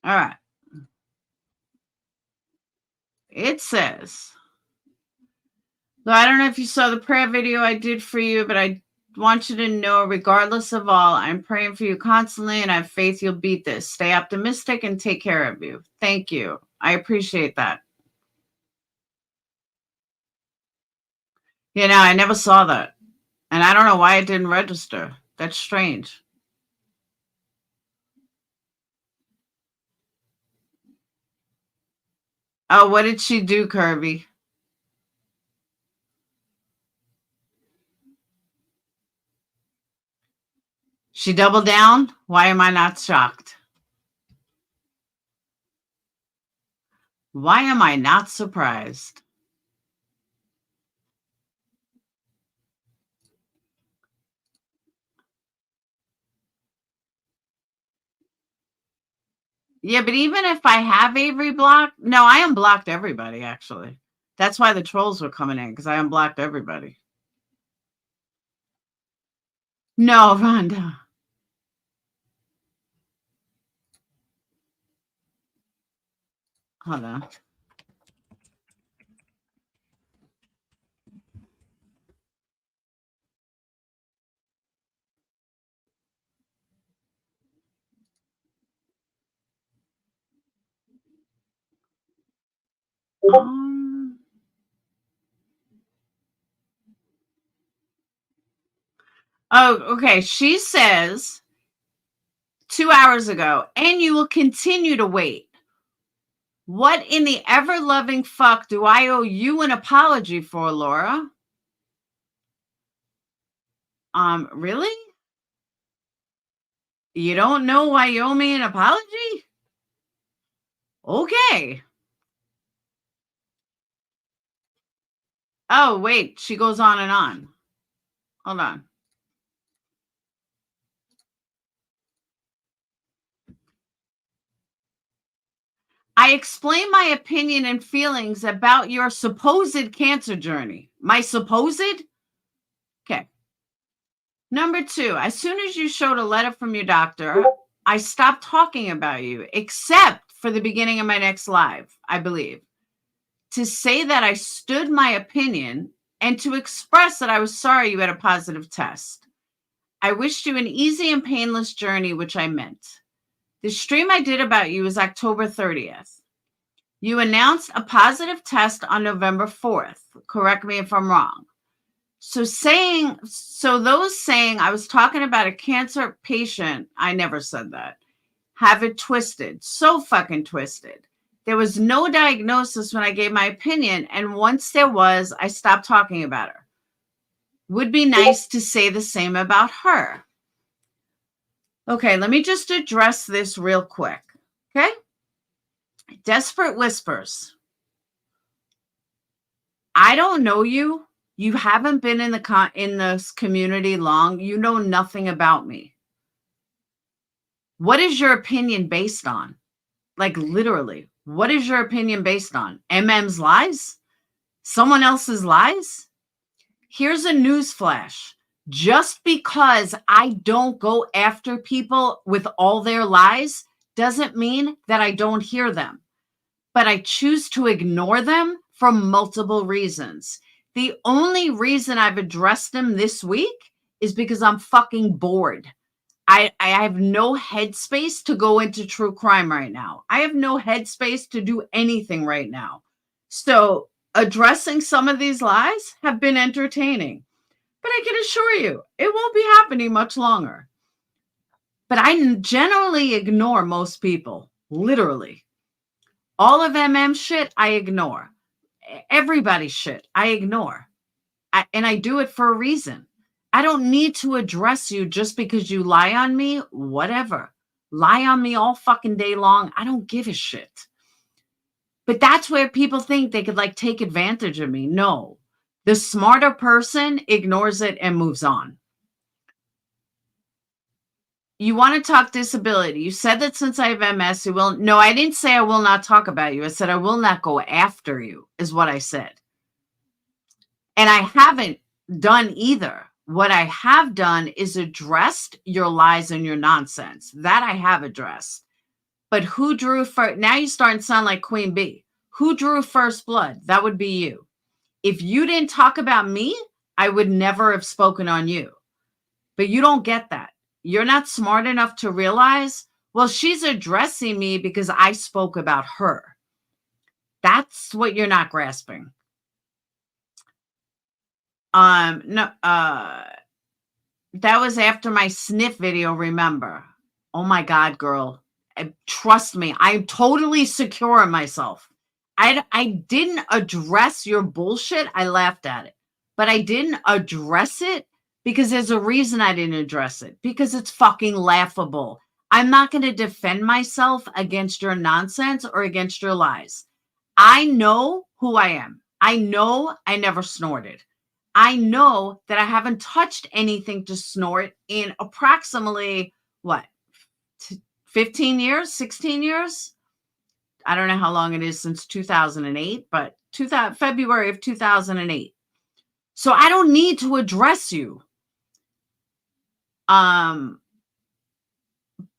All right. It says, so I don't know if you saw the prayer video I did for you, but I want you to know, regardless of all, I'm praying for you constantly, and I have faith you'll beat this. Stay optimistic and take care of you. Thank you. I appreciate that. You know, I never saw that. And I don't know why it didn't register. That's strange. Oh, what did she do, Kirby? She doubled down? Why am I not shocked? Why am I not surprised? Yeah, but even if I have Avery blocked, no, I unblocked everybody, actually. That's why the trolls were coming in, because I unblocked everybody. No, Rhonda. Hold on. Oh, okay. She says 2 hours ago, and you will continue to wait. What in the ever-loving fuck do I owe you an apology for, Laura? Really? You don't know why you owe me an apology? Okay. Oh, wait. She goes on and on. Hold on. I explain my opinion and feelings about your supposed cancer journey. My supposed? Okay. Number 2, as soon as you showed a letter from your doctor, I stopped talking about you, except for the beginning of my next live, I believe, to say that I stood my opinion and to express that I was sorry you had a positive test. I wished you an easy and painless journey, which I meant. The stream I did about you was October 30th. You announced a positive test on November 4th. Correct me if I'm wrong. So those saying I was talking about a cancer patient, I never said that, have it twisted, so fucking twisted. There was no diagnosis when I gave my opinion, and once there was, I stopped talking about her. Would be nice to say the same about her. Okay, let me just address this real quick, okay? Desperate Whispers. I don't know you. You haven't been in this community long. You know nothing about me. What is your opinion based on? Like literally, what is your opinion based on? MM's lies? Someone else's lies? Here's a news flash. Just because I don't go after people with all their lies doesn't mean that I don't hear them. But I choose to ignore them for multiple reasons. The only reason I've addressed them this week is because I'm fucking bored. I have no headspace to go into true crime right now. I have no headspace to do anything right now. So addressing some of these lies have been entertaining. But I can assure you, it won't be happening much longer. But I generally ignore most people, literally. All of shit, I ignore. Everybody's shit, I ignore. And I do it for a reason. I don't need to address you just because you lie on me, whatever. Lie on me all fucking day long. I don't give a shit. But that's where people think they could like take advantage of me. No, the smarter person ignores it and moves on. You want to talk disability. You said that since I have MS, you will. No, I didn't say I will not talk about you. I said I will not go after you, is what I said. And I haven't done either. What I have done is addressed your lies and your nonsense. That I have addressed. But who drew first? Now you're starting to sound like Queen Bee. Who drew first blood? That would be you. If you didn't talk about me, I would never have spoken on you. But you don't get that. You're not smart enough to realize, well, she's addressing me because I spoke about her. That's what you're not grasping. No, that was after my sniff video, remember? Oh my God, girl. Trust me, I'm totally secure in myself. I didn't address your bullshit. I laughed at it. But I didn't address it because there's a reason I didn't address it. Because it's fucking laughable. I'm not going to defend myself against your nonsense or against your lies. I know who I am. I know I never snorted. I know that I haven't touched anything to snort in approximately, what, 15 years, 16 years? I don't know how long it is since 2008, but February of 2008. So I don't need to address you. But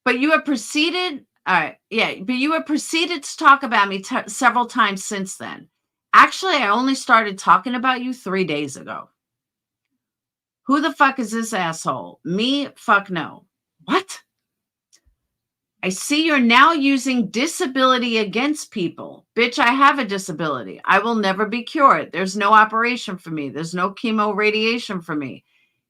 you have proceeded, all right, yeah, but you have proceeded to talk about me several times since then. Actually, I only started talking about you 3 days ago. Who the fuck is this asshole? Me? Fuck no. What? I see you're now using disability against people. Bitch, I have a disability. I will never be cured. There's no operation for me. There's no chemo radiation for me.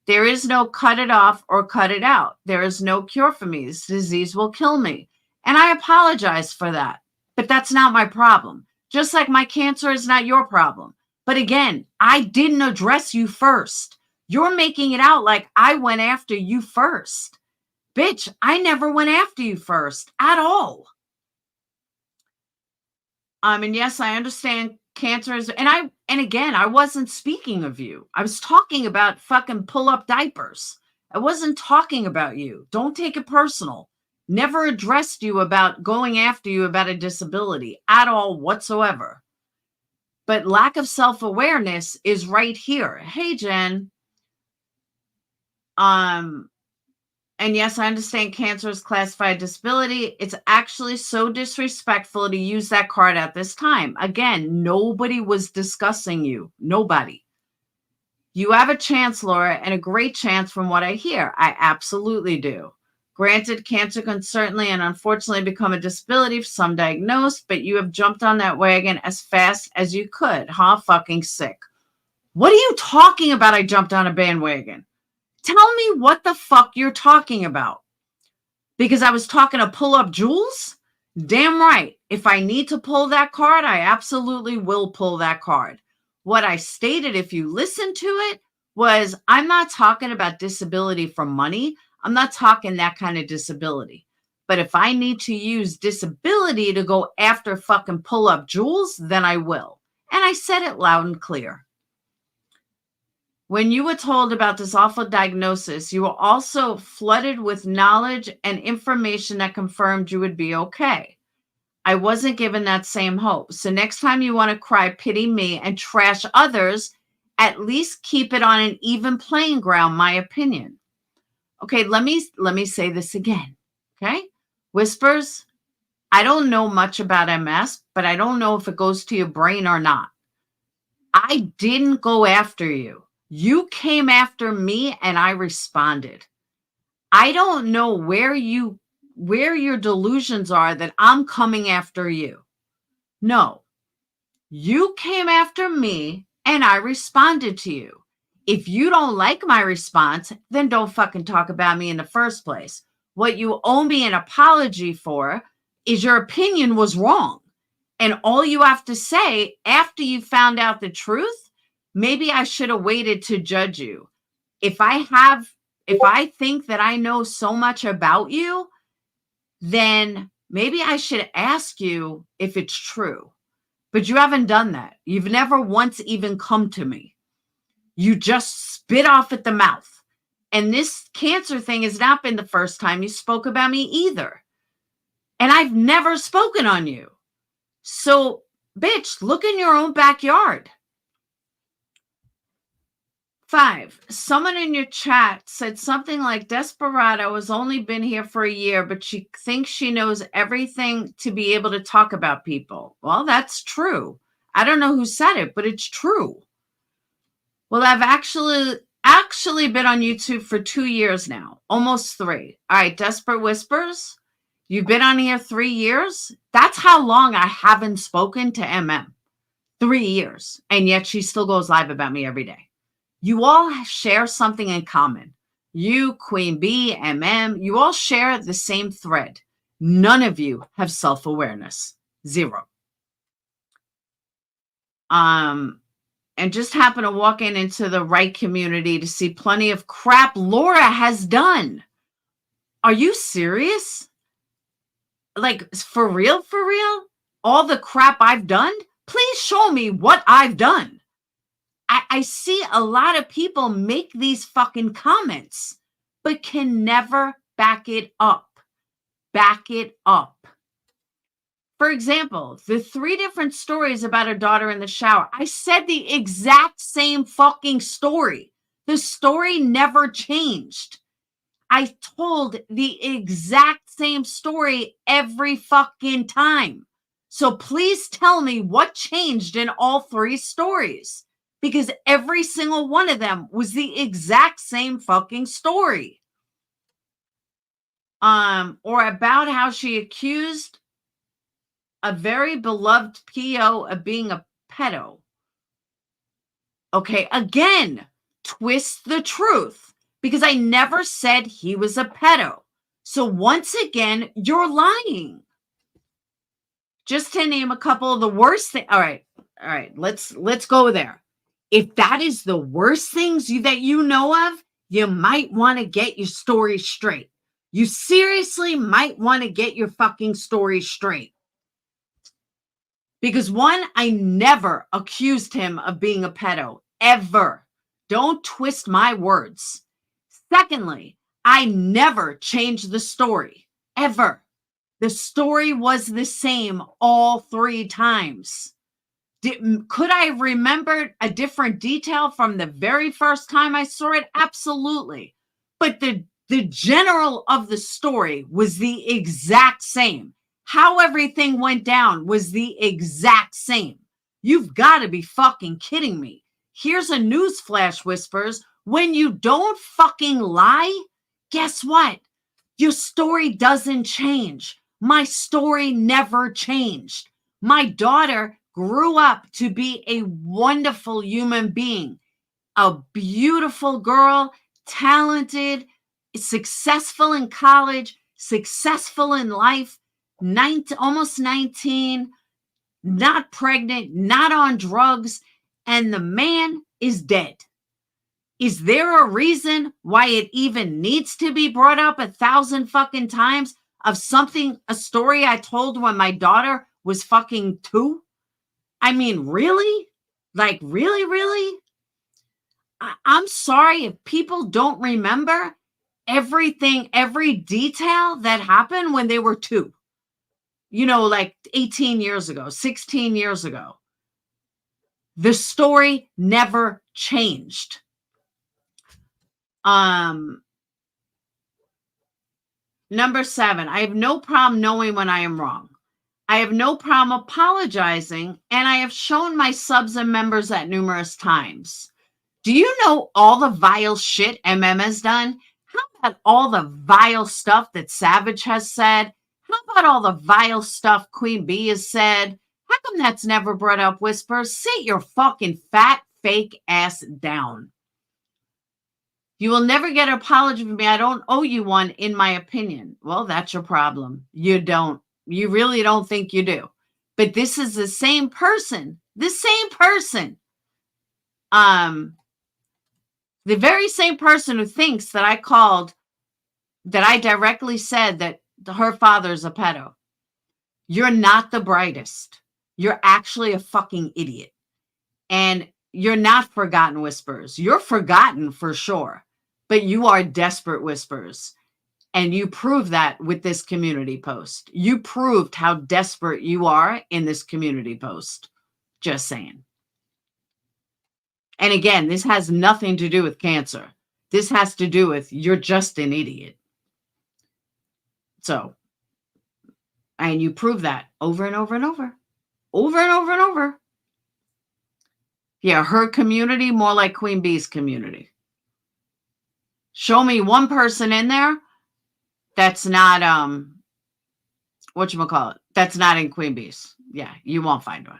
There is no cut it off or cut it out. There is no cure for me. This disease will kill me. And I apologize for that. But that's not my problem. Just like my cancer is not your problem. But again, I didn't address you first. You're making it out like I went after you first. Bitch, I never went after you first at all. And yes, I understand cancer is, and again, I wasn't speaking of you. I was talking about fucking pull-up diapers. I wasn't talking about you. Don't take it personal. Never addressed you about going after you about a disability at all whatsoever. But lack of self-awareness is right here. Hey, Jen. And yes, I understand cancer is classified disability. It's actually so disrespectful to use that card at this time. Again, nobody was discussing you. Nobody. You have a chance, Laura, and a great chance from what I hear. I absolutely do. Granted, cancer can certainly and unfortunately become a disability for some diagnosed, but you have jumped on that wagon as fast as you could. Huh? Fucking sick. What are you talking about? I jumped on a bandwagon. Tell me what the fuck you're talking about. Because I was talking to pull up Jules? Damn right. If I need to pull that card, I absolutely will pull that card. What I stated, if you listen to it, was I'm not talking about disability for money. I'm not talking that kind of disability. But if I need to use disability to go after fucking pull up Jules, then I will. And I said it loud and clear. When you were told about this awful diagnosis, you were also flooded with knowledge and information that confirmed you would be okay. I wasn't given that same hope. So next time you want to cry, pity me, and trash others, at least keep it on an even playing ground, my opinion. Okay, let me say this again, okay? Whispers, I don't know much about MS, but I don't know if it goes to your brain or not. I didn't go after you. You came after me and I responded. I don't know where your delusions are that I'm coming after you. No. You came after me and I responded to you. If you don't like my response, then don't fucking talk about me in the first place. What you owe me an apology for is your opinion was wrong. And all you have to say after you found out the truth, maybe I should have waited to judge you. If I think that I know so much about you, then maybe I should ask you if it's true. But you haven't done that. You've never once even come to me. You just spit off at the mouth. And this cancer thing has not been the first time you spoke about me either. And I've never spoken on you. So, bitch, look in your own backyard. 5, someone in your chat said something like Desperado has only been here for a year, but she thinks she knows everything to be able to talk about people. Well, that's true. I don't know who said it, but it's true. Well, I've actually been on YouTube for 2 years now, almost 3. All right, Desperate Whispers, you've been on here 3 years? That's how long I haven't spoken to MM. 3 years. And yet she still goes live about me every day. You all share something in common. You, Queen Bee, MM, you all share the same thread. None of you have self-awareness. 0. And just happen to walk into the right community to see plenty of crap Laura has done. Are you serious? Like, for real, for real? All the crap I've done? Please show me what I've done. I see a lot of people make these fucking comments, but can never back it up. Back it up. For example, the 3 different stories about her daughter in the shower. I said the exact same fucking story. The story never changed. I told the exact same story every fucking time. So please tell me what changed in all 3 stories. Because every single one of them was the exact same fucking story. Or about how she accused a very beloved PO of being a pedo. Okay, again, twist the truth. Because I never said he was a pedo. So once again, you're lying. Just to name a couple of the worst things. All right, let's go there. If that is the worst things that you know of, you might want to get your story straight. You seriously might want to get your fucking story straight. Because 1, I never accused him of being a pedo, ever. Don't twist my words. Secondly, I never changed the story, ever. The story was the same all 3 times. Could I have remembered a different detail from the very first time I saw it? Absolutely. But the general of the story was the exact same. How everything went down was the exact same. You've got to be fucking kidding me. Here's a news flash, Whispers. When you don't fucking lie, guess what? Your story doesn't change. My story never changed. My daughter grew up to be a wonderful human being, a beautiful girl, talented, successful in college, successful in life, almost 19, not pregnant, not on drugs, and the man is dead. Is there a reason why it even needs to be brought up 1,000 fucking times of a story I told when my daughter was fucking 2? I mean, really? Like, really? I'm sorry if people don't remember everything, every detail that happened when they were 2. You know, like 18 years ago, 16 years ago. The story never changed. Number 7, I have no problem knowing when I am wrong. I have no problem apologizing, and I have shown my subs and members that numerous times. Do you know all the vile shit has done? How about all the vile stuff that Savage has said? How about all the vile stuff Queen Bee has said? How come that's never brought up, Whisper? Sit your fucking fat, fake ass down. You will never get an apology from me. I don't owe you one, in my opinion. Well, that's your problem. You don't. You really don't think you do. But this is the same person. The same person. The very same person who thinks that I directly said that her father's a pedo. You're not the brightest. You're actually a fucking idiot. And you're not forgotten whispers. You're forgotten for sure. But you are desperate whispers. And you proved that with this community post. You proved how desperate you are in this community post. Just saying. And again, this has nothing to do with cancer. This has to do with you're just an idiot. So, and you prove that over and over and over. Over and over and over. Yeah, her community more like Queen Bee's community. Show me one person in there that's not whatchamacallit, that's not in Queen Bee's. Yeah, you won't find one.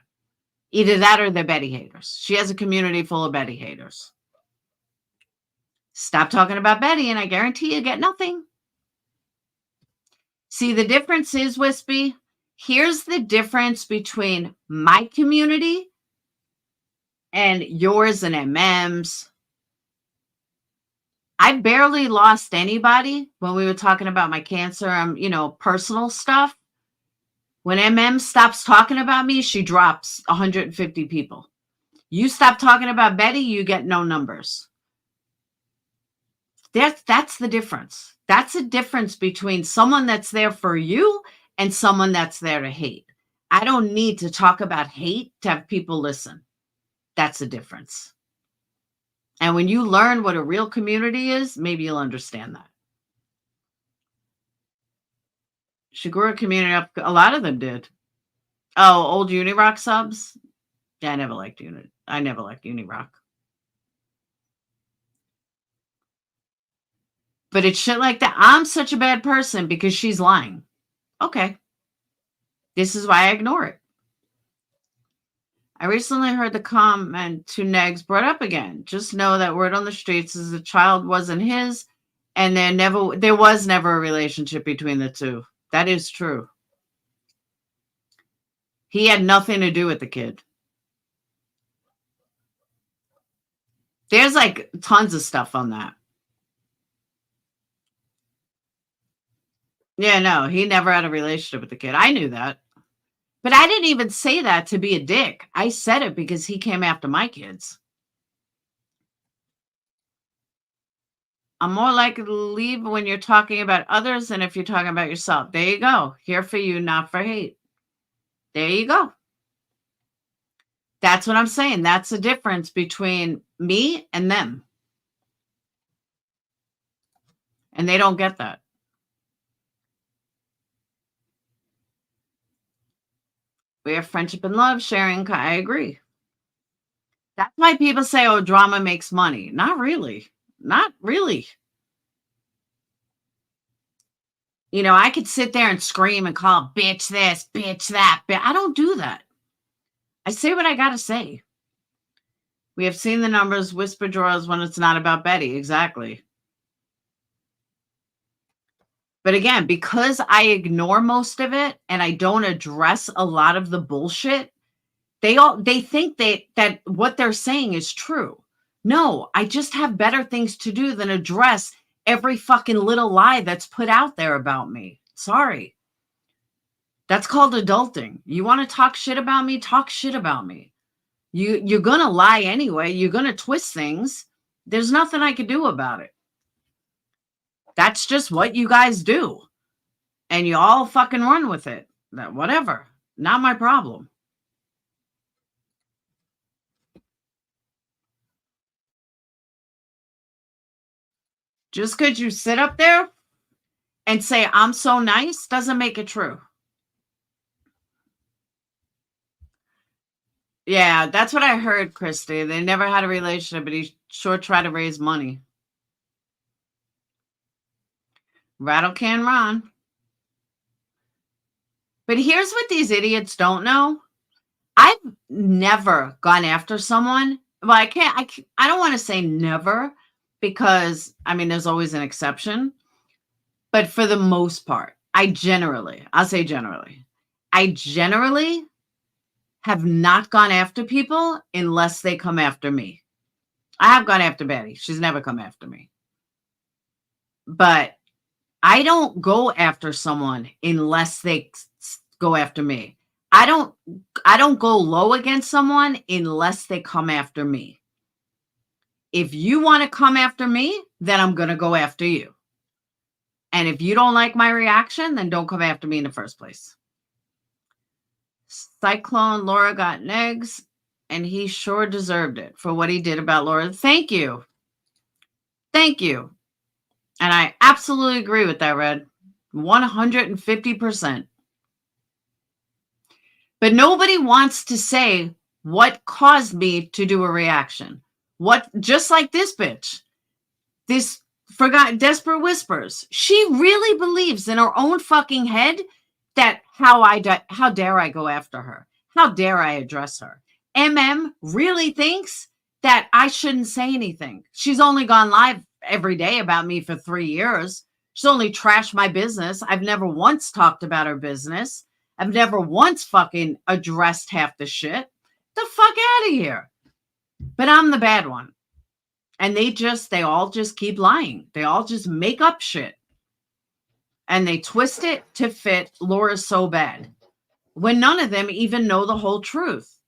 Either that or they're Betty haters. She has a community full of Betty haters. Stop talking about Betty and I guarantee you get nothing. See, the difference is, Wispy, here's the difference between my community and yours and MM's. I barely lost anybody when we were talking about my cancer, personal stuff. When MM stops talking about me, she drops 150 people. You stop talking about Betty, you get no numbers. That's the difference. That's the difference between someone that's there for you and someone that's there to hate. I don't need to talk about hate to have people listen. That's the difference. And when you learn what a real community is, maybe you'll understand that. She grew a community up. A lot of them did. Oh, old Unirock subs? Yeah, I never liked Unirock. But it's shit like that. I'm such a bad person because she's lying. Okay. This is why I ignore it. I recently heard the comment to Negs brought up again. Just know that word on the streets is the child wasn't his, and there was never a relationship between the two. That is true. He had nothing to do with the kid. There's like tons of stuff on that. Yeah, no, he never had a relationship with the kid. I knew that. But I didn't even say that to be a dick. I said it because he came after my kids. I'm more likely to leave when you're talking about others than if you're talking about yourself. There you go. Here for you, not for hate. There you go. That's what I'm saying. That's the difference between me and them. And they don't get that. We have friendship and love, sharing. I agree. That's why people say, oh, drama makes money. Not really. Not really. I could sit there and scream and call bitch this, bitch that. But I don't do that. I say what I got to say. We have seen the numbers, whisper drawers when it's not about Betty. Exactly. But again, because I ignore most of it and I don't address a lot of the bullshit, they think that what they're saying is true. No, I just have better things to do than address every fucking little lie that's put out there about me. Sorry. That's called adulting. You want to talk shit about me? Talk shit about me. You're going to lie anyway. You're going to twist things. There's nothing I could do about it. That's just what you guys do. And you all fucking run with it. Whatever. Not my problem. Just because you sit up there and say, I'm so nice, doesn't make it true. Yeah, that's what I heard, Christy. They never had a relationship, but he sure tried to raise money. Rattle can Ron. But here's what these idiots don't know. I've never gone after someone. Well, I don't want to say never because, I mean, there's always an exception. But for the most part, I'll say generally, I generally have not gone after people unless they come after me. I have gone after Betty. She's never come after me. But I don't go after someone unless they go after me. I don't go low against someone unless they come after me. If you want to come after me, then I'm going to go after you. And if you don't like my reaction, then don't come after me in the first place. Cyclone Laura got negs, and he sure deserved it for what he did about Laura. Thank you. Thank you. And I absolutely agree with that, Red. 150%. But nobody wants to say what caused me to do a reaction. What, just like this bitch, this forgot Desperate Whispers. She really believes in her own fucking head that how dare I go after her? How dare I address her? Really thinks that I shouldn't say anything. She's only gone live every day about me for 3 years. She's only trashed my business. I've never once talked about her business. I've never once fucking addressed half the shit. The fuck out of here. But I'm the bad one. And they all just keep lying. They all just make up shit. And they twist it to fit Laura so bad. When none of them even know the whole truth.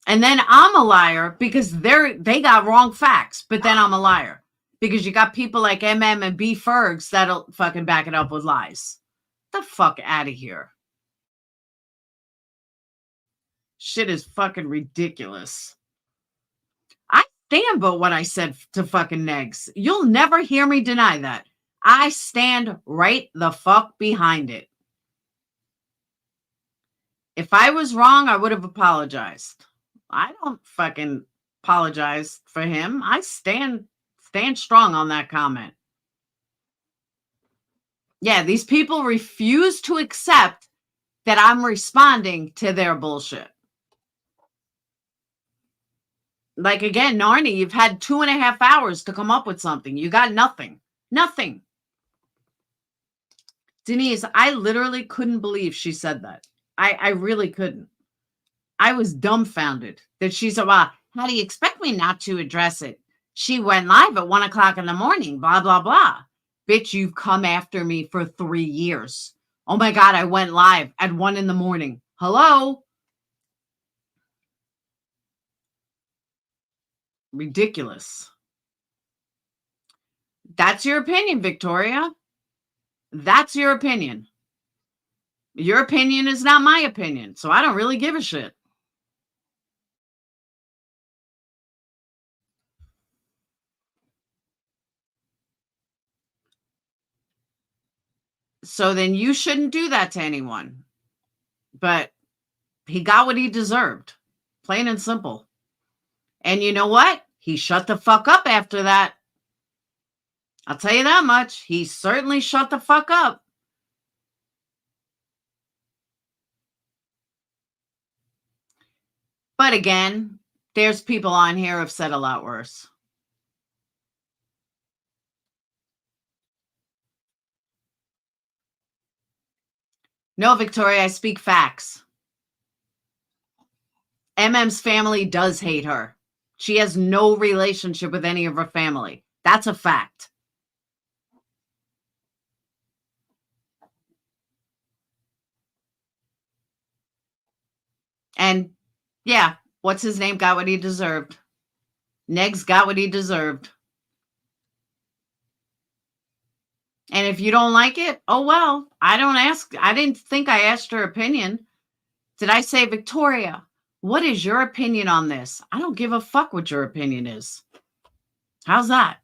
And then I'm a liar because they got wrong facts. But then I'm a liar. Because you got people like and B Fergs that'll fucking back it up with lies. The fuck out of here. Shit is fucking ridiculous. I stand by what I said to fucking negs. You'll never hear me deny that. I stand right the fuck behind it. If I was wrong, I would have apologized. I don't fucking apologize for him. I stand strong on that comment. Yeah, these people refuse to accept that I'm responding to their bullshit. Like, again, Narnie, you've had 2.5 hours to come up with something. You got nothing. Nothing. Denise, I literally couldn't believe she said that. I really couldn't. I was dumbfounded that she said, well, how do you expect me not to address it? She went live at 1 o'clock in the morning, blah, blah, blah. Bitch, you've come after me for 3 years. Oh my God, I went live at 1 in the morning. Hello? Ridiculous. That's your opinion, Victoria. That's your opinion. Your opinion is not my opinion, so I don't really give a shit. So then you shouldn't do that to anyone. But he got what he deserved. Plain and simple. And you know what? He shut the fuck up after that. I'll tell you that much. He certainly shut the fuck up. But again, there's people on here who have said a lot worse. No, Victoria, I speak facts. MM's family does hate her. She has no relationship with any of her family. That's a fact. And yeah, what's his name got what he deserved. Negs got what he deserved. And if you don't like it, oh well, I didn't think I asked her opinion. Did I say, Victoria, what is your opinion on this? I don't give a fuck what your opinion is. How's that?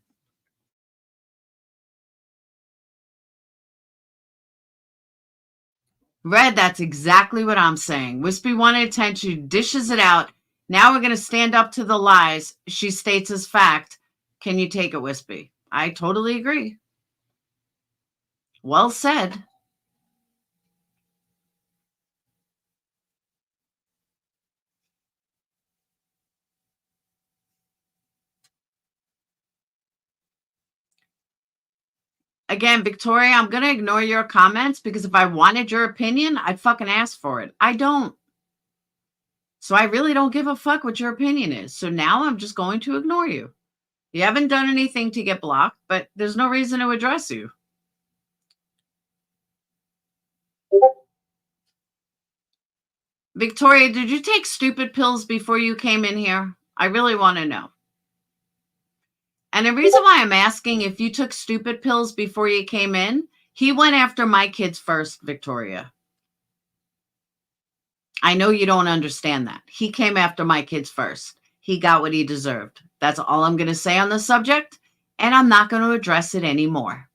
Red, that's exactly what I'm saying. Wispy wanted attention, dishes it out. Now we're going to stand up to the lies she states as fact. Can you take it, Wispy? I totally agree. Well said. Again, Victoria, I'm going to ignore your comments because if I wanted your opinion, I'd fucking ask for it. I don't. So I really don't give a fuck what your opinion is. So now I'm just going to ignore you. You haven't done anything to get blocked, but there's no reason to address you. Victoria, did you take stupid pills before you came in here? I really want to know. And the reason why I'm asking if you took stupid pills before you came in, he went after my kids first, Victoria. I know you don't understand that. He came after my kids first. He got what he deserved. That's all I'm going to say on the subject, and I'm not going to address it anymore.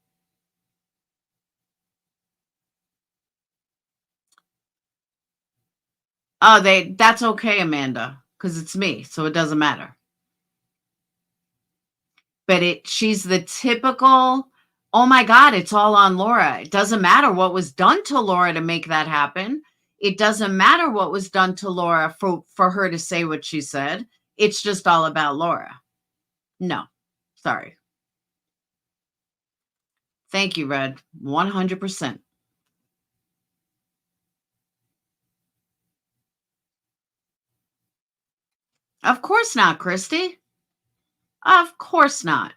Oh, that's okay, Amanda, because it's me, so it doesn't matter. But she's the typical, oh my God, it's all on Laura. It doesn't matter what was done to Laura to make that happen. It doesn't matter what was done to Laura for her to say what she said. It's just all about Laura. No, sorry. Thank you, Red. 100%. Of course not, Christy. Of course not.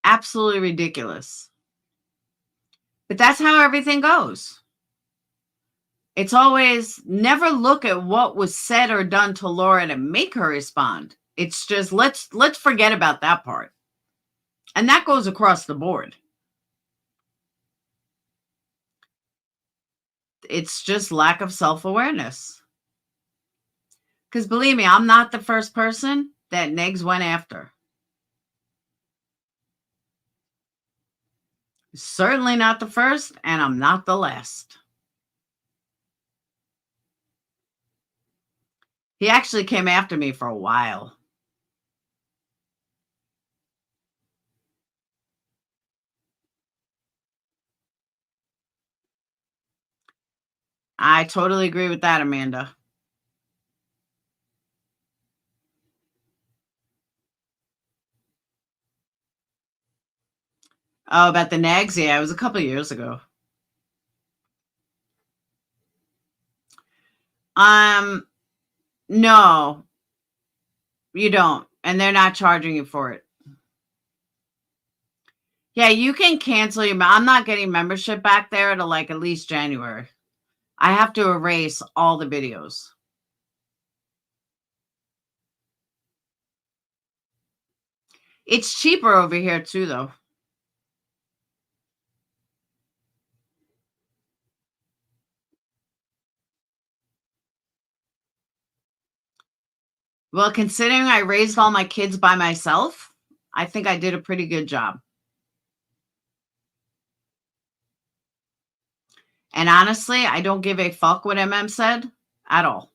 Absolutely ridiculous. But that's how everything goes. It's always never look at what was said or done to Laura to make her respond. It's just let's forget about that part. And that goes across the board. It's just lack of self-awareness. Because believe me, I'm not the first person that Negs went after. Certainly not the first, and I'm not the last. He actually came after me for a while. I totally agree with that, Amanda. Oh, about the Negs? Yeah, it was a couple of years ago. No, you don't. And they're not charging you for it. Yeah, you can cancel your. I'm not getting membership back there to like at least January. I have to erase all the videos. It's cheaper over here too, though. Well, considering I raised all my kids by myself, I think I did a pretty good job. And honestly, I don't give a fuck what MM said at all.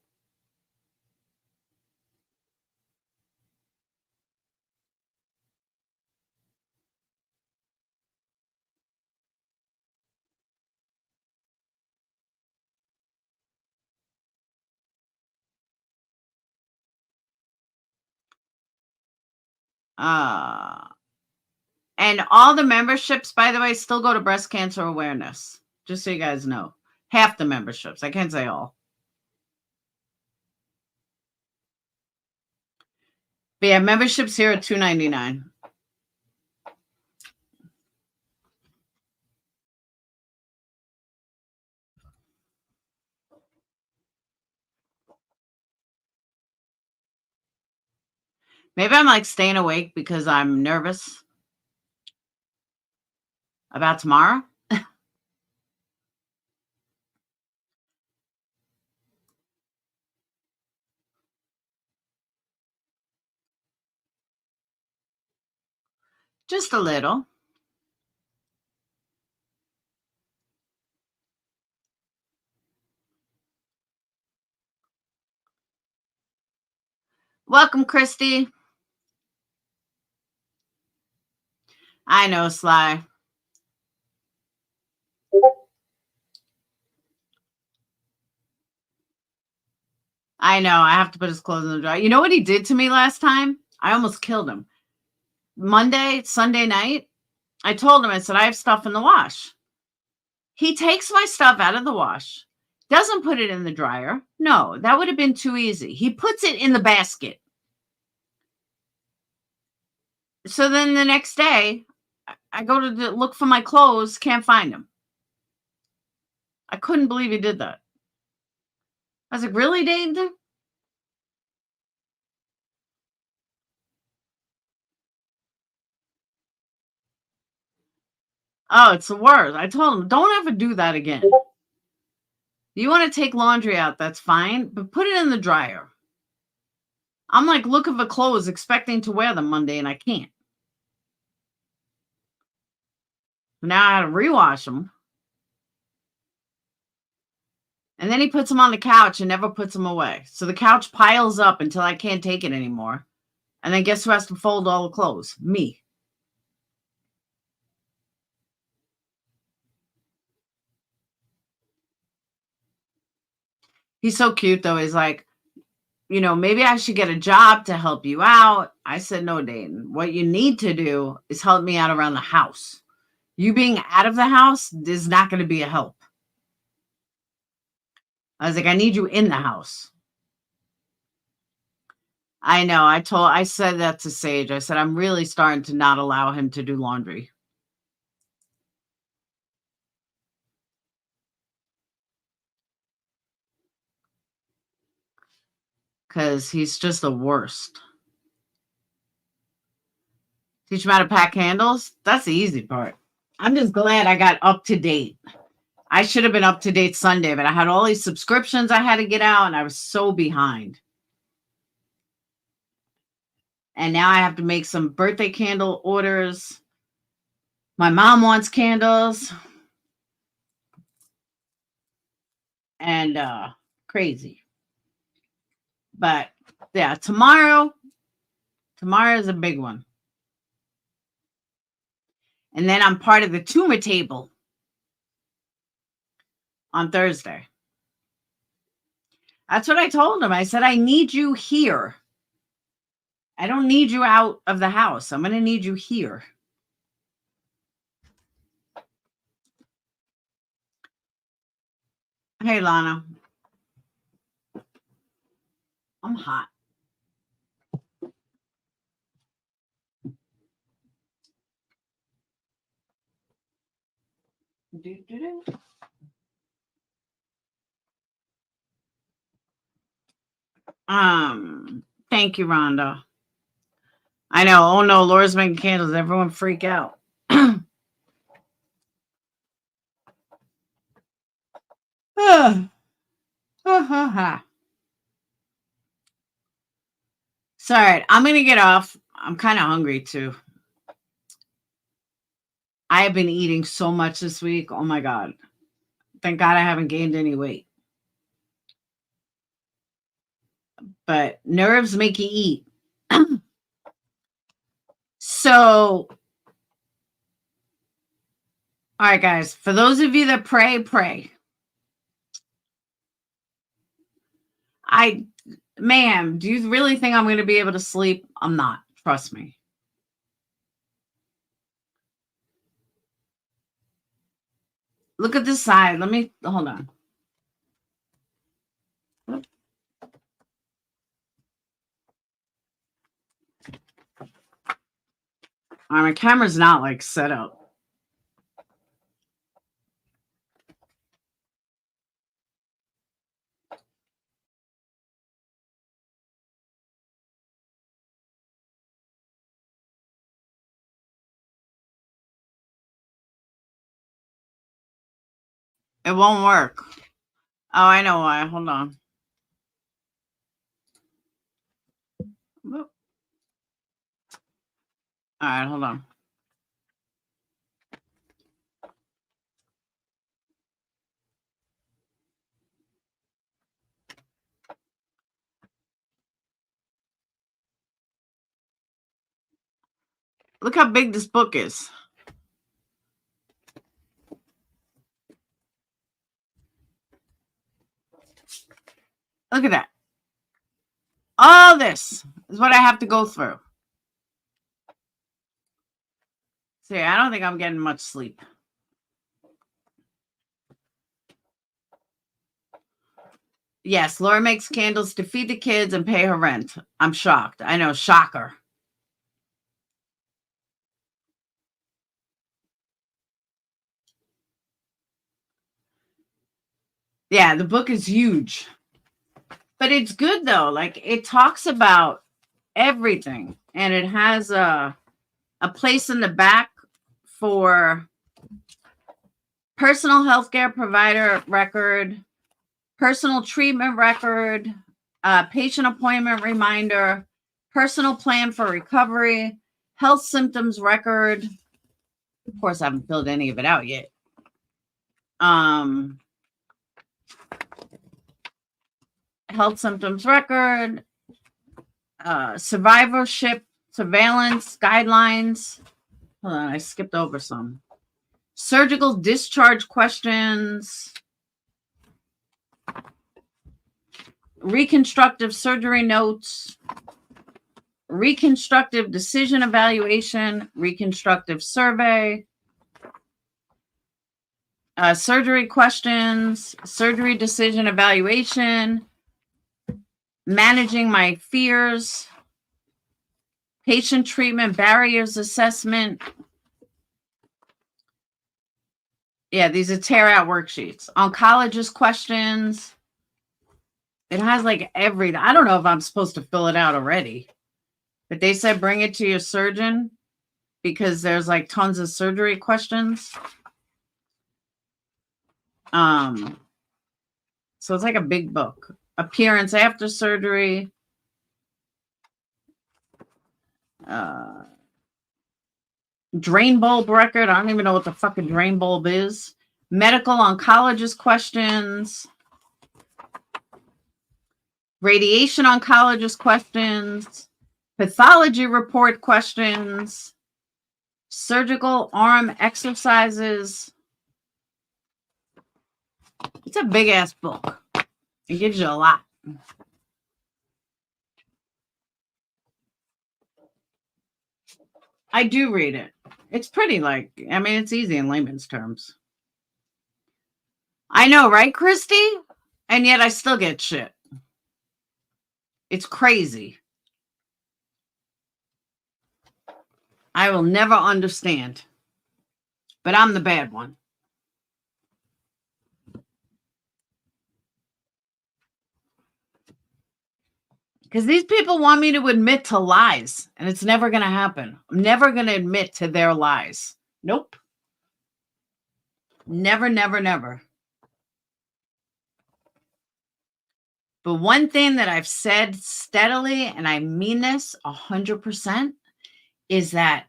And all the memberships, by the way, still go to breast cancer awareness. Just so you guys know. Half the memberships. I can't say all. But yeah, memberships here are $2.99. Maybe I'm like staying awake because I'm nervous about tomorrow. Just a little. Welcome, Christy. I know, Sly. I know. I have to put his clothes in the dryer. You know what he did to me last time? I almost killed him. Sunday night, I told him, I said, I have stuff in the wash. He takes my stuff out of the wash, doesn't put it in the dryer. No, that would have been too easy. He puts it in the basket. So then the next day, I go to look for my clothes, can't find them. I couldn't believe he did that. I was like, really, Dave? Oh, it's the worst. I told him, don't ever do that again. You want to take laundry out, that's fine, but put it in the dryer. I'm like looking for clothes, expecting to wear them Monday, and I can't. Now I had to rewash them. And then he puts them on the couch and never puts them away. So the couch piles up until I can't take it anymore. And then guess who has to fold all the clothes? Me. He's so cute, though. He's like, maybe I should get a job to help you out. I said, no, Dayton. What you need to do is help me out around the house. You being out of the house is not going to be a help. I was like, I need you in the house. I know. I said that to Sage. I said, I'm really starting to not allow him to do laundry. Because he's just the worst. Teach him how to pack handles? That's the easy part. I'm just glad I got up to date. I should have been up to date Sunday, but I had all these subscriptions I had to get out, and I was so behind. And now I have to make some birthday candle orders. My mom wants candles. And crazy. But yeah, tomorrow is a big one. And then I'm part of the tumor table on Thursday. That's what I told him. I said, I need you here. I don't need you out of the house. I'm going to need you here. Hey, Lana. I'm hot. Thank you, Rhonda. I know. Oh no, Laura's making candles. Everyone freak out. Sorry, I'm gonna get off. I'm kind of hungry too. I have been eating so much this week. Oh my God. Thank God I haven't gained any weight. But nerves make you eat. So, all right, guys, for those of you that pray. Ma'am, do you really think I'm going to be able to sleep? I'm not. Trust me. Look at this side. Hold on. My camera's not like set up. It won't work. Oh, I know why. Hold on. All right, hold on. Look how big this book is. Look at that. All this is what I have to go through. See, I don't think I'm getting much sleep. Yes, Laura makes candles to feed the kids and pay her rent. I'm shocked. I know, shocker. Yeah, the book is huge. But it's good though. Like it talks about everything. And it has a place in the back for personal healthcare provider record, personal treatment record, patient appointment reminder, personal plan for recovery, health symptoms record. Of course, I haven't filled any of it out yet. Health symptoms record, survivorship, surveillance guidelines. Hold on, I skipped over some. Surgical discharge questions, reconstructive surgery notes, reconstructive decision evaluation, reconstructive survey, surgery questions, surgery decision evaluation, managing my fears, patient treatment barriers assessment. Yeah, these are tear out worksheets. Oncologist questions. It has like everything. I don't know if I'm supposed to fill it out already, but they said bring it to your surgeon because there's like tons of surgery questions. So it's like a big book. Appearance after surgery. Drain bulb record. I don't even know what the fucking drain bulb is. Medical oncologist questions. Radiation oncologist questions. Pathology report questions. Surgical arm exercises. It's a big ass book. It gives you a lot. I do read it. It's pretty it's easy in layman's terms. I know, right, Christy? And yet I still get shit. It's crazy. I will never understand. But I'm the bad one. Because these people want me to admit to lies, and it's never going to happen. I'm never going to admit to their lies. Nope. Never, never, never. But one thing that I've said steadily, and I mean this 100%, is that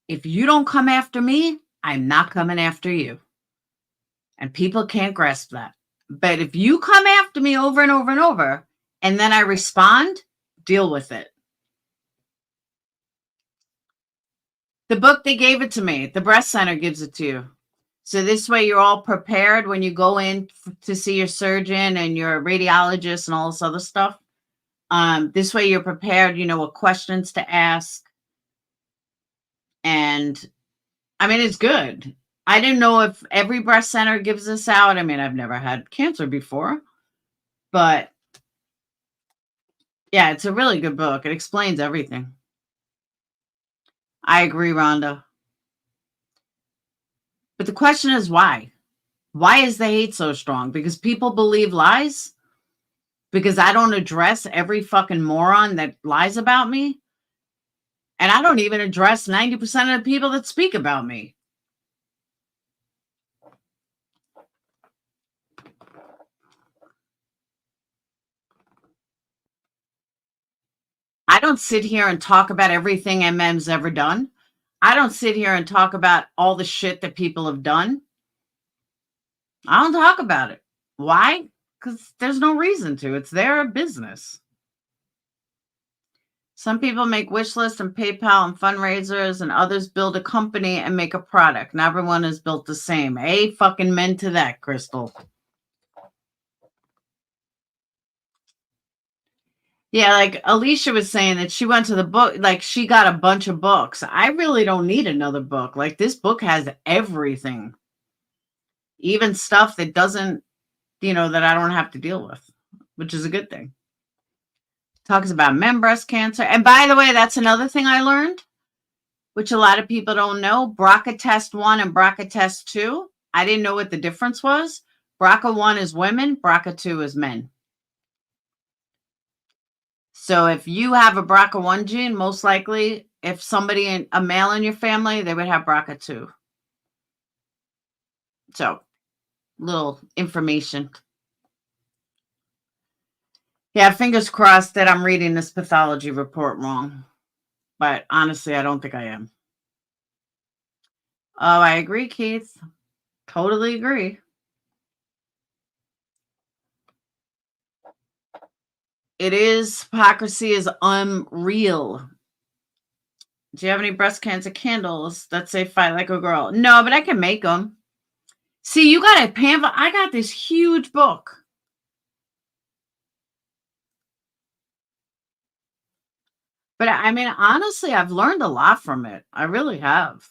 if you don't come after me, I'm not coming after you. And people can't grasp that. But if you come after me over and over and over, and then I respond, deal with it. The book, they gave it to me. The breast center gives it to you. So this way you're all prepared when you go in to see your surgeon and your radiologist and all this other stuff. This way you're prepared, you know, what questions to ask. And I mean, it's good. I didn't know if every breast center gives this out. I mean, I've never had cancer before, but yeah, it's a really good book. It explains everything. I agree, Rhonda. But the question is why? Why is the hate so strong? Because people believe lies? Because I don't address every fucking moron that lies about me? And I don't even address 90% of the people that speak about me. I don't sit here and talk about everything MM's ever done. I don't sit here and talk about all the shit that people have done. I don't talk about it. Why? Because there's no reason to. It's their business. Some people make wish lists and PayPal and fundraisers, and others build a company and make a product. Not everyone is built the same. Fucking men to that, Crystal. Yeah, like Alicia was saying that she went to the book, like she got a bunch of books. I really don't need another book. Like this book has everything, even stuff that doesn't, that I don't have to deal with, which is a good thing. Talks about men breast cancer. And by the way, that's another thing I learned, which a lot of people don't know. BRCA test 1 and BRCA test 2. I didn't know what the difference was. BRCA 1 is women, BRCA 2 is men. So if you have a BRCA1 gene, most likely, if somebody, a male in your family, they would have BRCA2. So, little information. Yeah, fingers crossed that I'm reading this pathology report wrong. But honestly, I don't think I am. Oh, I agree, Keith. Totally agree. Hypocrisy is unreal. Do you have any breast cancer candles that say fight like a girl? No, but I can make them. See, you got a pamphlet. I got this huge book. But I mean, honestly, I've learned a lot from it. I really have.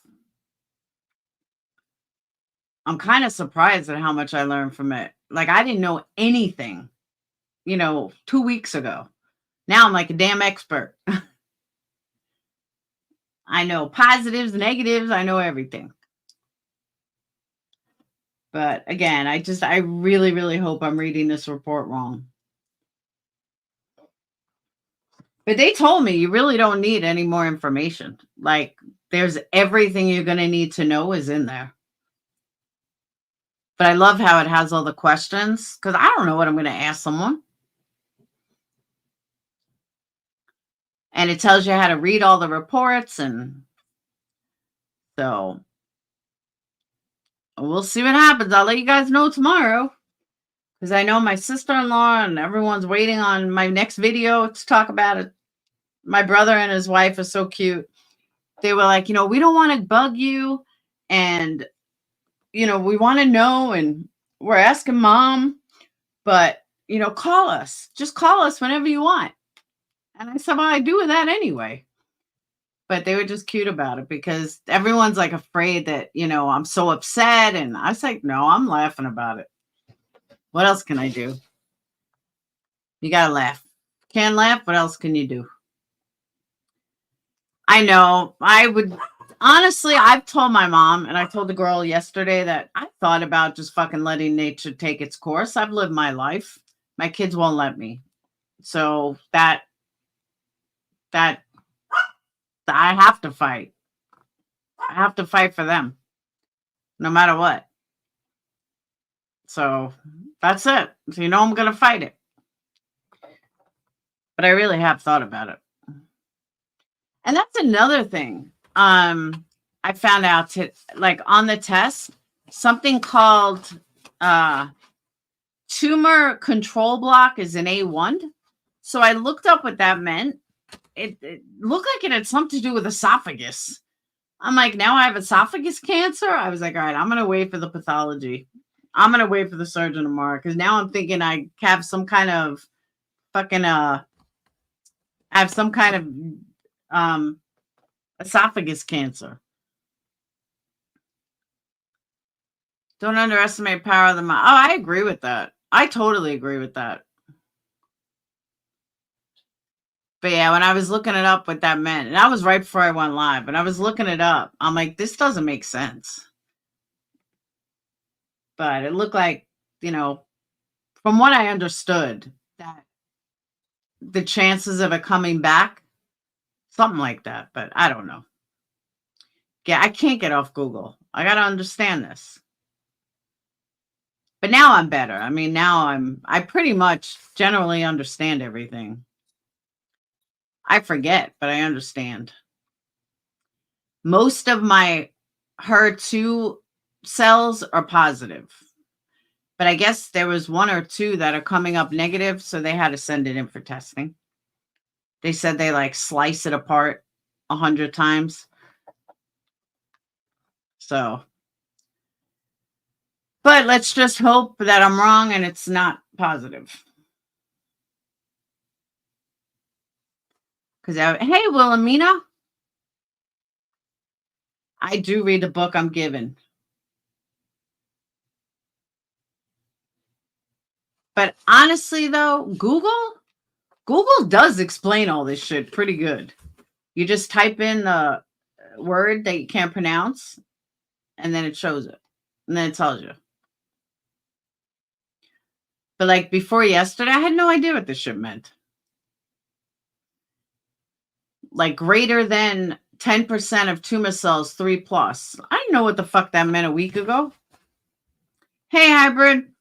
I'm kind of surprised at how much I learned from it. Like, I didn't know anything, 2 weeks ago. Now I'm like a damn expert. I know positives, negatives. I know everything. But again, I really, really hope I'm reading this report wrong. But they told me you really don't need any more information. Like, there's everything you're going to need to know is in there. But I love how it has all the questions, because I don't know what I'm going to ask someone. And it tells you how to read all the reports. And so we'll see what happens. I'll let you guys know tomorrow, because I know my sister-in-law and everyone's waiting on my next video to talk about it. My brother and his wife are so cute. They were like, we don't want to bug you. And, we want to know. And we're asking mom. But, call us. Just call us whenever you want. And I said, well, I do that anyway. But they were just cute about it, because everyone's like afraid that, I'm so upset. And I was like, no, I'm laughing about it. What else can I do? You got to laugh. Can't laugh. What else can you do? I know. Honestly, I've told my mom, and I told the girl yesterday, that I thought about just fucking letting nature take its course. I've lived my life. My kids won't let me. So that I have to fight. I have to fight for them, no matter what. So that's it. So I'm going to fight it. But I really have thought about it. And that's another thing. I found out on the test, something called tumor control block is an A1. So I looked up what that meant. It looked like it had something to do with esophagus. I'm like, now I have esophagus cancer? I was like, all right, I'm going to wait for the pathology. I'm going to wait for the surgeon tomorrow, because now I'm thinking I have some kind of fucking, esophagus cancer. Don't underestimate power of the mind. Oh, I agree with that. I totally agree with that. But yeah, when I was looking it up what that meant, and that was right before I went live, and I was looking it up, I'm like, this doesn't make sense. But it looked like, from what I understood, that the chances of it coming back, something like that. But I don't know. Yeah, I can't get off Google. I got to understand this. But now I'm better. I mean, now I pretty much generally understand everything. I forget, but I understand. Most of my HER2 cells are positive. But I guess there was 1 or 2 that are coming up negative, so they had to send it in for testing. They said they like slice it apart 100 times. So, but let's just hope that I'm wrong and it's not positive. Because, hey, Wilhelmina, I do read the book I'm given. But honestly, though, Google does explain all this shit pretty good. You just type in the word that you can't pronounce, and then it shows it. And then it tells you. But like before yesterday, I had no idea what this shit meant. Like greater than 10% of tumor cells 3+. I didn't know what the fuck that meant a week ago. Hey, hybrid.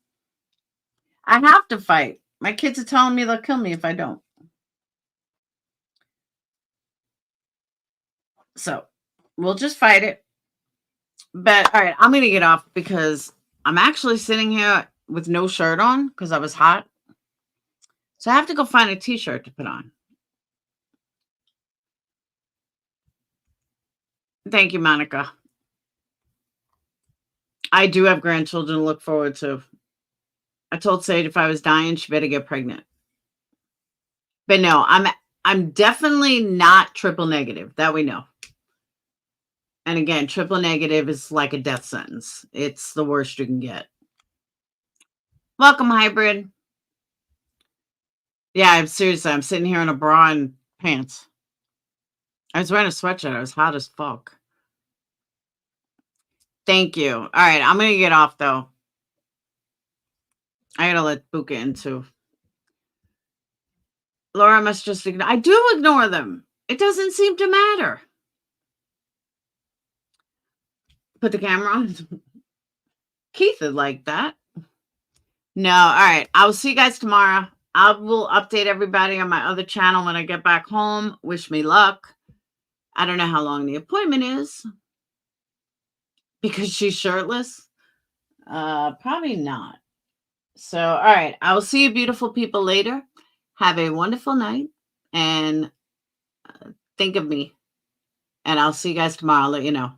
I have to fight. My kids are telling me they'll kill me if I don't. So we'll just fight it. But all right, I'm going to get off because I'm actually sitting here with no shirt on because I was hot. So I have to go find a t-shirt to put on. Thank you, Monica. I do have grandchildren to look forward to. I told Sage if I was dying, she better get pregnant. But no, I'm definitely not triple negative. That we know. And again, triple negative is like a death sentence. It's the worst you can get. Welcome, hybrid. Yeah, I'm seriously. I'm sitting here in a bra and pants. I was wearing a sweatshirt. I was hot as fuck. Thank you. All right, I'm going to get off, though. I got to let Buka in, too. Laura must just ignore. I do ignore them. It doesn't seem to matter. Put the camera on. Keith would like that. No, all right. I'll see you guys tomorrow. I will update everybody on my other channel when I get back home. Wish me luck. I don't know how long the appointment is. Because she's shirtless? Probably not. So, all right. I will see you beautiful people later. Have a wonderful night. And think of me. And I'll see you guys tomorrow. I'll let you know.